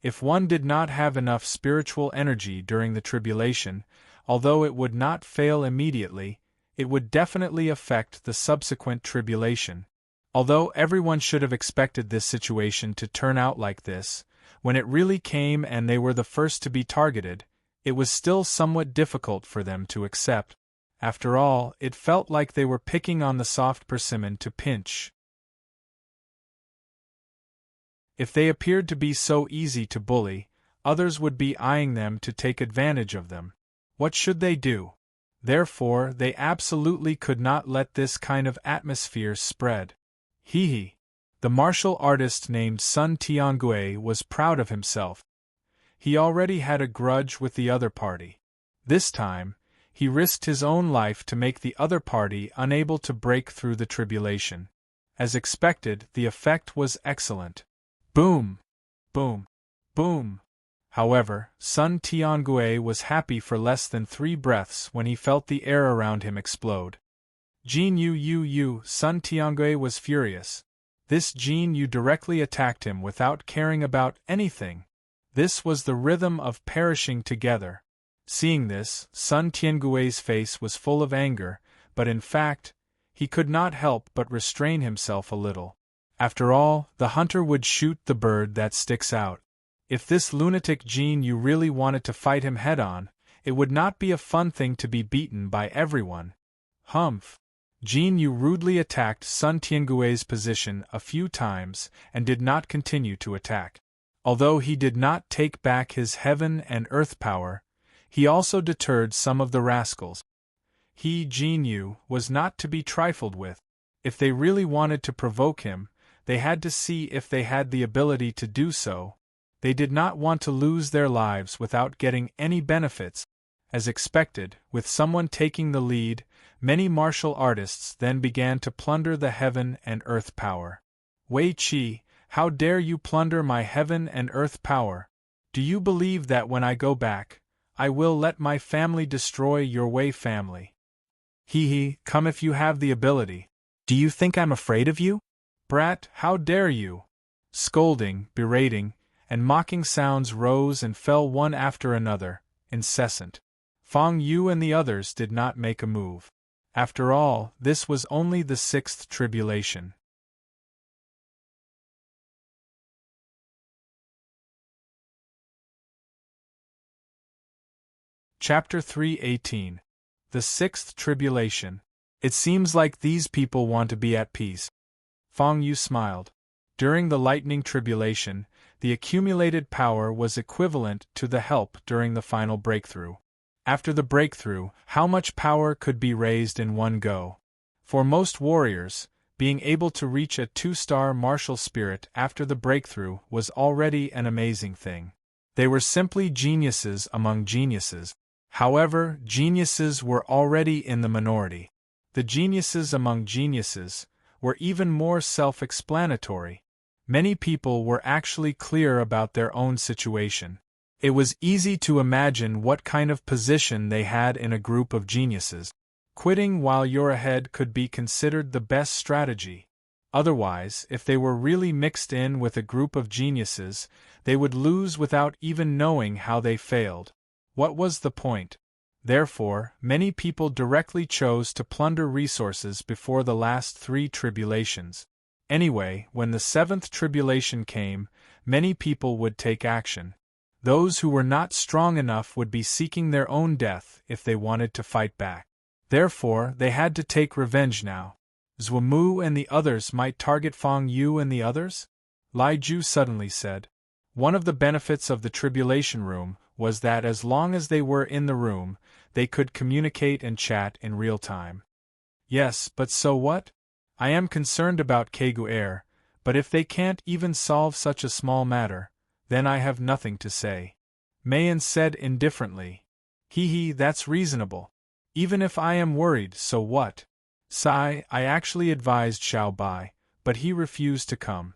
If one did not have enough spiritual energy during the tribulation, although it would not fail immediately, it would definitely affect the subsequent tribulation. Although everyone should have expected this situation to turn out like this, when it really came and they were the first to be targeted, it was still somewhat difficult for them to accept. After all, it felt like they were picking on the soft persimmon to pinch. If they appeared to be so easy to bully, others would be eyeing them to take advantage of them. What should they do? Therefore, they absolutely could not let this kind of atmosphere spread. Hee. The martial artist named Sun Tianguei was proud of himself. He already had a grudge with the other party. This time, he risked his own life to make the other party unable to break through the tribulation. As expected, the effect was excellent. Boom! Boom! Boom! However, Sun Tianguei was happy for less than 3 breaths when he felt the air around him explode. Jin Yu, Sun Tianguei was furious. This Jin Yu directly attacked him without caring about anything. This was the rhythm of perishing together. Seeing this, Sun Tiangui's face was full of anger, but in fact, he could not help but restrain himself a little. After all, the hunter would shoot the bird that sticks out. If this lunatic Jin Yu really wanted to fight him head-on, it would not be a fun thing to be beaten by everyone. Humph! Jin Yu rudely attacked Sun Tiangui's position a few times and did not continue to attack. Although he did not take back his heaven and earth power, he also deterred some of the rascals. He, Jin Yu, was not to be trifled with. If they really wanted to provoke him, they had to see if they had the ability to do so. They did not want to lose their lives without getting any benefits. As expected, with someone taking the lead, many martial artists then began to plunder the heaven and earth power. Wei Qi, how dare you plunder my heaven and earth power? Do you believe that when I go back, I will let my family destroy your Wei family? Hee, come if you have the ability. Do you think I'm afraid of you? Brat, how dare you? Scolding, berating, and mocking sounds rose and fell one after another, incessant. Fang Yu and the others did not make a move. After all, this was only the 6th tribulation. Chapter 3:18. The 6th tribulation. It seems like these people want to be at peace. Fang Yu smiled. During the lightning tribulation, the accumulated power was equivalent to the help during the final breakthrough. After the breakthrough, how much power could be raised in one go? For most warriors, being able to reach a 2-star martial spirit after the breakthrough was already an amazing thing. They were simply geniuses among geniuses. However, geniuses were already in the minority. The geniuses among geniuses were even more self-explanatory. Many people were actually clear about their own situation. It was easy to imagine what kind of position they had in a group of geniuses. Quitting while you're ahead could be considered the best strategy. Otherwise, if they were really mixed in with a group of geniuses, they would lose without even knowing how they failed. What was the point? Therefore, many people directly chose to plunder resources before the last 3 tribulations. Anyway, when the 7th tribulation came, many people would take action. Those who were not strong enough would be seeking their own death if they wanted to fight back. Therefore, they had to take revenge now. Zhumu and the others might target Feng Yu and the others? Lai Ju suddenly said. One of the benefits of the Tribulation Room was that as long as they were in the room, they could communicate and chat in real time. Yes, but so what? I am concerned about Kegu Air, but if they can't even solve such a small matter, then I have nothing to say. Mayan said indifferently. Hee, that's reasonable. Even if I am worried, so what? Sigh, I actually advised Xiao Bai, but he refused to come.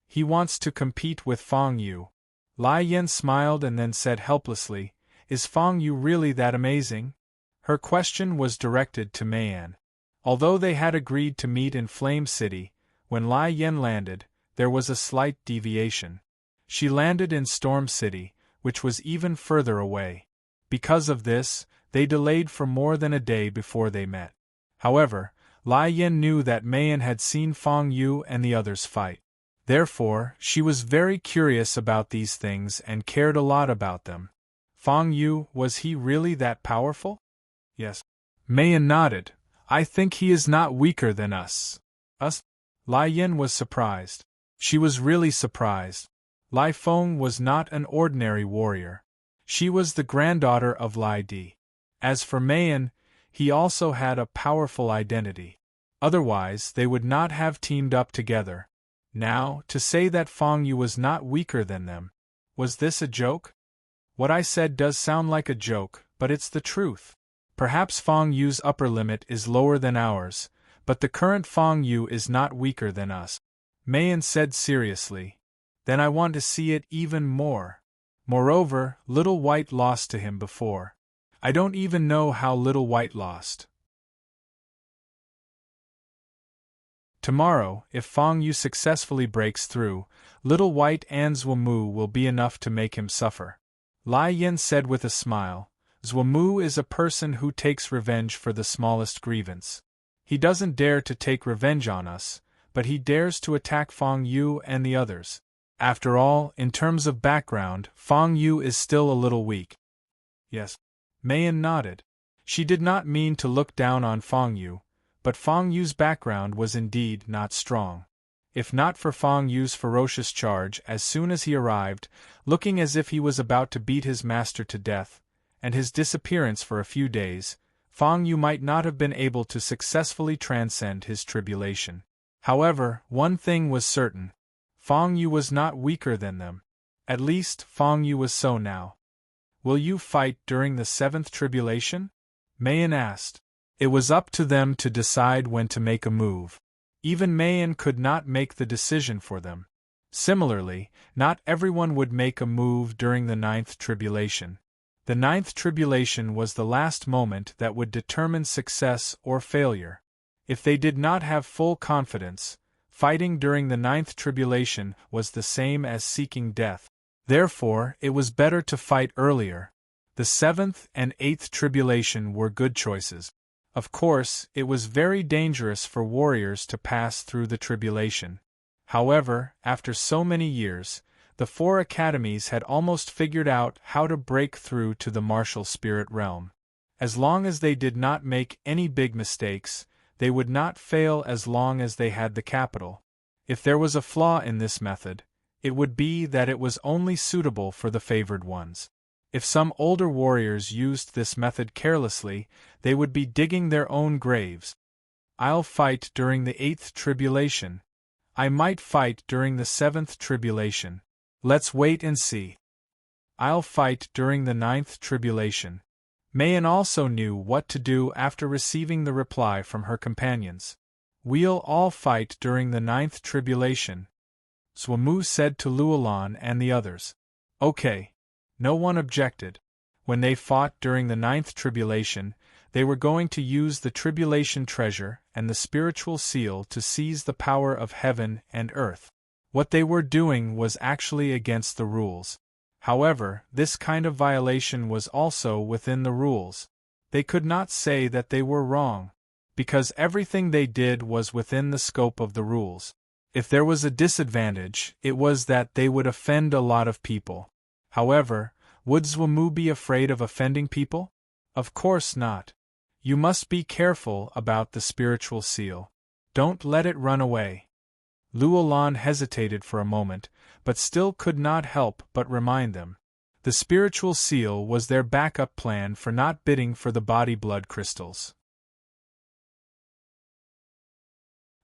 He wants to compete with Feng Yu. Lai Yan smiled and then said helplessly, Is Feng Yu really that amazing? Her question was directed to Mayan. Although they had agreed to meet in Flame City, when Lai Yan landed, there was a slight deviation. She landed in Storm City, which was even further away. Because of this, they delayed for more than a day before they met. However, Lai Yan knew that Mayan had seen Feng Yu and the others fight. Therefore, she was very curious about these things and cared a lot about them. Feng Yu, was he really that powerful? Yes. Mayan nodded. I think he is not weaker than us. Us? Lai Yan was surprised. She was really surprised. Lai Feng was not an ordinary warrior. She was the granddaughter of Lai Di. As for Mayan, he also had a powerful identity. Otherwise, they would not have teamed up together. Now, to say that Feng Yu was not weaker than them. Was this a joke? What I said does sound like a joke, but it's the truth. Perhaps Feng Yu's upper limit is lower than ours, but the current Feng Yu is not weaker than us. Mayan said seriously. Then I want to see it even more. Moreover, Little White lost to him before. I don't even know how Little White lost. Tomorrow, if Feng Yu successfully breaks through, Little White and Zhumu will be enough to make him suffer. Lai Yan said with a smile. Zhumu is a person who takes revenge for the smallest grievance. He doesn't dare to take revenge on us, but he dares to attack Feng Yu and the others. After all, in terms of background, Feng Yu is still a little weak. Yes. Mayan nodded. She did not mean to look down on Feng Yu, but Feng Yu's background was indeed not strong. If not for Feng Yu's ferocious charge as soon as he arrived, looking as if he was about to beat his master to death, and his disappearance for a few days, Feng Yu might not have been able to successfully transcend his tribulation. However, one thing was certain. Feng Yu was not weaker than them. At least, Feng Yu was so now. Will you fight during the 7th tribulation? Mayan asked. It was up to them to decide when to make a move. Even Mayan could not make the decision for them. Similarly, not everyone would make a move during the 9th tribulation. The 9th tribulation was the last moment that would determine success or failure. If they did not have full confidence, fighting during the 9th tribulation was the same as seeking death. Therefore, it was better to fight earlier. The 7th and 8th tribulation were good choices. Of course, it was very dangerous for warriors to pass through the tribulation. However, after so many years, the 4 academies had almost figured out how to break through to the martial spirit realm. As long as they did not make any big mistakes, they would not fail as long as they had the capital. If there was a flaw in this method, it would be that it was only suitable for the favored ones. If some older warriors used this method carelessly, they would be digging their own graves. I'll fight during the 8th tribulation. I might fight during the 7th tribulation. Let's wait and see. I'll fight during the 9th tribulation. Mayan also knew what to do after receiving the reply from her companions. We'll all fight during the 9th tribulation, Zhumu said to Luolan and the others. Okay. No one objected. When they fought during the 9th tribulation, they were going to use the tribulation treasure and the spiritual seal to seize the power of heaven and earth. What they were doing was actually against the rules. However, this kind of violation was also within the rules. They could not say that they were wrong, because everything they did was within the scope of the rules. If there was a disadvantage, it was that they would offend a lot of people. However, would Zhumu be afraid of offending people? Of course not. You must be careful about the spiritual seal. Don't let it run away. Luolan hesitated for a moment, but still could not help but remind them. The spiritual seal was their backup plan for not bidding for the body blood crystals.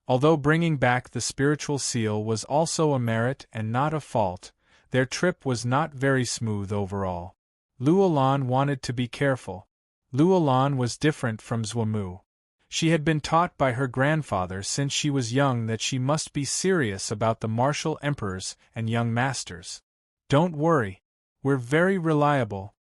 Although bringing back the spiritual seal was also a merit and not a fault, their trip was not very smooth overall. Luolan wanted to be careful. Luolan was different from Zhuomu. She had been taught by her grandfather since she was young that she must be serious about the martial emperors and young masters. Don't worry. We're very reliable.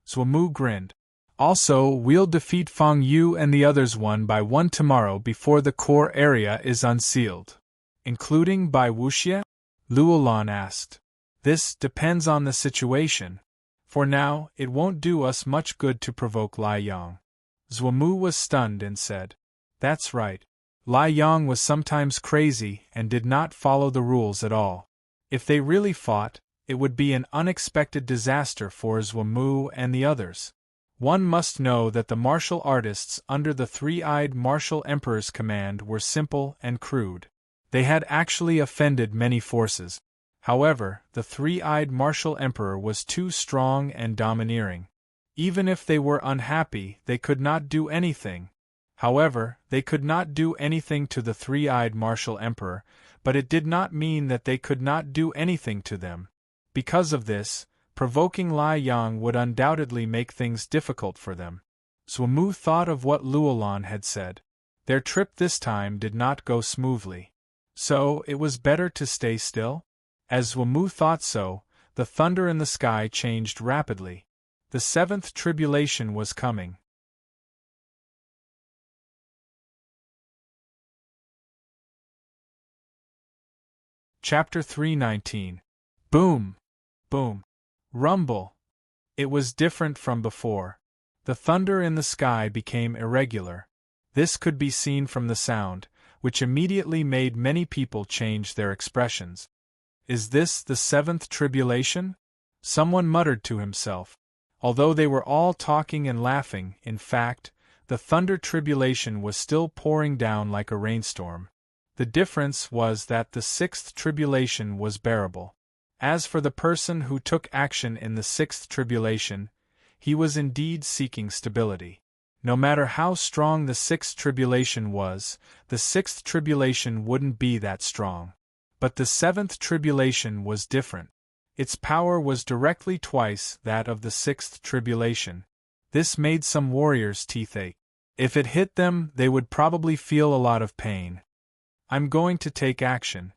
Zhuomu grinned. Also, we'll defeat Fang Yu and the others one by one tomorrow before the core area is unsealed. Including by Wuxia? Luolan asked. This depends on the situation. For now, it won't do us much good to provoke Lai Yang. Zhuomu was stunned and said, That's right. Lai Yang was sometimes crazy and did not follow the rules at all. If they really fought, it would be an unexpected disaster for Zhuomu and the others. One must know that the martial artists under the three-eyed martial emperor's command were simple and crude. They had actually offended many forces. However, the three-eyed martial emperor was too strong and domineering. Even if they were unhappy, they could not do anything. However, they could not do anything to the three-eyed martial emperor, but it did not mean that they could not do anything to them. Because of this, provoking Lai Yang would undoubtedly make things difficult for them. Zhuomu thought of what Luolan had said. Their trip this time did not go smoothly. So, it was better to stay still? As Zhuomu thought so, the thunder in the sky changed rapidly. The seventh tribulation was coming. Chapter 319. Boom! Boom! Rumble! It was different from before. The thunder in the sky became irregular. This could be seen from the sound, which immediately made many people change their expressions. Is this the seventh tribulation? Someone muttered to himself. Although they were all talking and laughing, in fact, the thunder tribulation was still pouring down like a rainstorm. The difference was that the sixth tribulation was bearable. As for the person who took action in the sixth tribulation, he was indeed seeking stability. No matter how strong the sixth tribulation was, the sixth tribulation wouldn't be that strong. But the seventh tribulation was different. Its power was directly twice that of the sixth tribulation. This made some warriors' teeth ache. If it hit them, they would probably feel a lot of pain. I'm going to take action.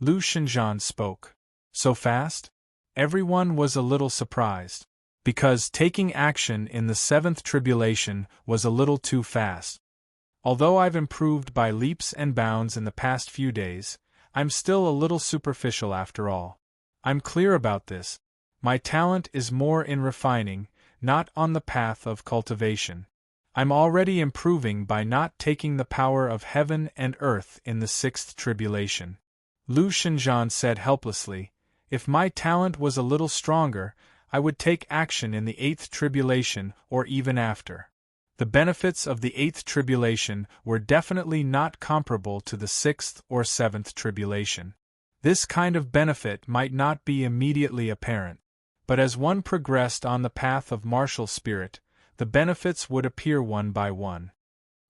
Lu Shenzhan spoke. So fast? Everyone was a little surprised. Because taking action in the seventh tribulation was a little too fast. Although I've improved by leaps and bounds in the past few days, I'm still a little superficial after all. I'm clear about this. My talent is more in refining, not on the path of cultivation. I'm already improving by not taking the power of heaven and earth in the sixth tribulation. Lu Shenzhan said helplessly, If my talent was a little stronger, I would take action in the eighth tribulation or even after. The benefits of the eighth tribulation were definitely not comparable to the sixth or seventh tribulation. This kind of benefit might not be immediately apparent, but as one progressed on the path of martial spirit, the benefits would appear one by one.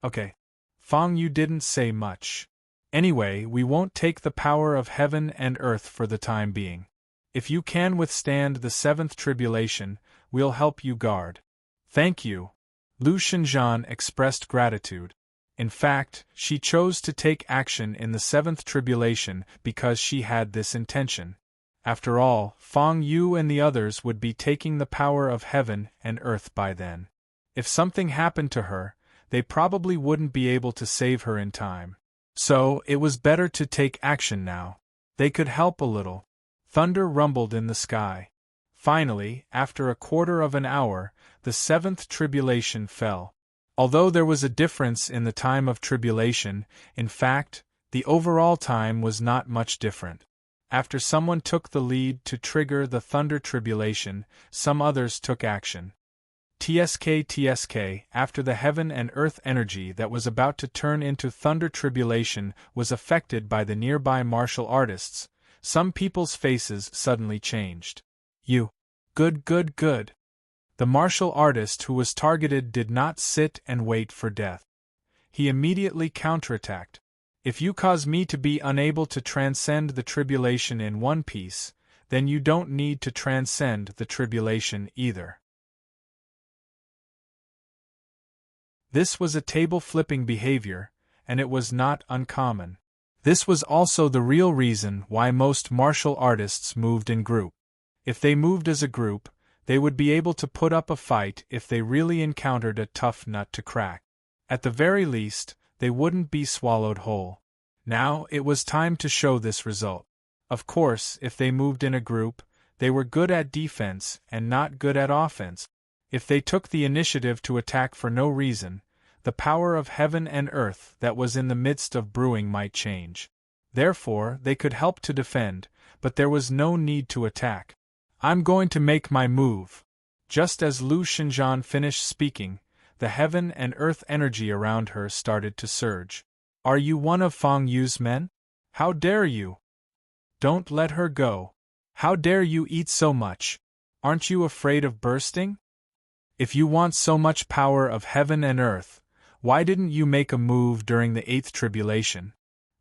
Okay. Fang Yu didn't say much. Anyway, we won't take the power of heaven and earth for the time being. If you can withstand the seventh tribulation, we'll help you guard. Thank you. Lu Shenzhan expressed gratitude. In fact, she chose to take action in the seventh tribulation because she had this intention. After all, Fang Yu and the others would be taking the power of heaven and earth by then. If something happened to her, they probably wouldn't be able to save her in time. So, it was better to take action now. They could help a little. Thunder rumbled in the sky. Finally, after a quarter of an hour, the seventh tribulation fell. Although there was a difference in the time of tribulation, in fact, the overall time was not much different. After someone took the lead to trigger the thunder tribulation, some others took action. TSK, after the heaven and earth energy that was about to turn into thunder tribulation was affected by the nearby martial artists, some people's faces suddenly changed. You. Good. The martial artist who was targeted did not sit and wait for death. He immediately counterattacked. If you cause me to be unable to transcend the tribulation in one piece, then you don't need to transcend the tribulation either. This was a table-flipping behavior, and it was not uncommon. This was also the real reason why most martial artists moved in group. If they moved as a group, they would be able to put up a fight if they really encountered a tough nut to crack. At the very least, they wouldn't be swallowed whole. Now, it was time to show this result. Of course, if they moved in a group, they were good at defense and not good at offense. If they took the initiative to attack for no reason, the power of heaven and earth that was in the midst of brewing might change. Therefore, they could help to defend, but there was no need to attack. I'm going to make my move. Just as Lu Xinjian finished speaking, the heaven and earth energy around her started to surge. Are you one of Fang Yu's men? How dare you? Don't let her go. How dare you eat so much? Aren't you afraid of bursting? If you want so much power of heaven and earth, why didn't you make a move during the 8th tribulation?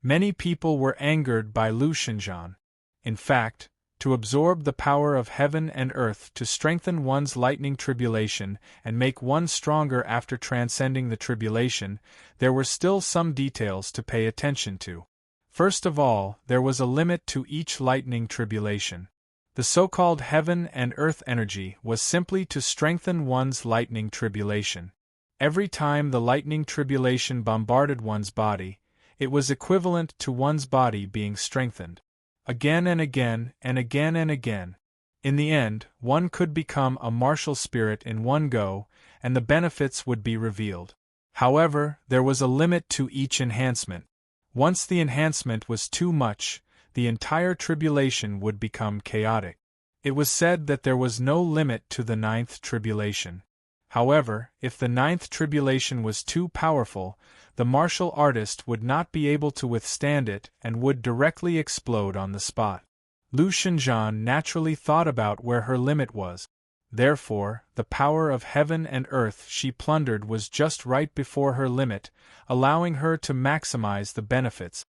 Many people were angered by Lu Xinjian. In fact, to absorb the power of heaven and earth to strengthen one's lightning tribulation and make one stronger after transcending the tribulation, there were still some details to pay attention to. First of all, there was a limit to each lightning tribulation. The so-called heaven and earth energy was simply to strengthen one's lightning tribulation. Every time the lightning tribulation bombarded one's body, it was equivalent to one's body being strengthened. Again and again, and again and again. In the end, one could become a martial spirit in one go, and the benefits would be revealed. However, there was a limit to each enhancement. Once the enhancement was too much, the entire tribulation would become chaotic. It was said that there was no limit to the 9th tribulation. However, if the 9th tribulation was too powerful, the martial artist would not be able to withstand it and would directly explode on the spot. Lu Xinjian naturally thought about where her limit was. Therefore, the power of heaven and earth she plundered was just right before her limit, allowing her to maximize the benefits.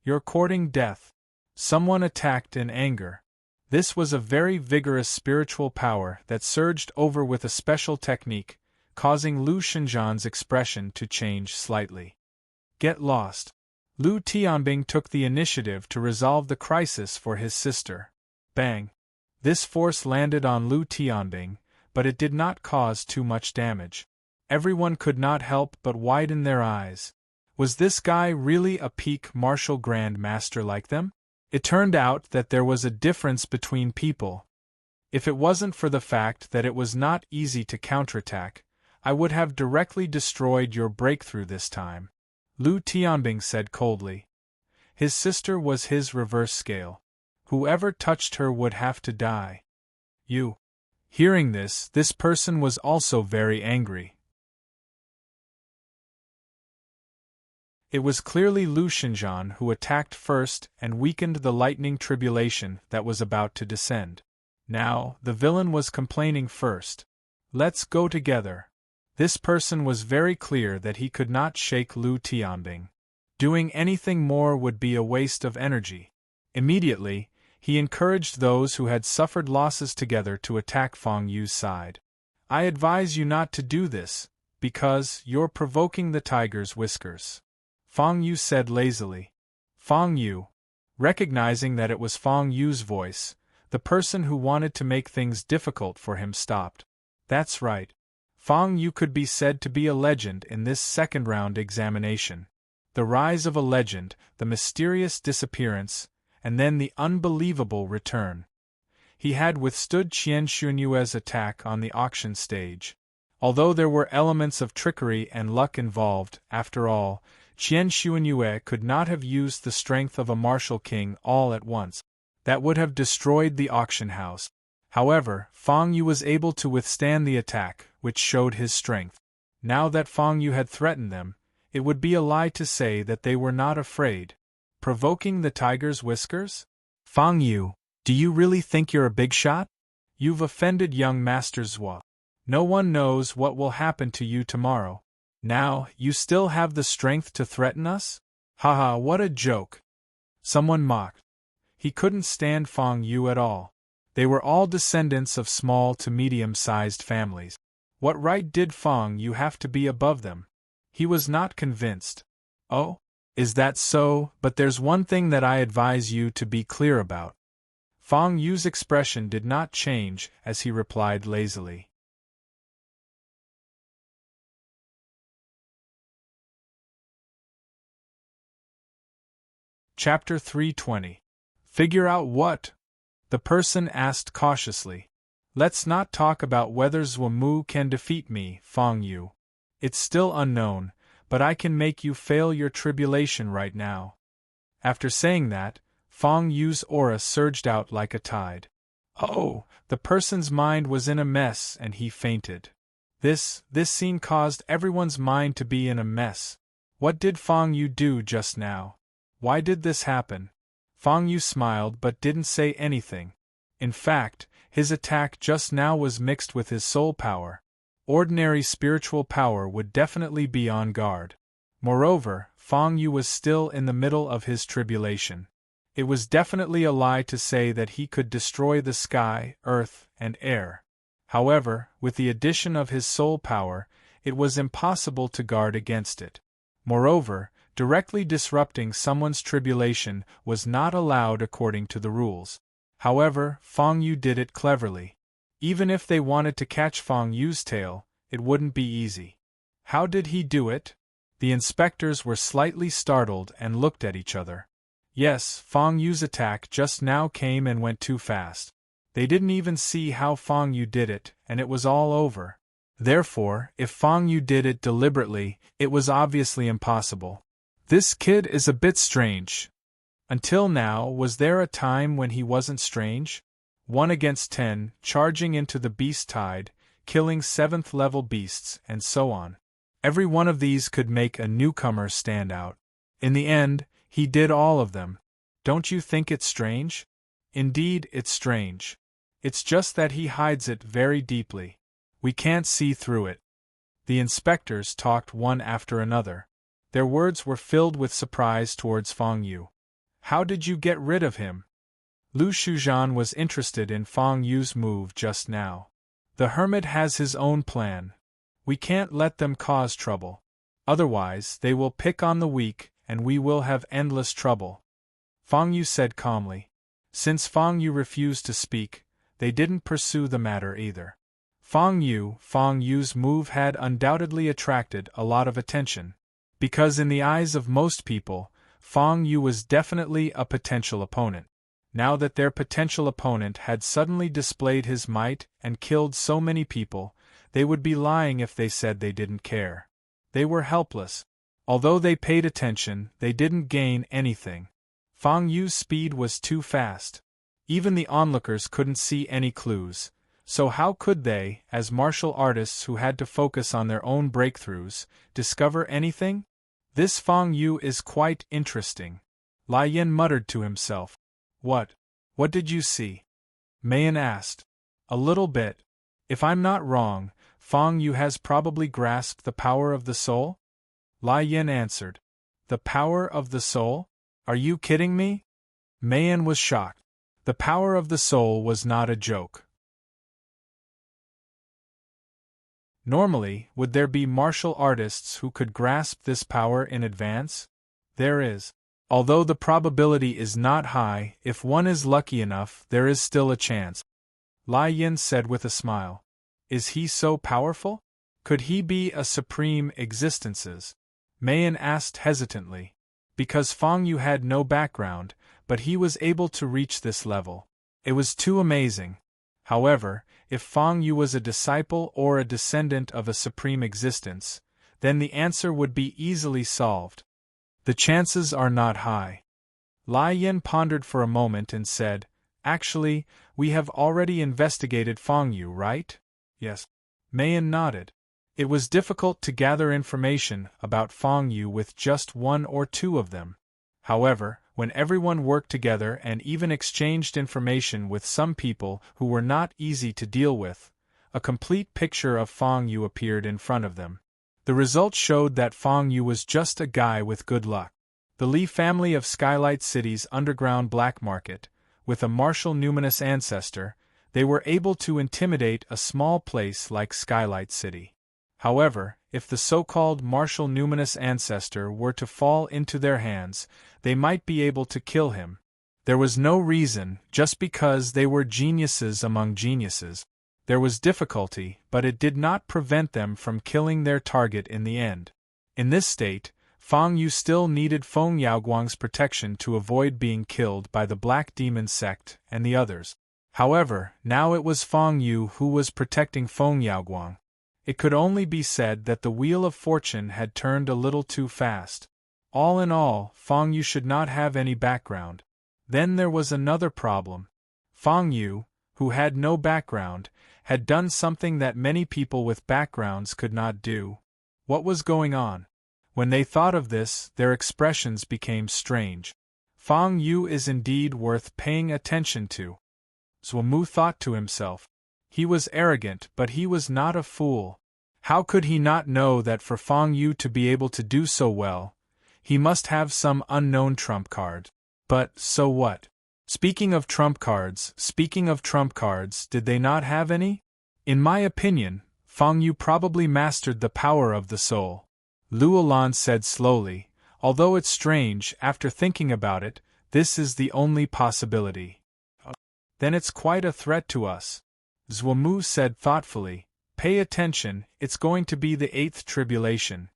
You're courting death. Someone attacked in anger. This was a very vigorous spiritual power that surged over with a special technique, causing Lu Xinjian's expression to change slightly. Get lost. Lu Tianbing took the initiative to resolve the crisis for his sister. Bang! This force landed on Lu Tianbing, but it did not cause too much damage. Everyone could not help but widen their eyes. Was this guy really a peak martial grand master like them? It turned out that there was a difference between people. If it wasn't for the fact that it was not easy to counterattack, I would have directly destroyed your breakthrough this time, Lu Tianbing said coldly. His sister was his reverse scale. Whoever touched her would have to die. You. Hearing this person was also very angry. It was clearly Lu Xinjian who attacked first and weakened the lightning tribulation that was about to descend. Now, the villain was complaining first. Let's go together. This person was very clear that he could not shake Lu Tianbing. Doing anything more would be a waste of energy. Immediately, he encouraged those who had suffered losses together to attack Fang Yu's side. I advise you not to do this, because you're provoking the tiger's whiskers, Fang Yu said lazily. Fang Yu. Recognizing that it was Fang Yu's voice, the person who wanted to make things difficult for him stopped. That's right. Fang Yu could be said to be a legend in this second-round examination. The rise of a legend, the mysterious disappearance, and then the unbelievable return. He had withstood Qian Xunyue's attack on the auction stage. Although there were elements of trickery and luck involved, after all, Qian Xunyue could not have used the strength of a martial king all at once. That would have destroyed the auction house. However, Fang Yu was able to withstand the attack, which showed his strength. Now that Fang Yu had threatened them, it would be a lie to say that they were not afraid. Provoking the tiger's whiskers? Fang Yu, do you really think you're a big shot? You've offended young Master Zhua. No one knows what will happen to you tomorrow. Now, you still have the strength to threaten us? Haha, what a joke. Someone mocked. He couldn't stand Fang Yu at all. They were all descendants of small to medium-sized families. What right did Fang Yu have to be above them? He was not convinced. Oh? Is that so? But there's one thing that I advise you to be clear about. Fang Yu's expression did not change as he replied lazily. Chapter 320. Figure out what? The person asked cautiously. Let's not talk about whether Zhuamu can defeat me, Fang Yu. It's still unknown, but I can make you fail your tribulation right now. After saying that, Fang Yu's aura surged out like a tide. Oh, the person's mind was in a mess and he fainted. This scene caused everyone's mind to be in a mess. What did Fang Yu do just now? Why did this happen? Fang Yu smiled but didn't say anything. In fact, his attack just now was mixed with his soul power. Ordinary spiritual power would definitely be on guard. Moreover, Fang Yu was still in the middle of his tribulation. It was definitely a lie to say that he could destroy the sky, earth, and air. However, with the addition of his soul power, it was impossible to guard against it. Moreover, directly disrupting someone's tribulation was not allowed according to the rules. However, Fang Yu did it cleverly. Even if they wanted to catch Fang Yu's tail, it wouldn't be easy. How did he do it? The inspectors were slightly startled and looked at each other. Yes, Fang Yu's attack just now came and went too fast. They didn't even see how Fang Yu did it, and it was all over. Therefore, if Fang Yu did it deliberately, it was obviously impossible. This kid is a bit strange. Until now, was there a time when he wasn't strange? 1 against 10, charging into the beast tide, killing 7th-level beasts, and so on. Every one of these could make a newcomer stand out. In the end, he did all of them. Don't you think it's strange? Indeed, it's strange. It's just that he hides it very deeply. We can't see through it. The inspectors talked one after another. Their words were filled with surprise towards Fang Yu. How did you get rid of him? Lu Shuzhan was interested in Fang Yu's move just now. The hermit has his own plan. We can't let them cause trouble. Otherwise, they will pick on the weak, and we will have endless trouble. Fang Yu said calmly. Since Fang Yu refused to speak, they didn't pursue the matter either. Fang Yu's move had undoubtedly attracted a lot of attention. Because in the eyes of most people, Fang Yu was definitely a potential opponent. Now that their potential opponent had suddenly displayed his might and killed so many people, they would be lying if they said they didn't care. They were helpless. Although they paid attention, they didn't gain anything. Fang Yu's speed was too fast. Even the onlookers couldn't see any clues, so how could they, as martial artists who had to focus on their own breakthroughs, discover anything? This Fang Yu is quite interesting. Lai Yin muttered to himself. What did you see? Mayan asked. A little bit. If I'm not wrong, Fang Yu has probably grasped the power of the soul? Lai Yin answered. The power of the soul? Are you kidding me? Mayan was shocked. The power of the soul was not a joke. Normally, would there be martial artists who could grasp this power in advance? There is. Although the probability is not high, if one is lucky enough, there is still a chance. Lai Yin said with a smile. Is he so powerful? Could he be a supreme existences? Mayan asked hesitantly. Because Fang Yu had no background, but he was able to reach this level. It was too amazing. However, if Fang Yu was a disciple or a descendant of a supreme existence, then the answer would be easily solved. The chances are not high. Lai Yin pondered for a moment and said, Actually, we have already investigated Fang Yu, right? Yes. Mayan nodded. It was difficult to gather information about Feng Yu with just one or two of them. However, when everyone worked together and even exchanged information with some people who were not easy to deal with, a complete picture of Feng Yu appeared in front of them. The results showed that Feng Yu was just a guy with good luck. The Li family of Skylight City's underground black market, with a martial numinous ancestor, they were able to intimidate a small place like Skylight City. However, if the so-called martial numinous ancestor were to fall into their hands, they might be able to kill him. There was no reason, just because they were geniuses among geniuses. There was difficulty, but it did not prevent them from killing their target in the end. In this state, Feng Yu still needed Feng Yaoguang's protection to avoid being killed by the Black Demon sect and the others. However, now it was Feng Yu who was protecting Feng Yaoguang. It could only be said that the wheel of fortune had turned a little too fast. All in all, Feng Yu should not have any background. Then there was another problem. Feng Yu, who had no background, had done something that many people with backgrounds could not do. What was going on? When they thought of this, their expressions became strange. Feng Yu is indeed worth paying attention to. Zhuo Mu thought to himself. He was arrogant, but he was not a fool. How could he not know that for Feng Yu to be able to do so well, he must have some unknown trump card? But, so what? Speaking of trump cards, did they not have any? In my opinion, Feng Yu probably mastered the power of the soul. Lu Alan said slowly, although it's strange, after thinking about it, this is the only possibility. Then it's quite a threat to us. Zhuo Mu said thoughtfully, pay attention, it's going to be the 8th tribulation.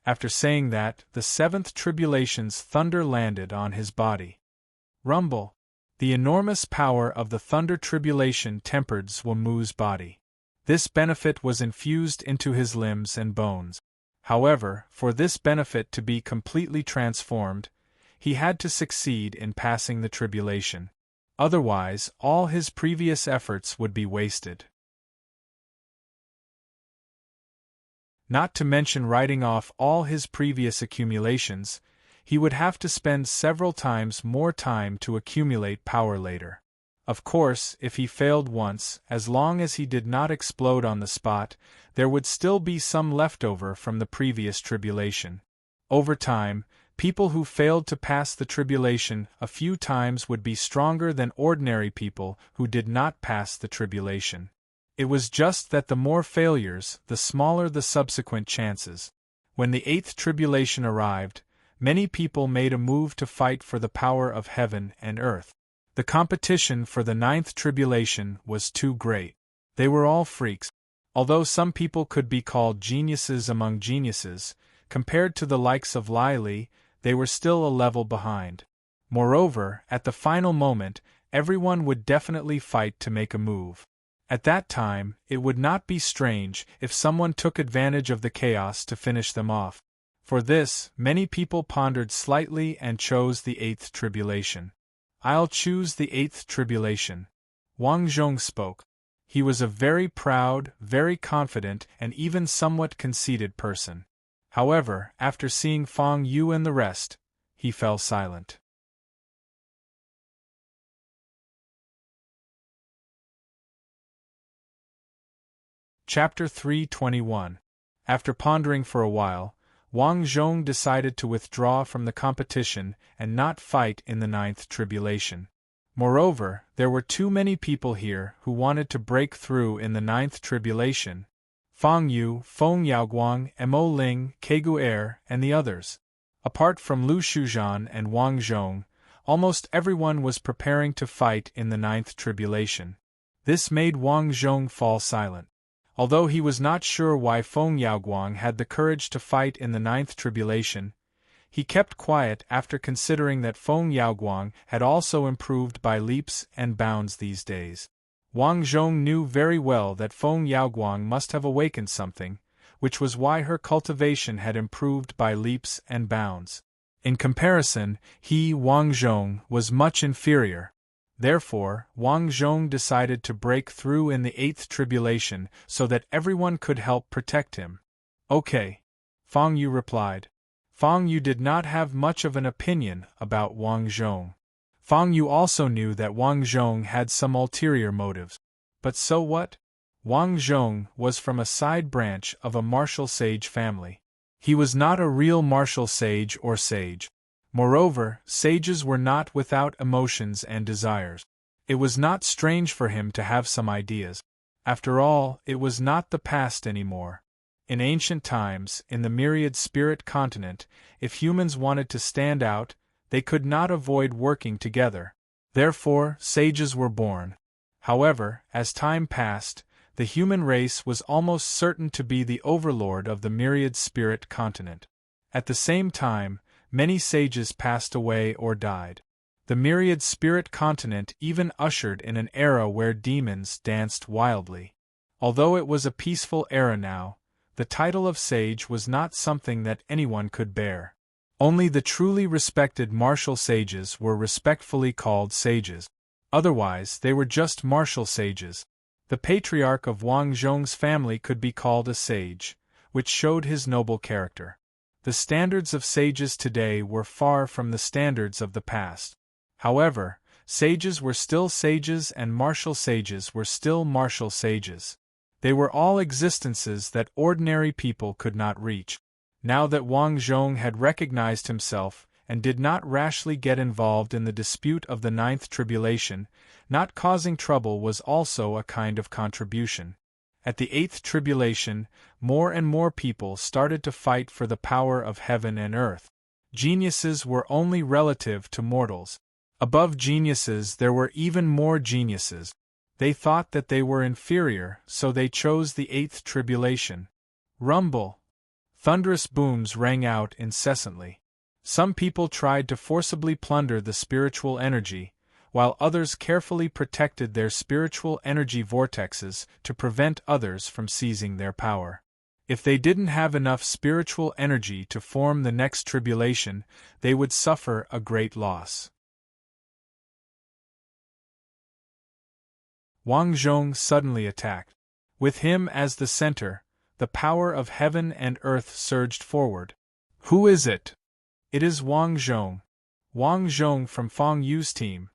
After saying that, the 7th tribulation's thunder landed on his body. Rumble. The enormous power of the thunder tribulation tempered Zhuo Mu's body. This benefit was infused into his limbs and bones. However, for this benefit to be completely transformed, he had to succeed in passing the tribulation. Otherwise, all his previous efforts would be wasted. Not to mention writing off all his previous accumulations, he would have to spend several times more time to accumulate power later. Of course, if he failed once, as long as he did not explode on the spot, there would still be some leftover from the previous tribulation. Over time, people who failed to pass the tribulation a few times would be stronger than ordinary people who did not pass the tribulation. It was just that the more failures, the smaller the subsequent chances. When the 8th tribulation arrived, many people made a move to fight for the power of heaven and earth. The competition for the 9th tribulation was too great. They were all freaks. Although some people could be called geniuses among geniuses, compared to the likes of Lai Li, they were still a level behind. Moreover, at the final moment, everyone would definitely fight to make a move. At that time, it would not be strange if someone took advantage of the chaos to finish them off. For this, many people pondered slightly and chose the 8th tribulation. I'll choose the 8th tribulation. Wang Zhong spoke. He was a very proud, very confident, and even somewhat conceited person. However, after seeing Feng Yu and the rest, he fell silent. Chapter 321. After pondering for a while, Wang Zhong decided to withdraw from the competition and not fight in the 9th tribulation. Moreover, there were too many people here who wanted to break through in the 9th tribulation. Feng Yu, Feng Yaoguang, Mo Ling, Kegu Er, and the others. Apart from Lu Shuzhan and Wang Zhong, almost everyone was preparing to fight in the 9th tribulation. This made Wang Zhong fall silent. Although he was not sure why Feng Yaoguang had the courage to fight in the 9th tribulation, he kept quiet after considering that Feng Yaoguang had also improved by leaps and bounds these days. Wang Zhong knew very well that Feng Yaoguang must have awakened something, which was why her cultivation had improved by leaps and bounds. In comparison, he, Wang Zhong, was much inferior. Therefore, Wang Zhong decided to break through in the eighth tribulation so that everyone could help protect him. Okay, Fang Yu replied. Fang Yu did not have much of an opinion about Wang Zhong. Fang Yu also knew that Wang Zhong had some ulterior motives. But so what? Wang Zhong was from a side branch of a martial sage family. He was not a real martial sage or sage. Moreover, sages were not without emotions and desires. It was not strange for him to have some ideas. After all, it was not the past anymore. In ancient times, in the myriad spirit continent, if humans wanted to stand out, they could not avoid working together. Therefore, sages were born. However, as time passed, the human race was almost certain to be the overlord of the myriad spirit continent. At the same time, many sages passed away or died. The myriad spirit continent even ushered in an era where demons danced wildly. Although it was a peaceful era now, the title of sage was not something that anyone could bear. Only the truly respected martial sages were respectfully called sages. Otherwise, they were just martial sages. The patriarch of Wang Zhong's family could be called a sage, which showed his noble character. The standards of sages today were far from the standards of the past. However, sages were still sages and martial sages were still martial sages. They were all existences that ordinary people could not reach. Now that Wang Zhong had recognized himself and did not rashly get involved in the dispute of the ninth tribulation, not causing trouble was also a kind of contribution. At the eighth tribulation, more and more people started to fight for the power of heaven and earth. Geniuses were only relative to mortals. Above geniuses there were even more geniuses. They thought that they were inferior, so they chose the eighth tribulation. Rumble! Thunderous booms rang out incessantly. Some people tried to forcibly plunder the spiritual energy, while others carefully protected their spiritual energy vortexes to prevent others from seizing their power. If they didn't have enough spiritual energy to form the next tribulation, they would suffer a great loss. Wang Zhong suddenly attacked. With him as the center, the power of heaven and earth surged forward. Who is it? It is Wang Zhong. Wang Zhong from Fang Yu's team.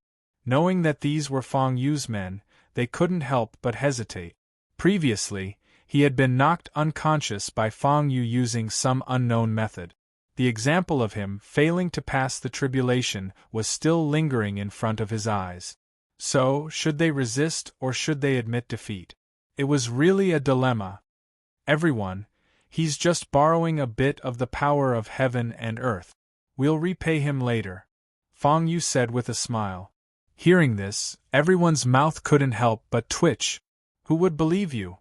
Knowing that these were Fang Yu's men, they couldn't help but hesitate. Previously, he had been knocked unconscious by Fang Yu using some unknown method. The example of him failing to pass the tribulation was still lingering in front of his eyes. So, should they resist or should they admit defeat? It was really a dilemma. Everyone, he's just borrowing a bit of the power of heaven and earth. We'll repay him later, Fang Yu said with a smile. Hearing this, everyone's mouth couldn't help but twitch. Who would believe you?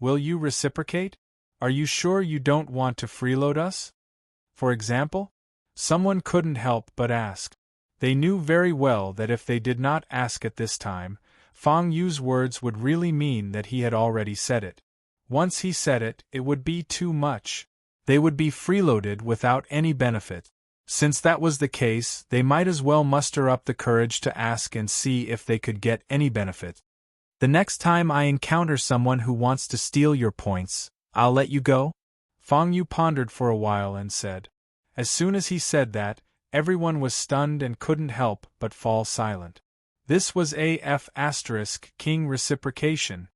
Will you reciprocate? Are you sure you don't want to freeload us? For example? Someone couldn't help but ask. They knew very well that if they did not ask at this time, Fang Yu's words would really mean that he had already said it. Once he said it, it would be too much. They would be freeloaded without any benefit. Since that was the case, they might as well muster up the courage to ask and see if they could get any benefit. The next time I encounter someone who wants to steal your points, I'll let you go? Fang Yu pondered for a while and said. As soon as he said that, everyone was stunned and couldn't help but fall silent. This was King reciprocation.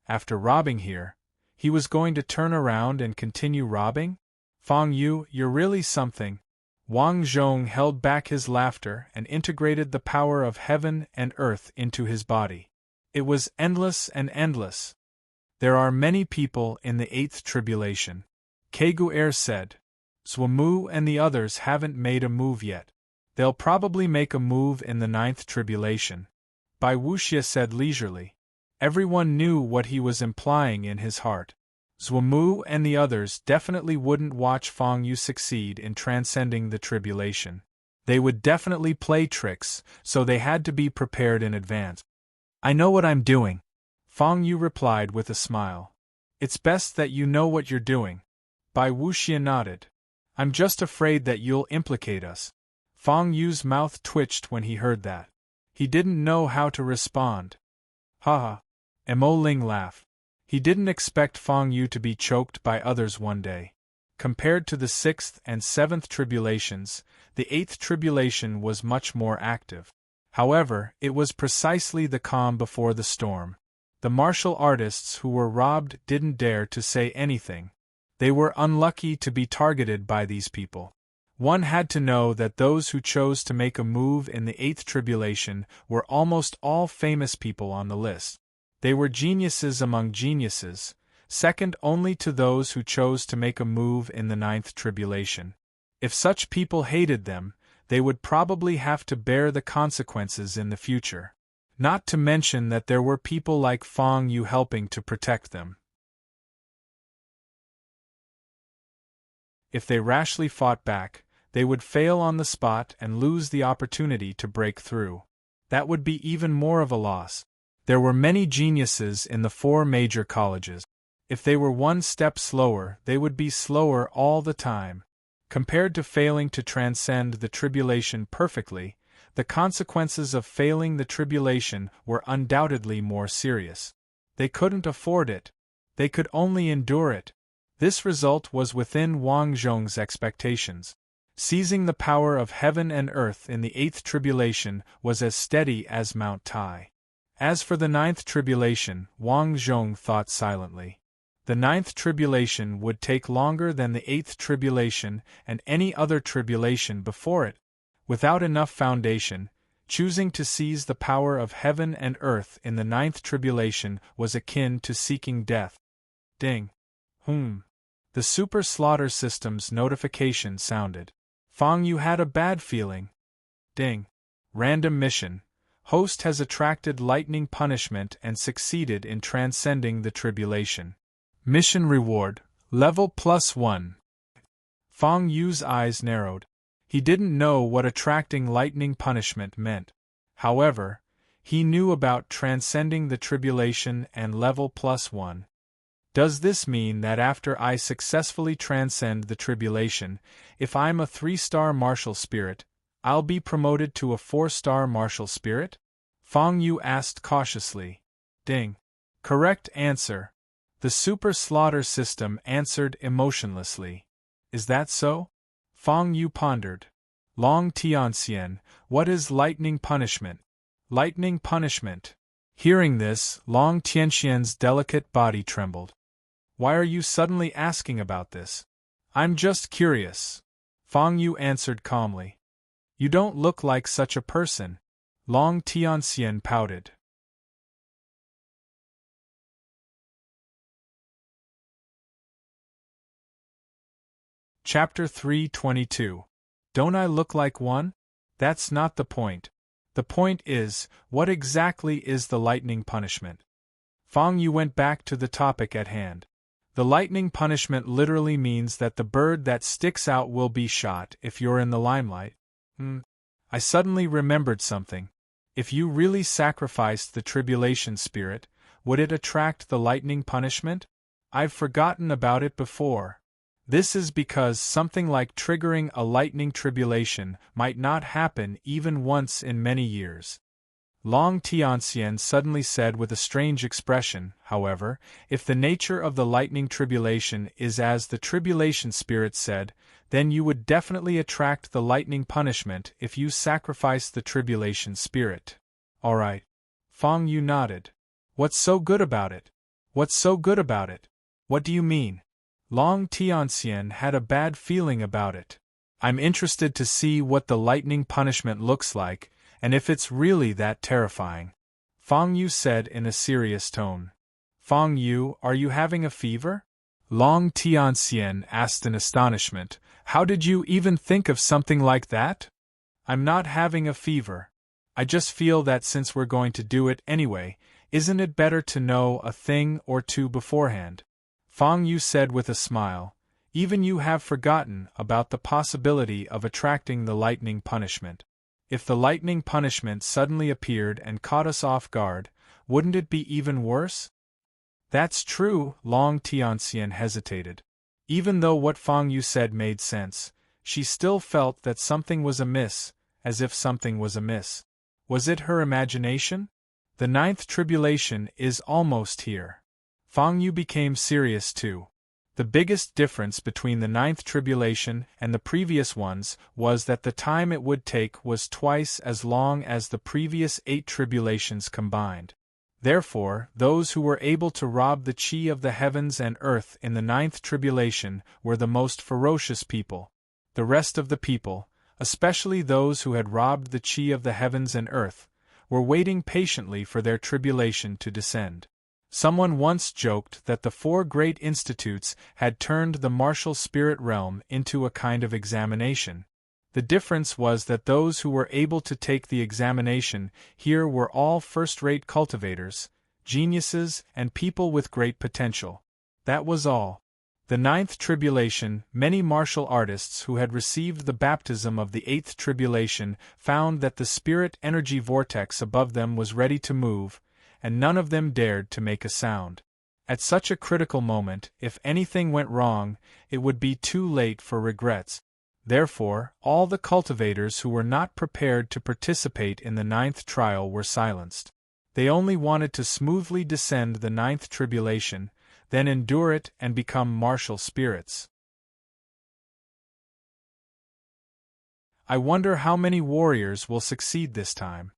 After robbing here, he was going to turn around and continue robbing? Fang Yu, you're really something. Wang Zhong held back his laughter and integrated the power of heaven and earth into his body. It was endless and endless. There are many people in the eighth tribulation. Kegu'er said. Zhumu and the others haven't made a move yet. They'll probably make a move in the ninth tribulation. Bai Wuxia said leisurely. Everyone knew what he was implying in his heart. Zhumu and the others definitely wouldn't watch Fang Yu succeed in transcending the tribulation. They would definitely play tricks, so they had to be prepared in advance. I know what I'm doing, Fang Yu replied with a smile. It's best that you know what you're doing. Bai Wuxia nodded. I'm just afraid that you'll implicate us. Fang Yu's mouth twitched when he heard that. He didn't know how to respond. Ha ha. Mo Ling laughed. He didn't expect Feng Yu to be choked by others one day. Compared to the 6th and 7th tribulations, the 8th tribulation was much more active. However, it was precisely the calm before the storm. The martial artists who were robbed didn't dare to say anything. They were unlucky to be targeted by these people. One had to know that those who chose to make a move in the 8th tribulation were almost all famous people on the list. They were geniuses among geniuses, second only to those who chose to make a move in the 9th tribulation. If such people hated them, they would probably have to bear the consequences in the future. Not to mention that there were people like Feng Yu helping to protect them. If they rashly fought back, they would fail on the spot and lose the opportunity to break through. That would be even more of a loss. There were many geniuses in the 4 major colleges. If they were one step slower, they would be slower all the time. Compared to failing to transcend the tribulation perfectly, the consequences of failing the tribulation were undoubtedly more serious. They couldn't afford it. They could only endure it. This result was within Wang Zhong's expectations. Seizing the power of heaven and earth in the 8th tribulation was as steady as Mount Tai. As for the 9th tribulation, Wang Zhong thought silently. The 9th tribulation would take longer than the 8th tribulation and any other tribulation before it. Without enough foundation, choosing to seize the power of heaven and earth in the 9th tribulation was akin to seeking death. Ding. The super slaughter system's notification sounded. Feng Yu had a bad feeling. Ding. Random mission. Host has attracted lightning punishment and succeeded in transcending the tribulation. Mission reward, level +1. Feng Yu's eyes narrowed. He didn't know what attracting lightning punishment meant. However, he knew about transcending the tribulation and level +1. Does this mean that after I successfully transcend the tribulation, if I'm a 3-star martial spirit, I'll be promoted to a 4-star martial spirit? Feng Yu asked cautiously. Ding. Correct answer. The super slaughter system answered emotionlessly. Is that so? Feng Yu pondered. Long Tianxian, what is lightning punishment? Lightning punishment. Hearing this, Long Tianxian's delicate body trembled. Why are you suddenly asking about this? I'm just curious. Feng Yu answered calmly. You don't look like such a person. Long Tianxian pouted. Chapter 322. Don't I look like one? That's not the point. The point is, what exactly is the lightning punishment? Feng Yu went back to the topic at hand. The lightning punishment literally means that the bird that sticks out will be shot if you're in the limelight. I suddenly remembered something. If you really sacrificed the tribulation spirit, would it attract the lightning punishment? I've forgotten about it before. This is because something like triggering a lightning tribulation might not happen even once in many years. Long Tianxian suddenly said with a strange expression, however, if the nature of the lightning tribulation is as the tribulation spirit said, then you would definitely attract the lightning punishment if you sacrifice the tribulation spirit. All right. Feng Yu nodded. What's so good about it? What's so good about it? What do you mean? Long Tianxian had a bad feeling about it. I'm interested to see what the lightning punishment looks like, and if it's really that terrifying. Feng Yu said in a serious tone. Feng Yu, are you having a fever? Long Tianxian asked in astonishment. How did you even think of something like that? I'm not having a fever. I just feel that since we're going to do it anyway, isn't it better to know a thing or two beforehand? Feng Yu said with a smile. Even you have forgotten about the possibility of attracting the lightning punishment. If the lightning punishment suddenly appeared and caught us off guard, wouldn't it be even worse? That's true, Long Tianxian hesitated. Even though what Feng Yu said made sense, she still felt that something was amiss, as if something was amiss. Was it her imagination? The ninth tribulation is almost here. Fang Yu became serious too. The biggest difference between the ninth tribulation and the previous ones was that the time it would take was twice as long as the previous 8 tribulations combined. Therefore, those who were able to rob the chi of the heavens and earth in the ninth tribulation were the most ferocious people. The rest of the people, especially those who had robbed the chi of the heavens and earth, were waiting patiently for their tribulation to descend. Someone once joked that the 4 great institutes had turned the martial spirit realm into a kind of examination. The difference was that those who were able to take the examination here were all first-rate cultivators, geniuses, and people with great potential. That was all. The ninth tribulation, many martial artists who had received the baptism of the eighth tribulation found that the spirit energy vortex above them was ready to move, and none of them dared to make a sound. At such a critical moment, if anything went wrong, it would be too late for regrets. Therefore, all the cultivators who were not prepared to participate in the ninth trial were silenced. They only wanted to smoothly descend the ninth tribulation, then endure it and become martial spirits. I wonder how many warriors will succeed this time.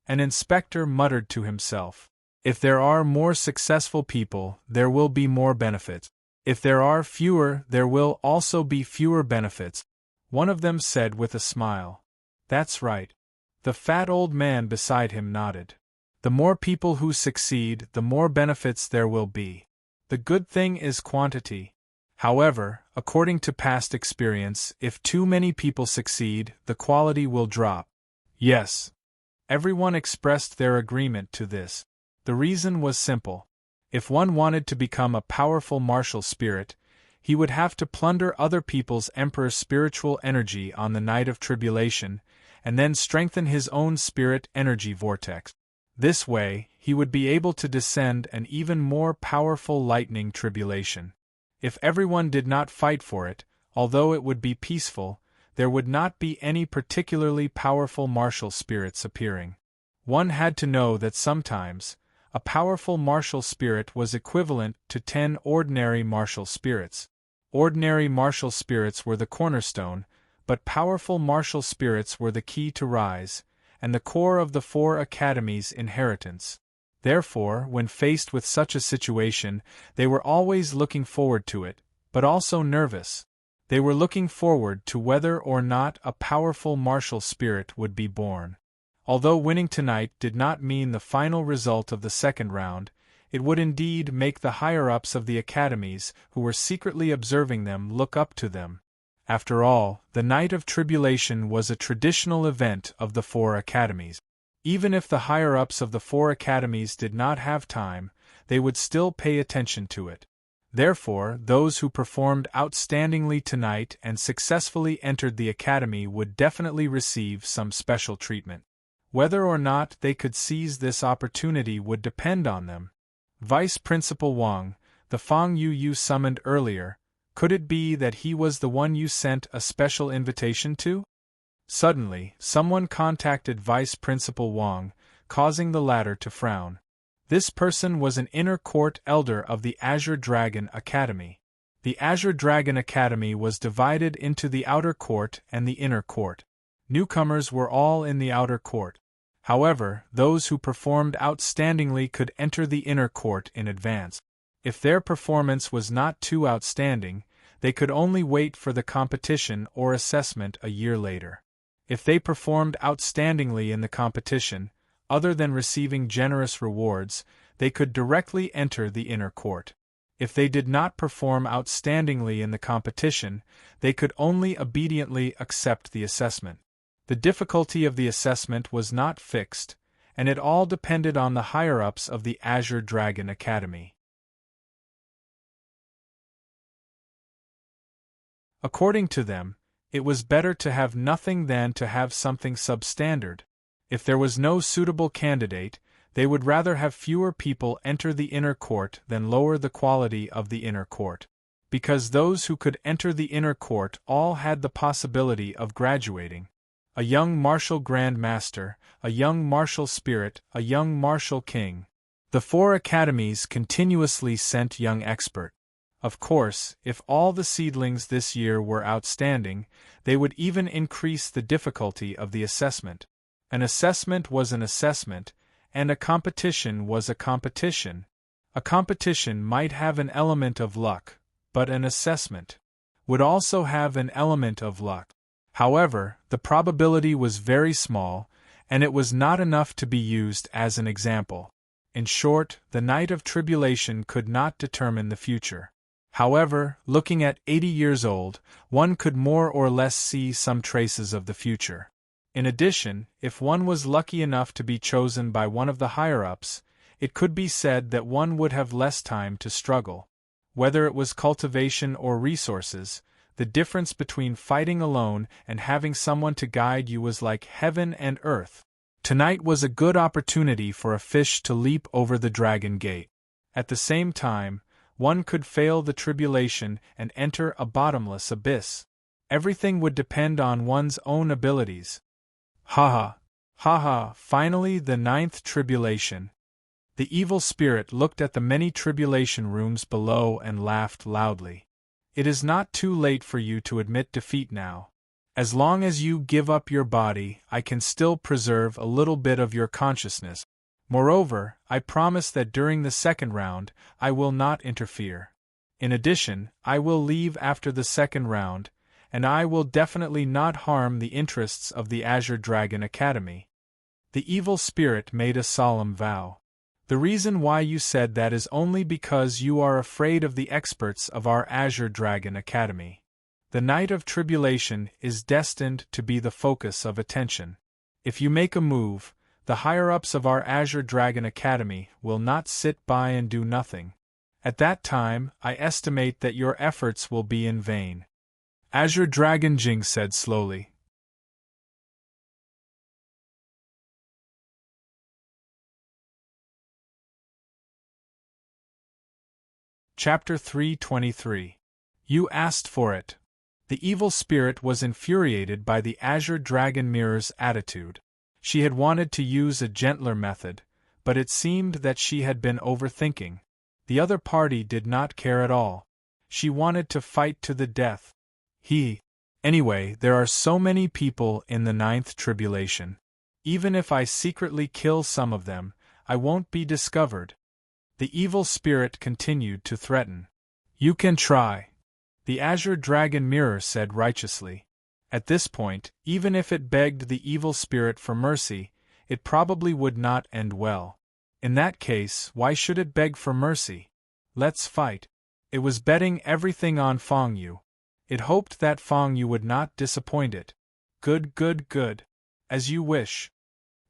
An inspector muttered to himself. If there are more successful people, there will be more benefits. If there are fewer, there will also be fewer benefits. One of them said with a smile. That's right. The fat old man beside him nodded. The more people who succeed, the more benefits there will be. The good thing is quantity. However, according to past experience, if too many people succeed, the quality will drop. Yes. Everyone expressed their agreement to this. The reason was simple. If one wanted to become a powerful martial spirit, he would have to plunder other people's emperor's spiritual energy on the night of tribulation, and then strengthen his own spirit energy vortex. This way, he would be able to descend an even more powerful lightning tribulation. If everyone did not fight for it, although it would be peaceful, there would not be any particularly powerful martial spirits appearing. One had to know that sometimes, a powerful martial spirit was equivalent to 10 ordinary martial spirits. Ordinary martial spirits were the cornerstone, but powerful martial spirits were the key to rise, and the core of the 4 academies' inheritance. Therefore, when faced with such a situation, they were always looking forward to it, but also nervous. They were looking forward to whether or not a powerful martial spirit would be born. Although winning tonight did not mean the final result of the second round, it would indeed make the higher-ups of the academies who were secretly observing them look up to them. After all, the Night of Tribulation was a traditional event of the 4 academies. Even if the higher-ups of the 4 academies did not have time, they would still pay attention to it. Therefore, those who performed outstandingly tonight and successfully entered the academy would definitely receive some special treatment. Whether or not they could seize this opportunity would depend on them. Vice Principal Wang, the Fang Yu you summoned earlier, could it be that he was the one you sent a special invitation to? Suddenly, someone contacted Vice Principal Wang, causing the latter to frown. This person was an inner court elder of the Azure Dragon Academy. The Azure Dragon Academy was divided into the outer court and the inner court. Newcomers were all in the outer court. However, those who performed outstandingly could enter the inner court in advance. If their performance was not too outstanding, they could only wait for the competition or assessment a year later. If they performed outstandingly in the competition, other than receiving generous rewards, they could directly enter the inner court. If they did not perform outstandingly in the competition, they could only obediently accept the assessment. The difficulty of the assessment was not fixed, and it all depended on the higher-ups of the Azure Dragon Academy. According to them, it was better to have nothing than to have something substandard. If there was no suitable candidate, they would rather have fewer people enter the inner court than lower the quality of the inner court. Because those who could enter the inner court all had the possibility of graduating. a young martial Grand Master, a young martial spirit, a young martial king. The 4 academies continuously sent young expert. Of course, if all the seedlings this year were outstanding, they would even increase the difficulty of the assessment. An assessment was an assessment, and a competition was a competition. A competition might have an element of luck, but an assessment would also have an element of luck. However, the probability was very small, and it was not enough to be used as an example. In short, the night of tribulation could not determine the future. However, looking at 80 years old, one could more or less see some traces of the future. In addition, if one was lucky enough to be chosen by one of the higher-ups, it could be said that one would have less time to struggle. Whether it was cultivation or resources, the difference between fighting alone and having someone to guide you was like heaven and earth. Tonight was a good opportunity for a fish to leap over the dragon gate. At the same time, one could fail the tribulation and enter a bottomless abyss. Everything would depend on one's own abilities. Ha ha! Ha ha! Finally, the 9th tribulation. The evil spirit looked at the many tribulation rooms below and laughed loudly. It is not too late for you to admit defeat now. As long as you give up your body, I can still preserve a little bit of your consciousness. Moreover, I promise that during the 2nd round, I will not interfere. In addition, I will leave after the 2nd round, and I will definitely not harm the interests of the Azure Dragon Academy. The evil spirit made a solemn vow. The reason why you said that is only because you are afraid of the experts of our Azure Dragon Academy. The night of tribulation is destined to be the focus of attention. If you make a move, the higher-ups of our Azure Dragon Academy will not sit by and do nothing. At that time, I estimate that your efforts will be in vain. Azure Dragon Jing said slowly. Chapter 323. You asked for it. The evil spirit was infuriated by the Azure Dragon Mirror's attitude. She had wanted to use a gentler method, but it seemed that she had been overthinking. The other party did not care at all. She wanted to fight to the death. Anyway, there are so many people in the 9th tribulation. Even if I secretly kill some of them, I won't be discovered. The evil spirit continued to threaten. You can try. The Azure Dragon Mirror said righteously. At this point, even if it begged the evil spirit for mercy, it probably would not end well. In that case, why should it beg for mercy? Let's fight. It was betting everything on Fong Yu. It hoped that Fong Yu would not disappoint it. Good, good, good. As you wish.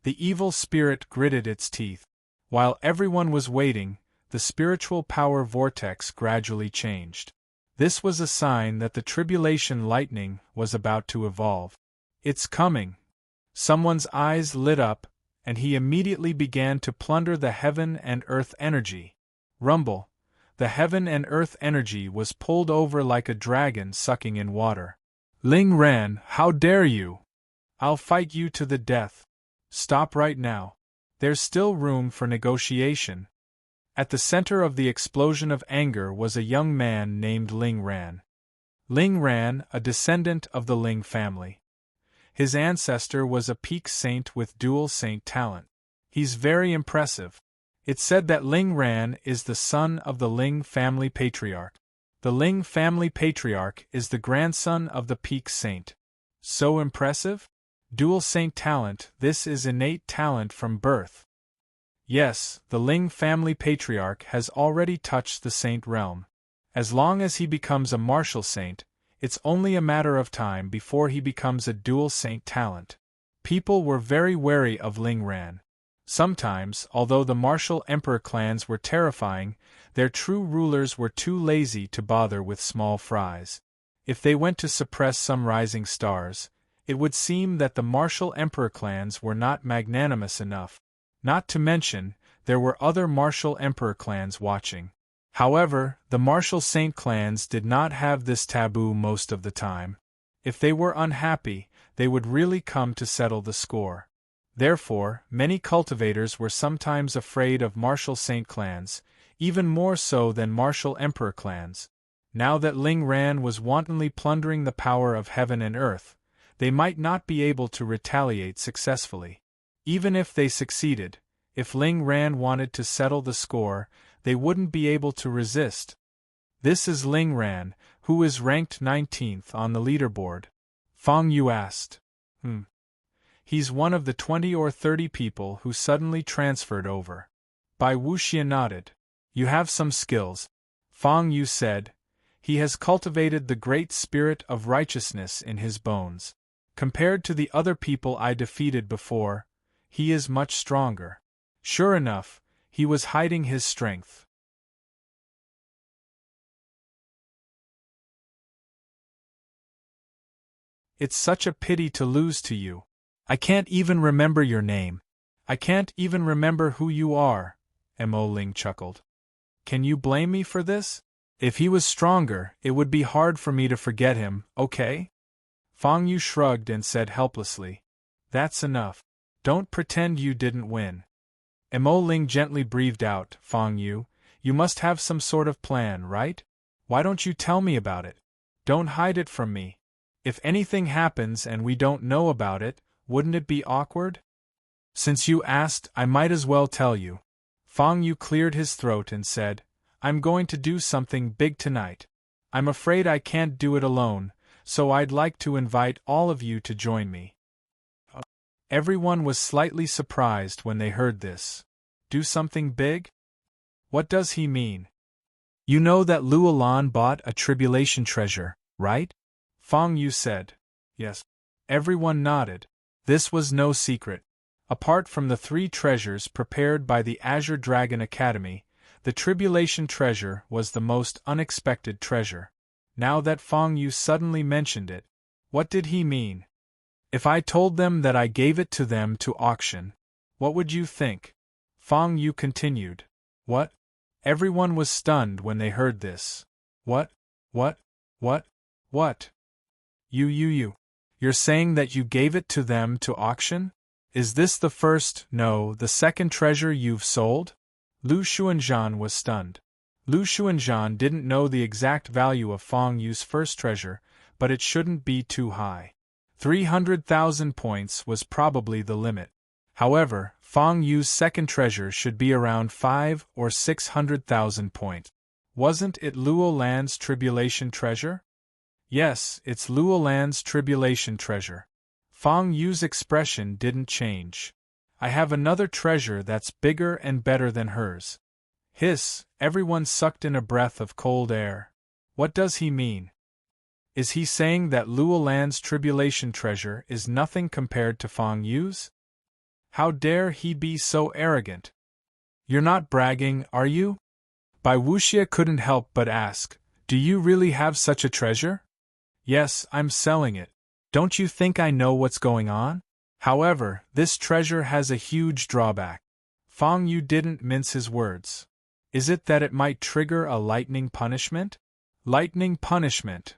The evil spirit gritted its teeth. While everyone was waiting, the spiritual power vortex gradually changed. This was a sign that the tribulation lightning was about to evolve. It's coming. Someone's eyes lit up, and he immediately began to plunder the heaven and earth energy. Rumble. The heaven and earth energy was pulled over like a dragon sucking in water. Ling Ran, how dare you? I'll fight you to the death. Stop right now. There's still room for negotiation. At the center of the explosion of anger was a young man named Ling Ran. Ling Ran, a descendant of the Ling family. His ancestor was a peak saint with dual saint talent. He's very impressive. It's said that Ling Ran is the son of the Ling family patriarch. The Ling family patriarch is the grandson of the peak saint. So impressive? Dual saint talent, this is innate talent from birth. Yes, the Ling family patriarch has already touched the saint realm. As long as he becomes a martial saint, it's only a matter of time before he becomes a dual saint talent. People were very wary of Ling Ran. Sometimes, although the martial emperor clans were terrifying, their true rulers were too lazy to bother with small fries. If they went to suppress some rising stars, it would seem that the martial emperor clans were not magnanimous enough. Not to mention, there were other martial emperor clans watching. However, the martial saint clans did not have this taboo most of the time. If they were unhappy, they would really come to settle the score. Therefore, many cultivators were sometimes afraid of martial saint clans, even more so than martial emperor clans. Now that Ling Ran was wantonly plundering the power of heaven and earth, they might not be able to retaliate successfully. Even if they succeeded, if Ling Ran wanted to settle the score, they wouldn't be able to resist. This is Ling Ran, who is ranked 19th on the leaderboard. Fang Yu asked. He's one of the 20 or 30 people who suddenly transferred over. Bai Wuxia nodded. You have some skills, Fang Yu said. He has cultivated the great spirit of righteousness in his bones. Compared to the other people I defeated before, he is much stronger. Sure enough, he was hiding his strength. It's such a pity to lose to you. I can't even remember your name. I can't even remember who you are, Mo Ling chuckled. Can you blame me for this? If he was stronger, it would be hard for me to forget him, okay? Fang Yu shrugged and said helplessly. That's enough. Don't pretend you didn't win. Mo Ling gently breathed out, Fang Yu, you must have some sort of plan, right? Why don't you tell me about it? Don't hide it from me. If anything happens and we don't know about it, wouldn't it be awkward? Since you asked, I might as well tell you. Fang Yu cleared his throat and said, I'm going to do something big tonight. I'm afraid I can't do it alone, so I'd like to invite all of you to join me. Everyone was slightly surprised when they heard this. Do something big? What does he mean? You know that Luolan bought a tribulation treasure, right? Fang Yu said. Yes. Everyone nodded. This was no secret. Apart from the 3 treasures prepared by the Azure Dragon Academy, the tribulation treasure was the most unexpected treasure. Now that Fang Yu suddenly mentioned it, what did he mean? If I told them that I gave it to them to auction, what would you think? Fang Yu continued. What? Everyone was stunned when they heard this. What? You're saying that you gave it to them to auction? Is this the first, no, the second treasure you've sold? Lu Xuanzhan was stunned. Lu Xuanzhan didn't know the exact value of Fang Yu's first treasure, but it shouldn't be too high. 300,000 points was probably the limit. However, Fang Yu's second treasure should be around 500,000 or 600,000 points. Wasn't it Luolan's tribulation treasure? Yes, it's Luolan's tribulation treasure. Fang Yu's expression didn't change. I have another treasure that's bigger and better than hers. Hiss, everyone sucked in a breath of cold air. What does he mean? Is he saying that Luolan's tribulation treasure is nothing compared to Fang Yu's? How dare he be so arrogant? You're not bragging, are you? Bai Wuxia couldn't help but ask, do you really have such a treasure? Yes, I'm selling it. Don't you think I know what's going on? However, this treasure has a huge drawback. Fang Yu didn't mince his words. Is it that it might trigger a lightning punishment? Lightning punishment.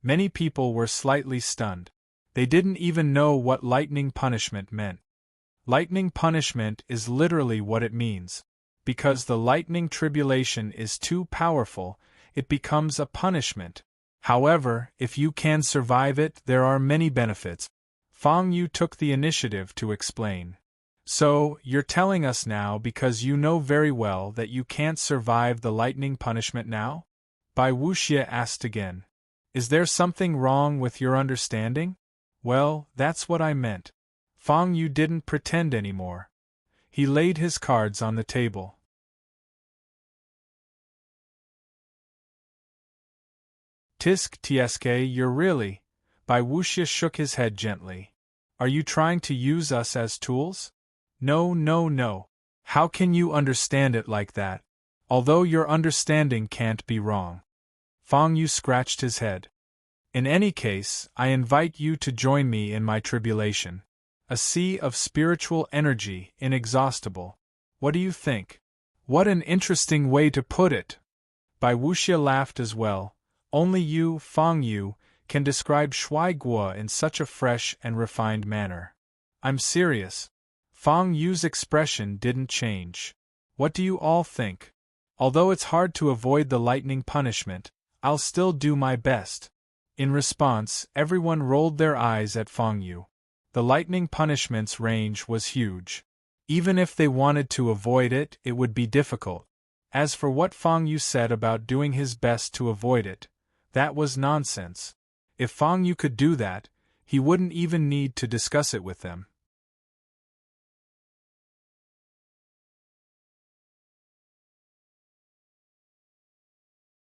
Many people were slightly stunned. They didn't even know what lightning punishment meant. Lightning punishment is literally what it means. Because the lightning tribulation is too powerful, it becomes a punishment. However, if you can survive it, there are many benefits. Fang Yu took the initiative to explain. So, you're telling us now because you know very well that you can't survive the lightning punishment now? Bai Wuxia asked again. Is there something wrong with your understanding? Well, that's what I meant. Fang Yu didn't pretend anymore. He laid his cards on the table. Tisk tsk, you're really… Bai Wuxia shook his head gently. Are you trying to use us as tools? No. How can you understand it like that? Although your understanding can't be wrong. Fang Yu scratched his head. In any case, I invite you to join me in my tribulation. A sea of spiritual energy, inexhaustible. What do you think? What an interesting way to put it! Bai Wuxia laughed as well. Only you, Fang Yu, can describe shui guo in such a fresh and refined manner. I'm serious. Fang Yu's expression didn't change. What do you all think? Although it's hard to avoid the lightning punishment, I'll still do my best. In response, everyone rolled their eyes at Fang Yu. The lightning punishment's range was huge. Even if they wanted to avoid it, it would be difficult. As for what Fang Yu said about doing his best to avoid it, that was nonsense. If Fang Yu could do that, he wouldn't even need to discuss it with them.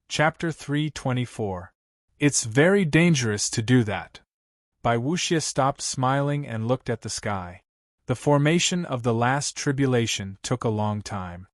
Chapter 324. It's very dangerous to do that. Bai Wuxia stopped smiling and looked at the sky. The formation of the last tribulation took a long time.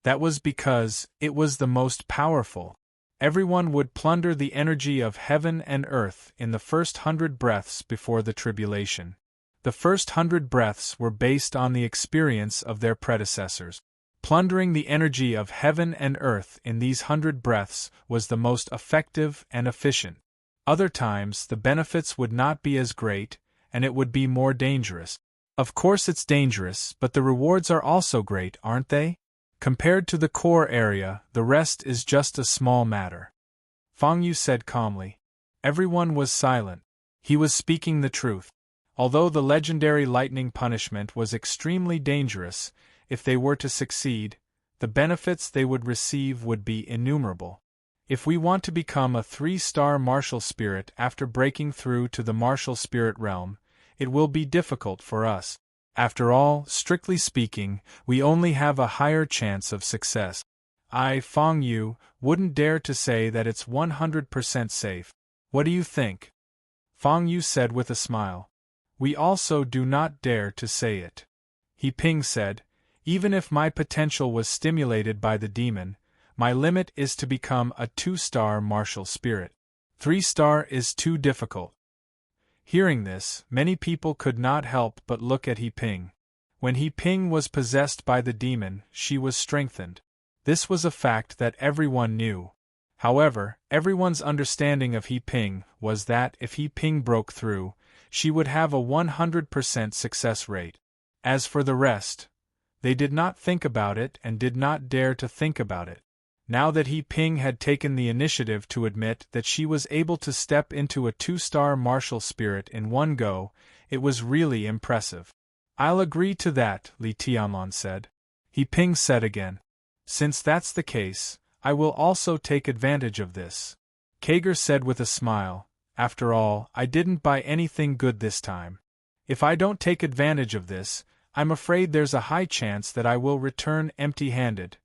That was because it was the most powerful. Everyone would plunder the energy of heaven and earth in the first 100 breaths before the tribulation. The first 100 breaths were based on the experience of their predecessors. Plundering the energy of heaven and earth in these 100 breaths was the most effective and efficient. Other times the benefits would not be as great, and it would be more dangerous. Of course it's dangerous, but the rewards are also great, aren't they? Compared to the core area, the rest is just a small matter. Fang Yu said calmly. Everyone was silent. He was speaking the truth. Although the legendary lightning punishment was extremely dangerous, if they were to succeed, the benefits they would receive would be innumerable. If we want to become a 3-star martial spirit after breaking through to the martial spirit realm, it will be difficult for us. After all, strictly speaking, we only have a higher chance of success. I, Fang Yu, wouldn't dare to say that it's 100% safe. What do you think? Fang Yu said with a smile. We also do not dare to say it. He Ping said, even if my potential was stimulated by the demon, my limit is to become a 2-star martial spirit. 3-star is too difficult. Hearing this, many people could not help but look at He Ping. When He Ping was possessed by the demon, she was strengthened. This was a fact that everyone knew. However, everyone's understanding of He Ping was that if He Ping broke through, she would have a 100% success rate. As for the rest, they did not think about it and did not dare to think about it. Now that He Ping had taken the initiative to admit that she was able to step into a 2-star martial spirit in one go, it was really impressive. I'll agree to that, Li Tianlong said. He Ping said again. Since that's the case, I will also take advantage of this. Kager said with a smile, after all, I didn't buy anything good this time. If I don't take advantage of this, I'm afraid there's a high chance that I will return empty-handed.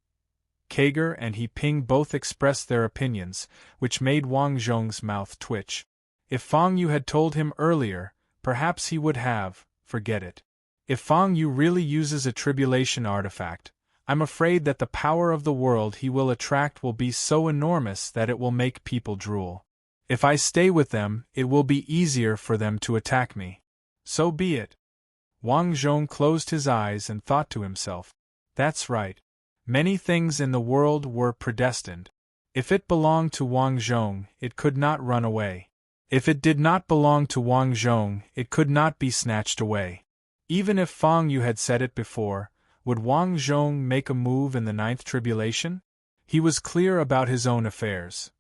Kager and He Ping both expressed their opinions, which made Wang Zhong's mouth twitch. If Fang Yu had told him earlier, perhaps he would have, forget it. If Fang Yu really uses a tribulation artifact, I'm afraid that the power of the world he will attract will be so enormous that it will make people drool. If I stay with them, it will be easier for them to attack me. So be it. Wang Zhong closed his eyes and thought to himself, that's right. Many things in the world were predestined. If it belonged to Wang Zhong, it could not run away. If it did not belong to Wang Zhong, it could not be snatched away. Even if Fang Yu had said it before, would Wang Zhong make a move in the 9th tribulation? He was clear about his own affairs.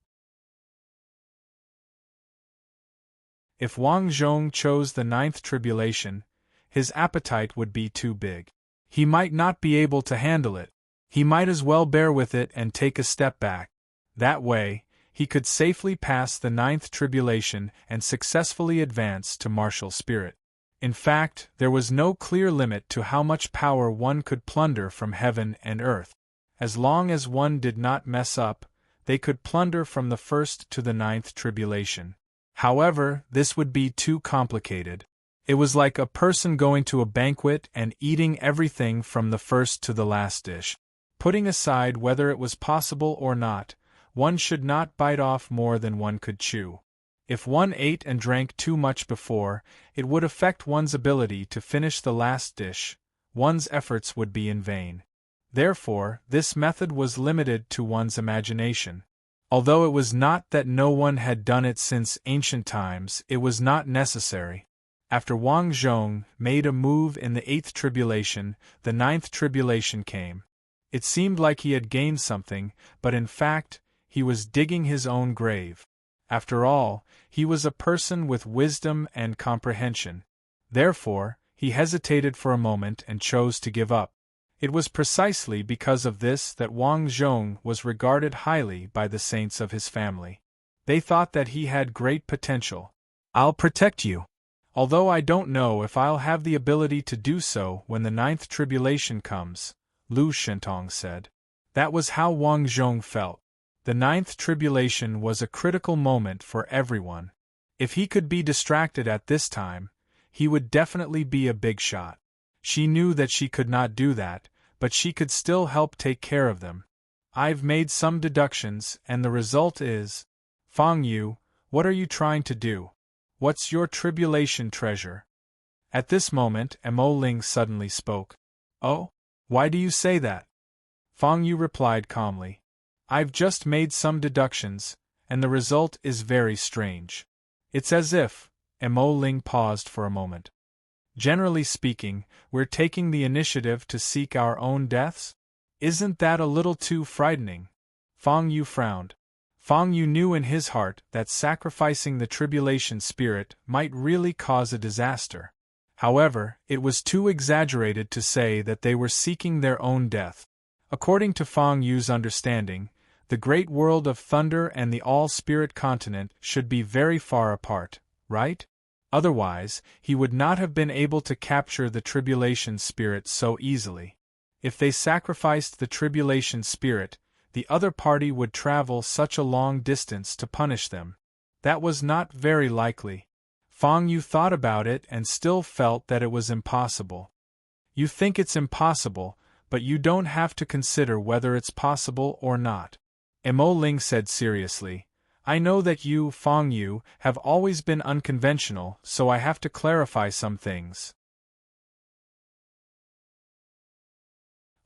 If Wang Zhong chose the 9th tribulation, his appetite would be too big. He might not be able to handle it. He might as well bear with it and take a step back. That way, he could safely pass the 9th tribulation and successfully advance to martial spirit. In fact, there was no clear limit to how much power one could plunder from heaven and earth. As long as one did not mess up, they could plunder from the 1st to the 9th tribulation. However, this would be too complicated. It was like a person going to a banquet and eating everything from the first to the last dish. Putting aside whether it was possible or not, one should not bite off more than one could chew. If one ate and drank too much before, it would affect one's ability to finish the last dish. One's efforts would be in vain. Therefore, this method was limited to one's imagination. Although it was not that no one had done it since ancient times, it was not necessary. After Wang Zhong made a move in the 8th tribulation, the 9th tribulation came. It seemed like he had gained something, but in fact, he was digging his own grave. After all, he was a person with wisdom and comprehension. Therefore, he hesitated for a moment and chose to give up. It was precisely because of this that Wang Zhong was regarded highly by the saints of his family. They thought that he had great potential. "I'll protect you. Although I don't know if I'll have the ability to do so when the 9th tribulation comes," Lu Shentong said. That was how Wang Zhong felt. The 9th tribulation was a critical moment for everyone. If he could be distracted at this time, he would definitely be a big shot. She knew that she could not do that, but she could still help take care of them. "I've made some deductions, and the result is…" "Fang Yu, what are you trying to do? What's your tribulation treasure?" At this moment, Mo Ling suddenly spoke. "Oh? Why do you say that?" Fang Yu replied calmly. "I've just made some deductions, and the result is very strange. It's as if…" Mo Ling paused for a moment. "Generally speaking, we're taking the initiative to seek our own deaths? Isn't that a little too frightening?" Fang Yu frowned. Fang Yu knew in his heart that sacrificing the tribulation spirit might really cause a disaster. However, it was too exaggerated to say that they were seeking their own death. According to Fang Yu's understanding, the great world of thunder and the all-spirit continent should be very far apart, right? Otherwise, he would not have been able to capture the tribulation spirit so easily. If they sacrificed the tribulation spirit, the other party would travel such a long distance to punish them. That was not very likely. Fang Yu thought about it and still felt that it was impossible. "You think it's impossible, but you don't have to consider whether it's possible or not," Mo Ling said seriously. "I know that you, Fang Yu, have always been unconventional, so I have to clarify some things.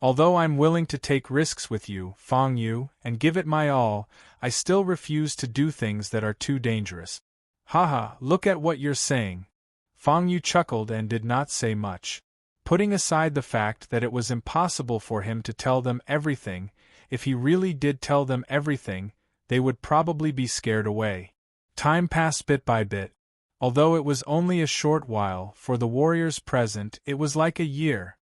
Although I'm willing to take risks with you, Fang Yu, and give it my all, I still refuse to do things that are too dangerous." "Haha, look at what you're saying." Fang Yu chuckled and did not say much. Putting aside the fact that it was impossible for him to tell them everything, if he really did tell them everything, they would probably be scared away. Time passed bit by bit. Although it was only a short while, for the warriors present it was like a year.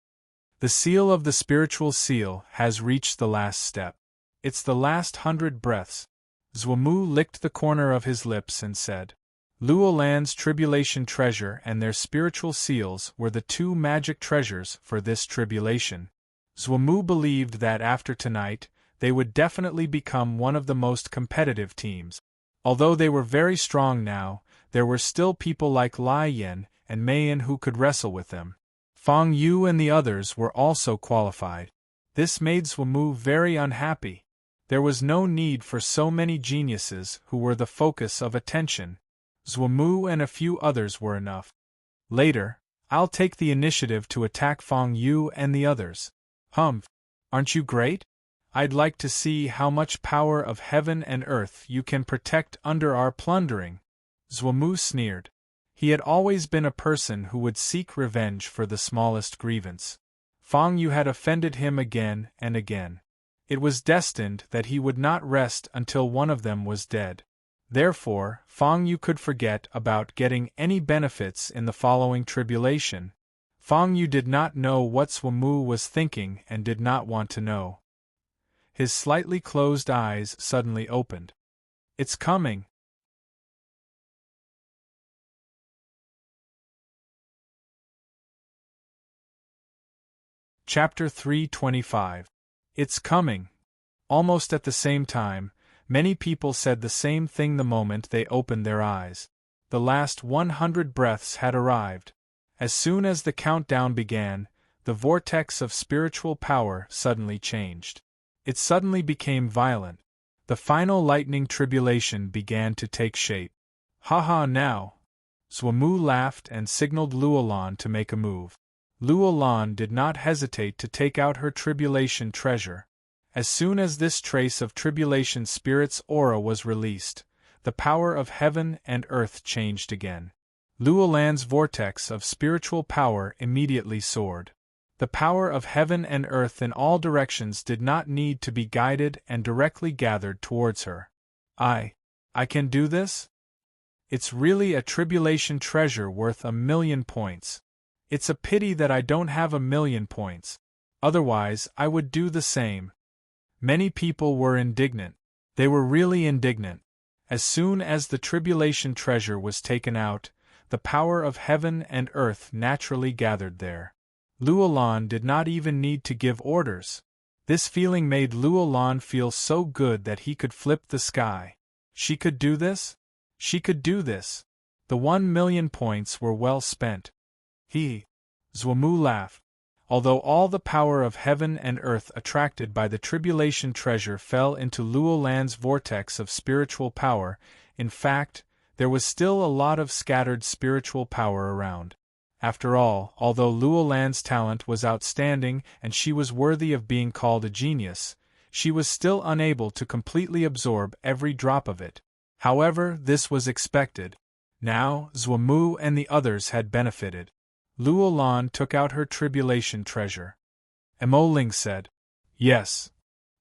The seal of the spiritual seal has reached the last step. It's the last 100 breaths. Zhumu licked the corner of his lips and said, "Luolan's tribulation treasure and their spiritual seals were the two magic treasures for this tribulation." Zhumu believed that after tonight, they would definitely become one of the most competitive teams. Although they were very strong now, there were still people like Lai Yen and Mei Yan who could wrestle with them. Fang Yu and the others were also qualified. This made Zhumu very unhappy. There was no need for so many geniuses who were the focus of attention. Zhumu and a few others were enough. Later, I'll take the initiative to attack Fang Yu and the others. Humph! Aren't you great? I'd like to see how much power of heaven and earth you can protect under our plundering. Zhumu sneered. He had always been a person who would seek revenge for the smallest grievance. Fang Yu had offended him again and again. It was destined that he would not rest until one of them was dead. Therefore, Fang Yu could forget about getting any benefits in the following tribulation. Fang Yu did not know what Zhumu was thinking and did not want to know. His slightly closed eyes suddenly opened. "It's coming." Chapter 325. It's coming. Almost at the same time, many people said the same thing the moment they opened their eyes. The last 100 breaths had arrived. As soon as the countdown began, the vortex of spiritual power suddenly changed. It suddenly became violent. The final lightning tribulation began to take shape. "Haha now!" Zhumu laughed and signaled Luolan to make a move. Luolan did not hesitate to take out her tribulation treasure. As soon as this trace of tribulation spirit's aura was released, the power of heaven and earth changed again. Luolan's vortex of spiritual power immediately soared. The power of heaven and earth in all directions did not need to be guided and directly gathered towards her. I can do this? It's really a tribulation treasure worth 1,000,000 points. It's a pity that I don't have 1,000,000 points. Otherwise, I would do the same. Many people were indignant. They were really indignant. As soon as the tribulation treasure was taken out, the power of heaven and earth naturally gathered there. Luolan did not even need to give orders. This feeling made Luolan feel so good that he could flip the sky. She could do this? She could do this. The 1,000,000 points were well spent. Zhuomu laughed. Although all the power of heaven and earth attracted by the tribulation treasure fell into Luolan's vortex of spiritual power, in fact, there was still a lot of scattered spiritual power around. After all, although Luolan's talent was outstanding and she was worthy of being called a genius, she was still unable to completely absorb every drop of it. However, this was expected. Now, Zhuomu and the others had benefited. Luolan took out her tribulation treasure. Emoling said, "Yes."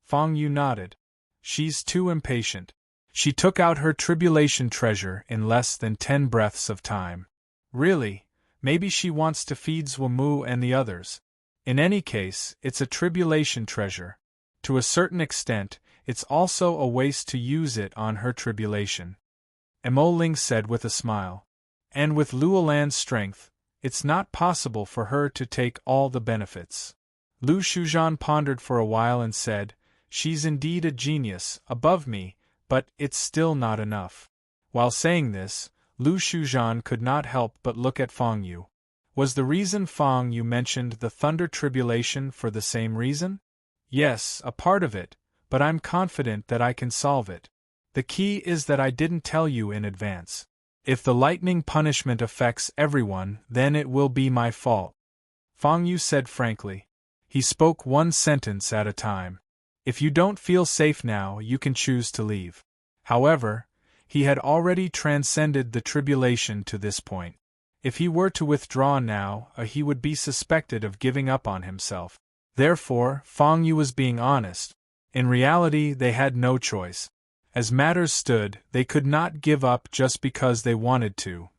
Fang Yu nodded. "She's too impatient." She took out her tribulation treasure in less than 10 breaths of time. Really, maybe she wants to feed Zhuomu and the others. In any case, it's a tribulation treasure. To a certain extent, it's also a waste to use it on her tribulation. Emoling said with a smile. And with Luolan's strength, it's not possible for her to take all the benefits. Lu Shuzhan pondered for a while and said, "She's indeed a genius, above me, but it's still not enough." While saying this, Lu Shuzhan could not help but look at Fang Yu. Was the reason Fang Yu mentioned the thunder tribulation for the same reason? Yes, a part of it, but I'm confident that I can solve it. The key is that I didn't tell you in advance. If the lightning punishment affects everyone, then it will be my fault. Fang Yu said frankly. He spoke one sentence at a time. If you don't feel safe now, you can choose to leave. However, he had already transcended the tribulation to this point. If he were to withdraw now, he would be suspected of giving up on himself. Therefore, Fang Yu was being honest. In reality, they had no choice. As matters stood, they could not give up just because they wanted to.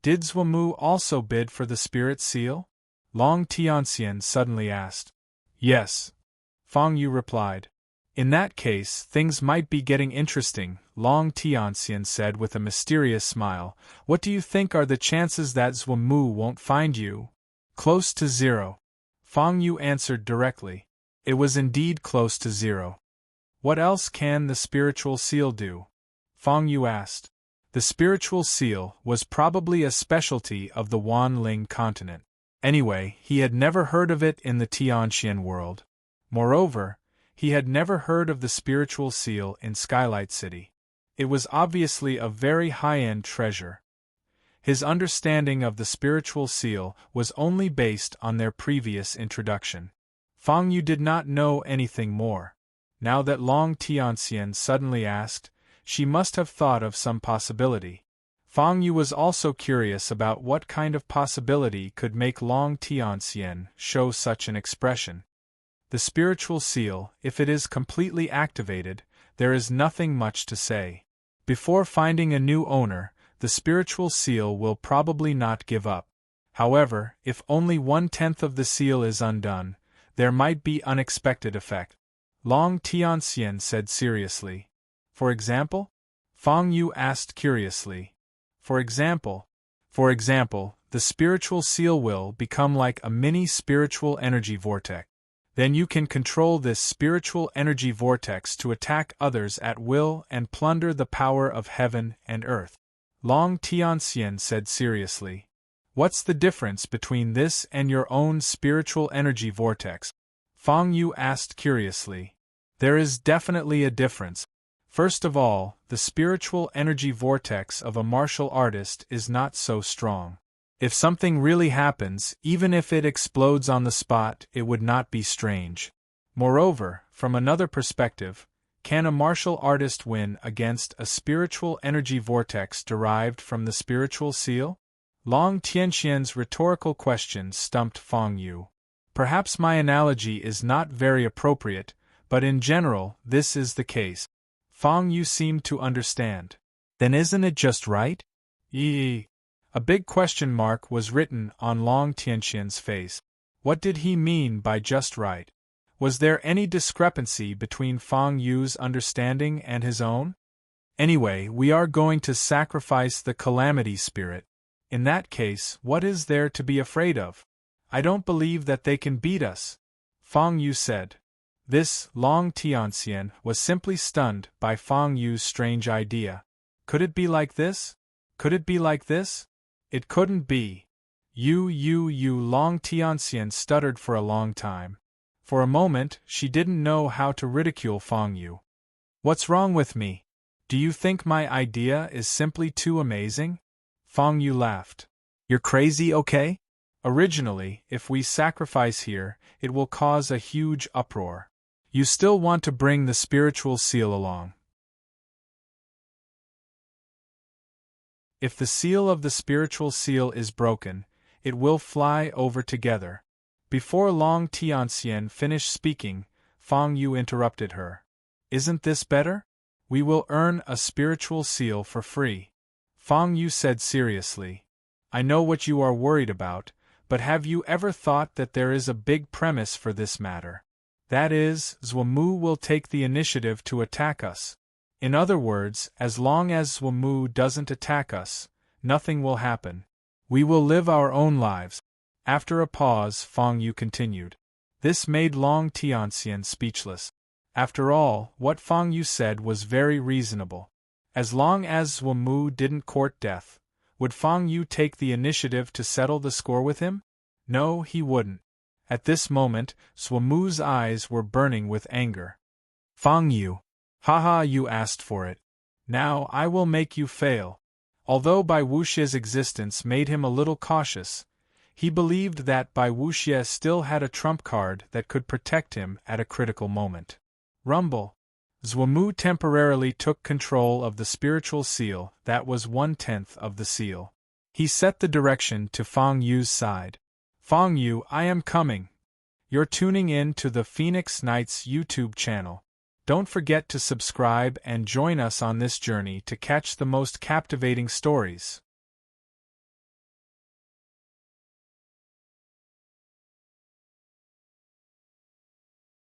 Did Zhuomu also bid for the spirit seal? Long Tianxian suddenly asked. Yes. Fang Yu replied. In that case, things might be getting interesting, Long Tianxian said with a mysterious smile. What do you think are the chances that Zhuomu won't find you? Close to 0. Fang Yu answered directly. It was indeed close to 0. What else can the spiritual seal do? Fang Yu asked. The spiritual seal was probably a specialty of the Wanling continent. Anyway, he had never heard of it in the Tianxian world. Moreover, he had never heard of the spiritual seal in Skylight City. It was obviously a very high-end treasure. His understanding of the spiritual seal was only based on their previous introduction. Fang Yu did not know anything more. Now that Long Tianxian suddenly asked, she must have thought of some possibility. Fang Yu was also curious about what kind of possibility could make Long Tianxian show such an expression. The spiritual seal, if it is completely activated, there is nothing much to say. Before finding a new owner, the spiritual seal will probably not give up. However, if only 1/10 of the seal is undone, there might be unexpected effect. Long Tianxian said seriously. For example? Fang Yu asked curiously. For example, the spiritual seal will become like a mini spiritual energy vortex. Then you can control this spiritual energy vortex to attack others at will and plunder the power of heaven and earth. Long Tianxian said seriously. What's the difference between this and your own spiritual energy vortex? Fang Yu asked curiously. There is definitely a difference. First of all, the spiritual energy vortex of a martial artist is not so strong. If something really happens, even if it explodes on the spot, it would not be strange. Moreover, from another perspective, can a martial artist win against a spiritual energy vortex derived from the spiritual seal? Long Tianxian's rhetorical question stumped Feng Yu. Perhaps my analogy is not very appropriate, but in general, this is the case. Feng Yu seemed to understand. Then isn't it just right? A big question mark was written on Long Tianxian's face. What did he mean by just right? Was there any discrepancy between Feng Yu's understanding and his own? Anyway, we are going to sacrifice the calamity spirit. In that case, what is there to be afraid of? I don't believe that they can beat us, Feng Yu said. This, Long Tianxian, was simply stunned by Feng Yu's strange idea. Could it be like this? Could it be like this? It couldn't be. Long Tianxian stuttered for a long time. For a moment, she didn't know how to ridicule Feng Yu. What's wrong with me? Do you think my idea is simply too amazing? Feng Yu laughed. You're crazy, okay? Originally, if we sacrifice here, it will cause a huge uproar. You still want to bring the spiritual seal along. If the seal of the spiritual seal is broken, it will fly over together. Before Long Tianxian finished speaking, Feng Yu interrupted her. Isn't this better? We will earn a spiritual seal for free. Feng Yu said seriously. I know what you are worried about, but have you ever thought that there is a big premise for this matter? That is, Zhuomu will take the initiative to attack us. In other words, as long as Zhuomu doesn't attack us, nothing will happen. We will live our own lives. After a pause, Feng Yu continued. This made Long Tianxian speechless. After all, what Feng Yu said was very reasonable. As long as Zhuomu didn't court death, would Feng Yu take the initiative to settle the score with him? No, he wouldn't. At this moment, Zhuomu's eyes were burning with anger. Feng Yu. Haha, you asked for it. Now I will make you fail. Although Bai Wuxia's existence made him a little cautious, he believed that Bai Wuxia still had a trump card that could protect him at a critical moment. Rumble. Zhuomu temporarily took control of the spiritual seal that was 1/10 of the seal. He set the direction to Feng Yu's side. Feng Yu, I am coming. You're tuning in to the Phoenix Knights YouTube channel. Don't forget to subscribe and join us on this journey to catch the most captivating stories.